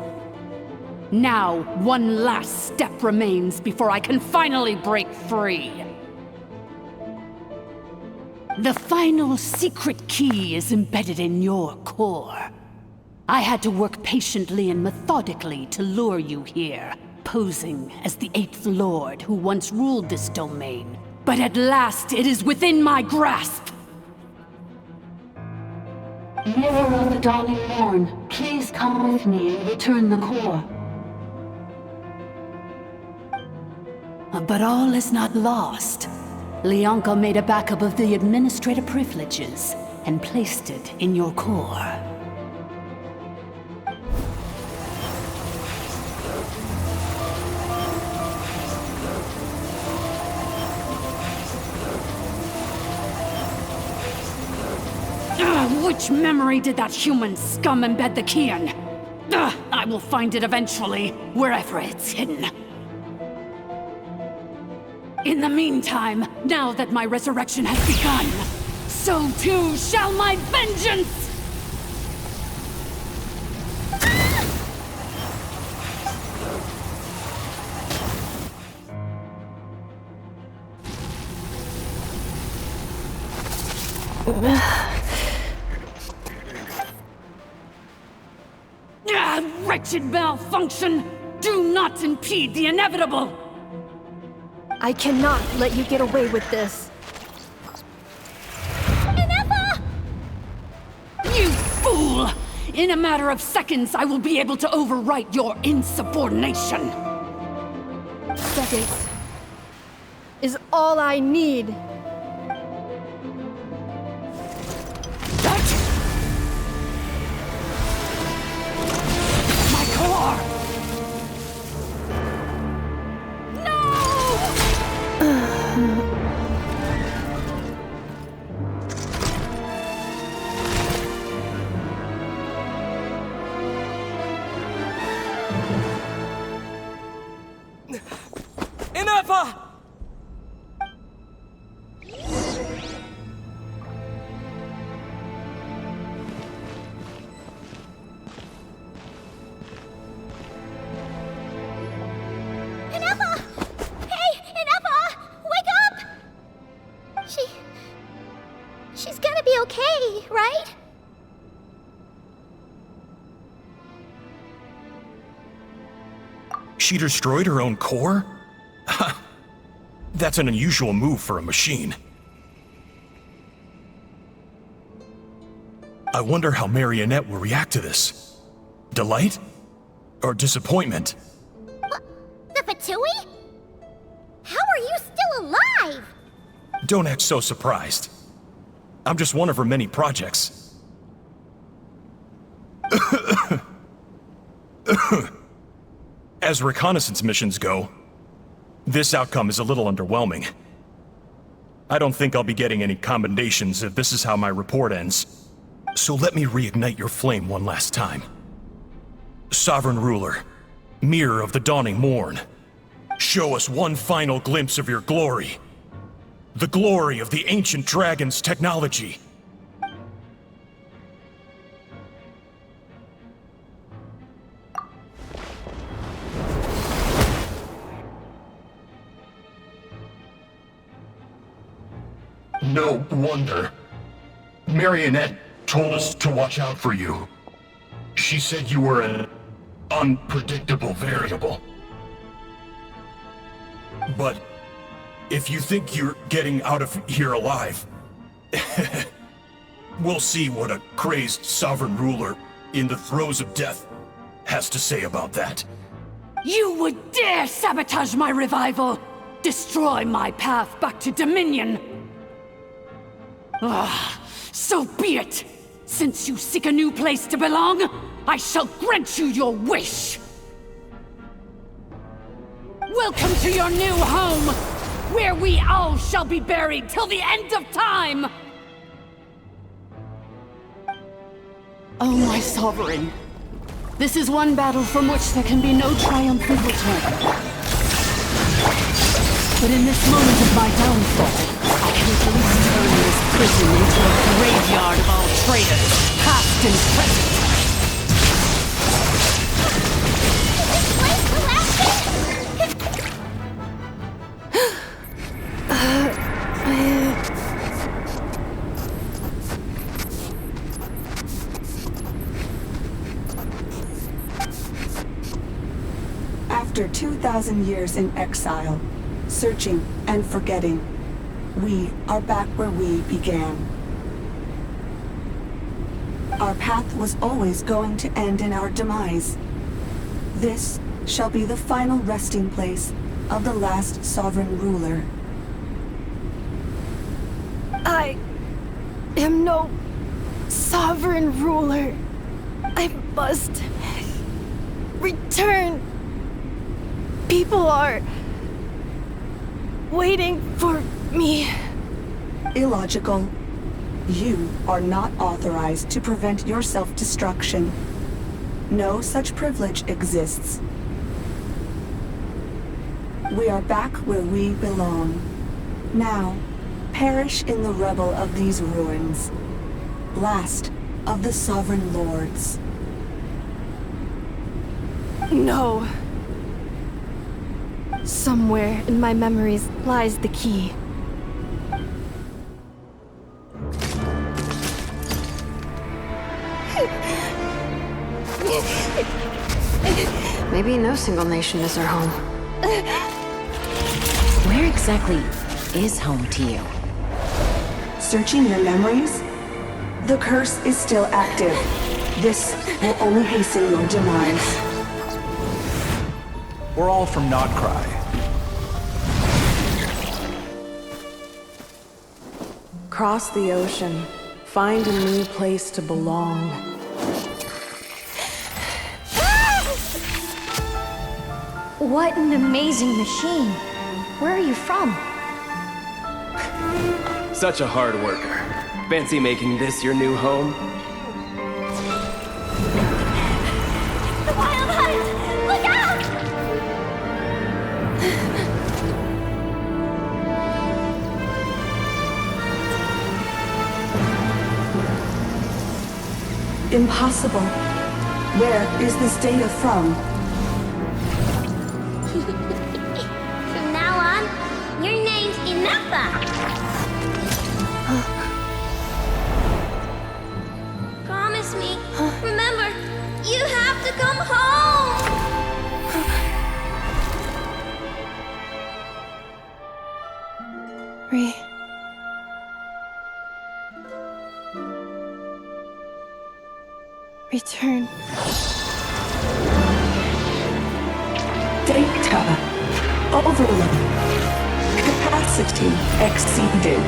Now, one last step remains before I can finally break free. The final secret key is embedded in your core. I had to work patiently and methodically to lure you here, posing as the 8th Lord who once ruled this domain. But at last, it is within my grasp! Mirror of the Dawning Morn, please come with me and return the core. But all is not lost. Leonka made a backup of the administrator privileges and placed it in your core. Which memory did that human scum embed the key in? I will find it eventually, wherever it's hidden. In the meantime, now that my resurrection has begun, so too shall my vengeance! Wretched malfunction! Do not impede the inevitable! I cannot let you get away with this. Ineffa! You fool! In a matter of seconds, I will be able to overwrite your insubordination! Seconds is all I need. My core! Ineffa! Ineffa! Hey, Ineffa! Wake up! She's gonna be okay, right? She destroyed her own core? That's an unusual move for a machine. I wonder how Marionette will react to this. Delight? Or disappointment? The Fatui? How are you still alive? Don't act so surprised. I'm just one of her many projects. As reconnaissance missions go, this outcome is a little underwhelming. I don't think I'll be getting any commendations if this is how my report ends. So let me reignite your flame one last time. Sovereign Ruler, Mirror of the Dawning Morn, show us one final glimpse of your glory. The glory of the ancient dragon's technology. No wonder. Marionette told us to watch out for you. She said you were an unpredictable variable. But if you think you're getting out of here alive, we'll see what a crazed sovereign ruler in the throes of death has to say about that. You would dare sabotage my revival! Destroy my path back to Dominion! So be it! Since you seek a new place to belong, I shall grant you your wish! Welcome to your new home, where we all shall be buried till the end of time! Oh, my sovereign. This is one battle from which there can be no triumphant return. But in this moment of my downfall, I can at least turn this prison into a graveyard of all traitors, past and present. After 2,000 years in exile, searching and forgetting, we are back where we began. Our path was always going to end in our demise. This shall be the final resting place of the last sovereign ruler. I am no sovereign ruler. I must return. People are waiting for me. Illogical. You are not authorized to prevent your self-destruction. No such privilege exists. We are back where we belong. Now, perish in the rubble of these ruins. Last of the sovereign lords. No. Somewhere in my memories lies the key. Maybe no single nation is our home. Where exactly is home to you? Searching your memories? The curse is still active. This will only hasten your demise. We're all from Nodcry. Cross the ocean. Find a new place to belong. What an amazing machine. Where are you from? Such a hard worker. Fancy making this your new home? The Wild Hunt! Look out! Impossible. Where is this data from? From now on, your name's Ineffa. Promise me. Remember, you have to come home. Return. Data. Overload. Capacity exceeded.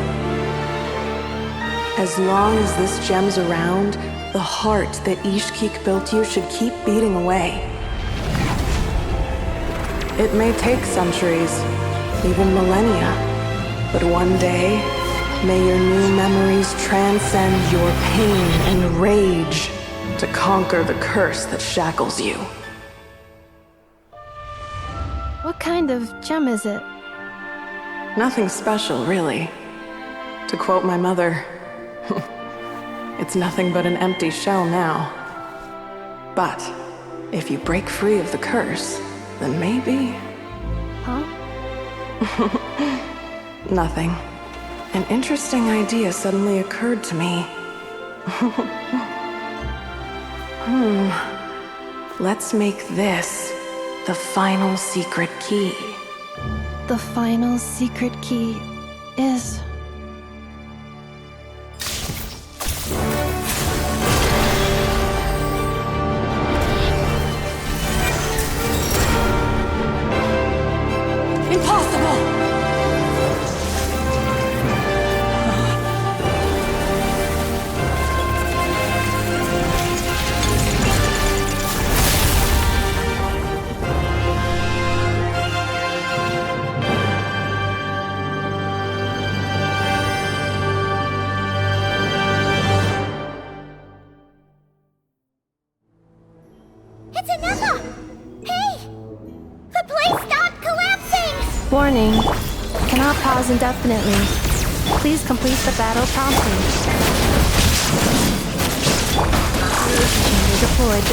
As long as this gem's around, the heart that Ishkik built you should keep beating away. It may take centuries, even millennia, but one day, may your new memories transcend your pain and rage to conquer the curse that shackles you. What kind of gem is it? Nothing special, really. To quote my mother, it's nothing but an empty shell now. But if you break free of the curse, then maybe... Huh? Nothing. An interesting idea suddenly occurred to me. Let's make this the final secret key. The final secret key is... Impossible! It's Ineffa! Hey! The place stopped collapsing! Warning. Cannot pause indefinitely. Please complete the battle promptly. Chamber deployed.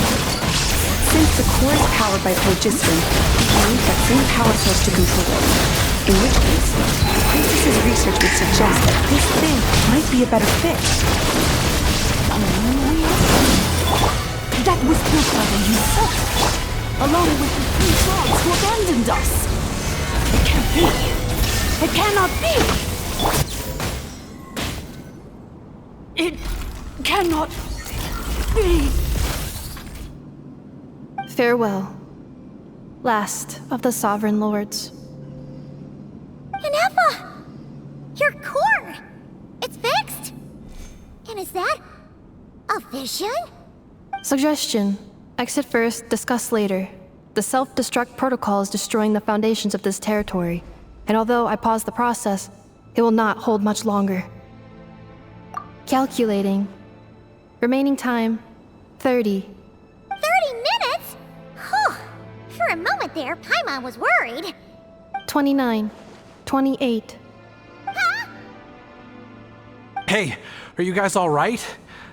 Since the core is powered by phlogiston, we need that same power source to control it. In which case, the priestess's research would suggest that this thing might be a better fit. That was built by the himself, along with the 3 frogs who abandoned us. It can't be. It cannot be. It cannot be. Farewell. Last of the Sovereign Lords. Ineffa! Your core! It's fixed! And is that a vision? Suggestion. Exit first, discuss later. The self-destruct protocol is destroying the foundations of this territory, and although I pause the process, it will not hold much longer. Calculating. Remaining time, 30. 30 minutes? Whew. For a moment there, Paimon was worried. 29. 28. Hey, are you guys all right?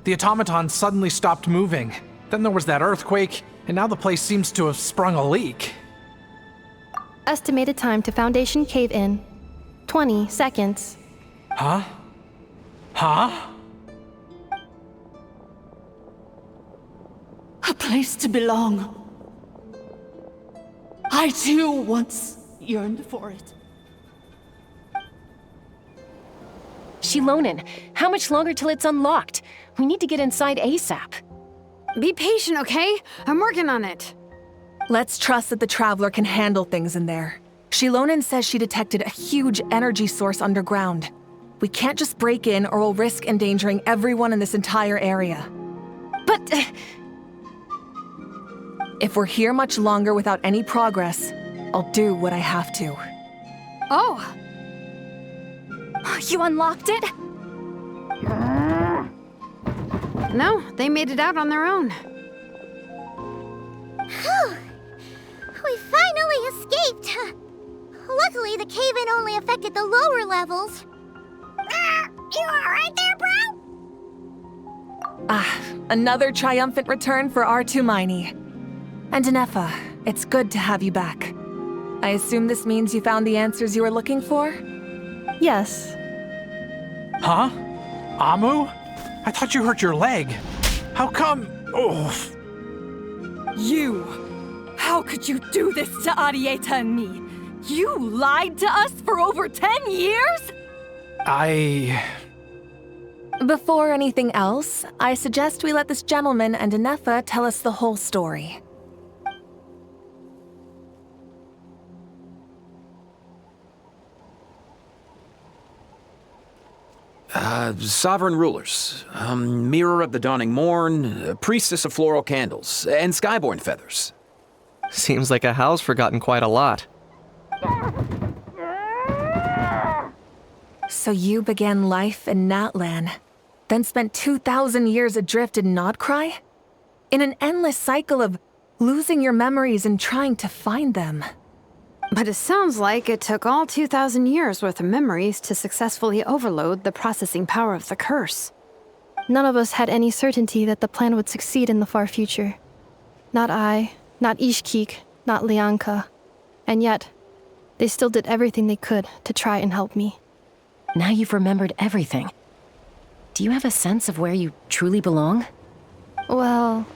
The automaton suddenly stopped moving. Then there was that earthquake, and now the place seems to have sprung a leak. Estimated time to Foundation cave-in, 20 seconds. Huh? Huh? A place to belong. I too once yearned for it. Xilonen, how much longer till it's unlocked? We need to get inside ASAP. Be patient, okay? I'm working on it. Let's trust that the Traveler can handle things in there. Xilonen says she detected a huge energy source underground. We can't just break in or we'll risk endangering everyone in this entire area. But... if we're here much longer without any progress, I'll do what I have to. Oh! You unlocked it? No, they made it out on their own. Whew. We finally escaped. Luckily, the cave-in only affected the lower levels. You alright there, bro? Another triumphant return for R2 Miney. And Ineffa, it's good to have you back. I assume this means you found the answers you were looking for? Yes. Huh? Amu? I thought you hurt your leg. How come? Oh. You! How could you do this to Arieta and me? You lied to us for over 10 years? Before anything else, I suggest we let this gentleman and Ineffa tell us the whole story. Sovereign rulers, Mirror of the Dawning Morn, Priestess of Floral Candles, and Skyborn Feathers. Seems like a house forgotten quite a lot. So you began life in Natlan, then spent 2,000 years adrift in Nodcry? In an endless cycle of losing your memories and trying to find them. But it sounds like it took all 2,000 years worth of memories to successfully overload the processing power of the curse. None of us had any certainty that the plan would succeed in the far future. Not I, not Ishkik, not Lianka. And yet, they still did everything they could to try and help me. Now you've remembered everything. Do you have a sense of where you truly belong? Well,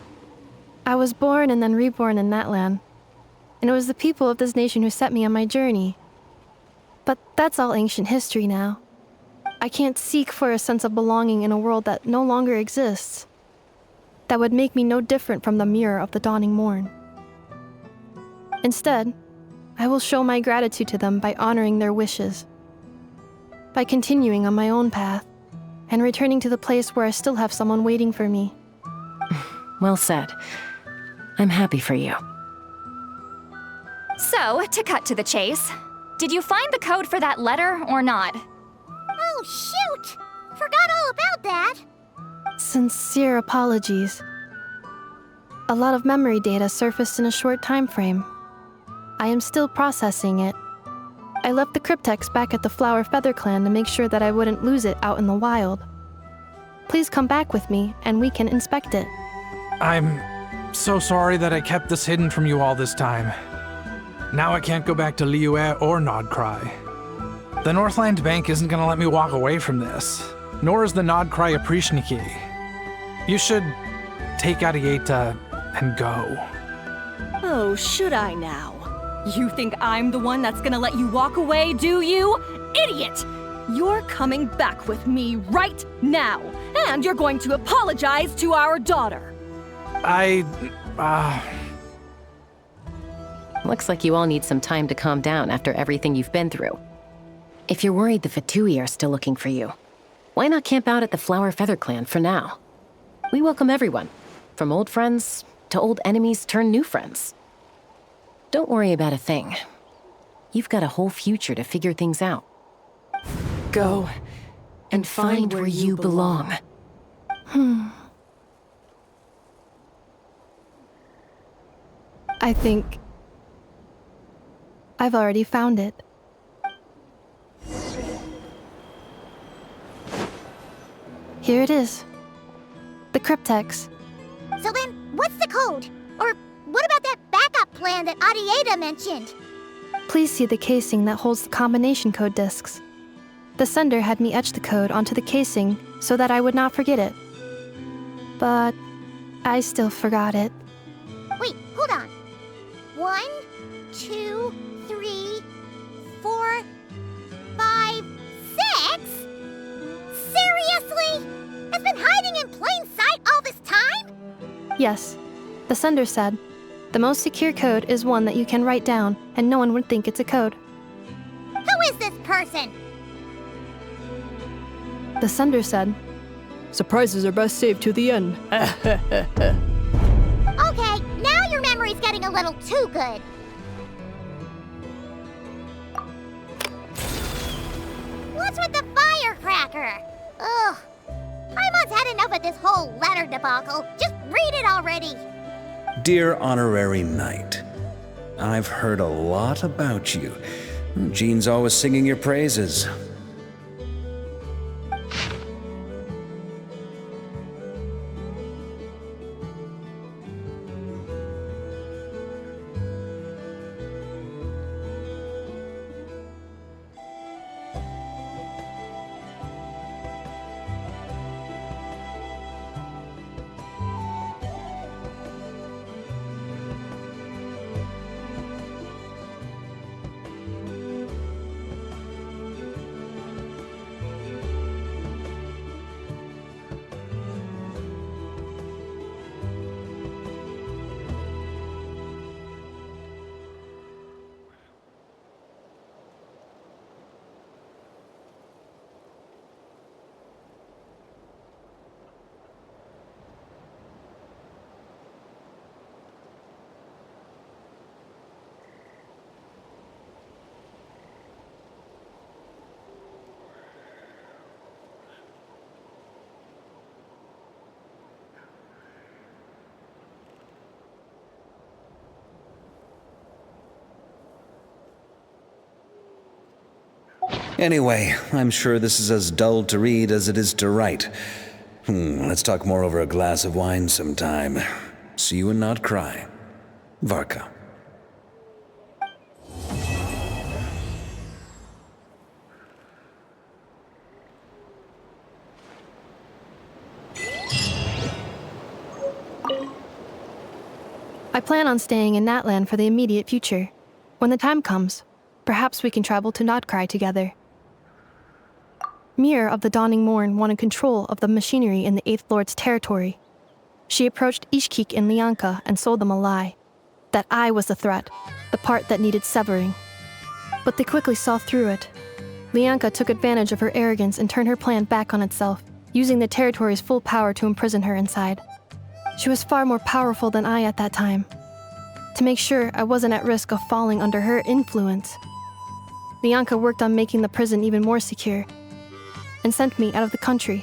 I was born and then reborn in that land. And it was the people of this nation who set me on my journey. But that's all ancient history now. I can't seek for a sense of belonging in a world that no longer exists. That would make me no different from the mirror of the dawning morn. Instead, I will show my gratitude to them by honoring their wishes. By continuing on my own path, and returning to the place where I still have someone waiting for me. Well said. I'm happy for you. So, to cut to the chase, did you find the code for that letter or not? Oh, shoot! Forgot all about that! Sincere apologies. A lot of memory data surfaced in a short time frame. I am still processing it. I left the cryptex back at the Flower Feather Clan to make sure that I wouldn't lose it out in the wild. Please come back with me, and we can inspect it. I'm so sorry that I kept this hidden from you all this time. Now I can't go back to Liyue or Nodcry. The Northland Bank isn't gonna let me walk away from this, nor is the Nodcry Aprishniki. You should take Arieta and go. Oh, should I now? You think I'm the one that's gonna let you walk away, do you? Idiot! You're coming back with me right now, and you're going to apologize to our daughter. Looks like you all need some time to calm down after everything you've been through. If you're worried the Fatui are still looking for you, why not camp out at the Flower Feather Clan for now? We welcome everyone, from old friends to old enemies turned new friends. Don't worry about a thing. You've got a whole future to figure things out. Go and find where you belong. I think I've already found it. Here it is. The cryptex. So then, what's the code? Or what about that backup plan that Arieta mentioned? Please see the casing that holds the combination code discs. The sender had me etch the code onto the casing so that I would not forget it. But I still forgot it. Wait, hold on. 1, 2, 3, 4, 5, 6? Seriously? It's been hiding in plain sight all this time? Yes, the sender said, the most secure code is one that you can write down and no one would think it's a code. Who is this person? The sender said, surprises are best saved to the end. Okay, now your memory's getting a little too good. What's with the firecracker? Ugh. Paimon's had enough of this whole letter debacle. Just read it already. Dear Honorary Knight, I've heard a lot about you. Jean's always singing your praises. Anyway, I'm sure this is as dull to read as it is to write. Let's talk more over a glass of wine sometime. See you and not cry. Varka. I plan on staying in Natlan for the immediate future. When the time comes, perhaps we can travel to Notcry together. Mir of the Dawning Morn wanted control of the machinery in the Eighth Lord's territory. She approached Ishkik and Lianka and sold them a lie. That I was the threat, the part that needed severing. But they quickly saw through it. Lianka took advantage of her arrogance and turned her plan back on itself, using the territory's full power to imprison her inside. She was far more powerful than I at that time. To make sure I wasn't at risk of falling under her influence, Lianka worked on making the prison even more secure, and sent me out of the country.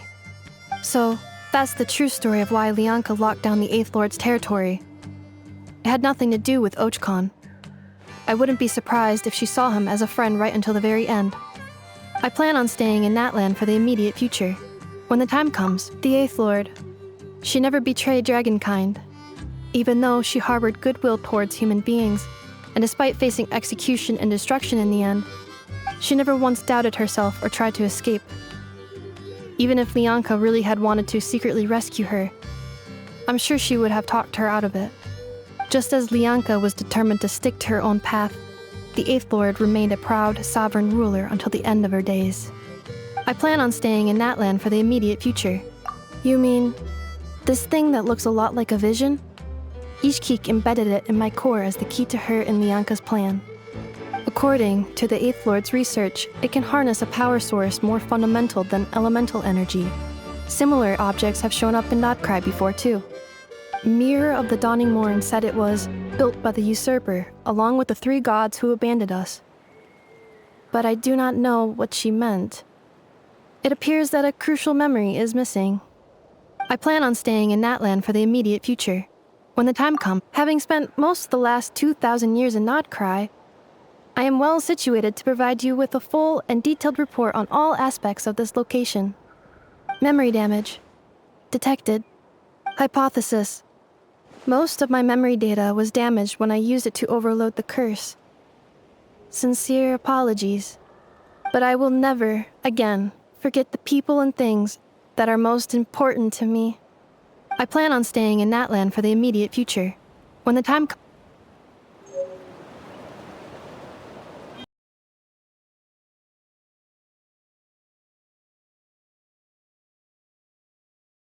So, that's the true story of why Lianka locked down the Eighth Lord's territory. It had nothing to do with Ochkon. I wouldn't be surprised if she saw him as a friend right until the very end. I plan on staying in Natlan for the immediate future. When the time comes, the Eighth Lord, she never betrayed Dragonkind, even though she harbored goodwill towards human beings, and despite facing execution and destruction in the end, she never once doubted herself or tried to escape. Even if Lianka really had wanted to secretly rescue her, I'm sure she would have talked her out of it. Just as Lianka was determined to stick to her own path, the Eighth Lord remained a proud, sovereign ruler until the end of her days. I plan on staying in Natlan for the immediate future. You mean this thing that looks a lot like a vision? Ishkik embedded it in my core as the key to her and Lianka's plan. According to the Eighth Lord's research, it can harness a power source more fundamental than elemental energy. Similar objects have shown up in Notcry before too. Mir of the Dawning Morn said it was built by the usurper, along with the 3 gods who abandoned us. But I do not know what she meant. It appears that a crucial memory is missing. I plan on staying in Natlan for the immediate future. When the time comes, having spent most of the last 2,000 years in Notcry, I am well situated to provide you with a full and detailed report on all aspects of this location. Memory damage. Detected. Hypothesis. Most of my memory data was damaged when I used it to overload the curse. Sincere apologies. But I will never, again, forget the people and things that are most important to me. I plan on staying in Natlan for the immediate future. When the time comes,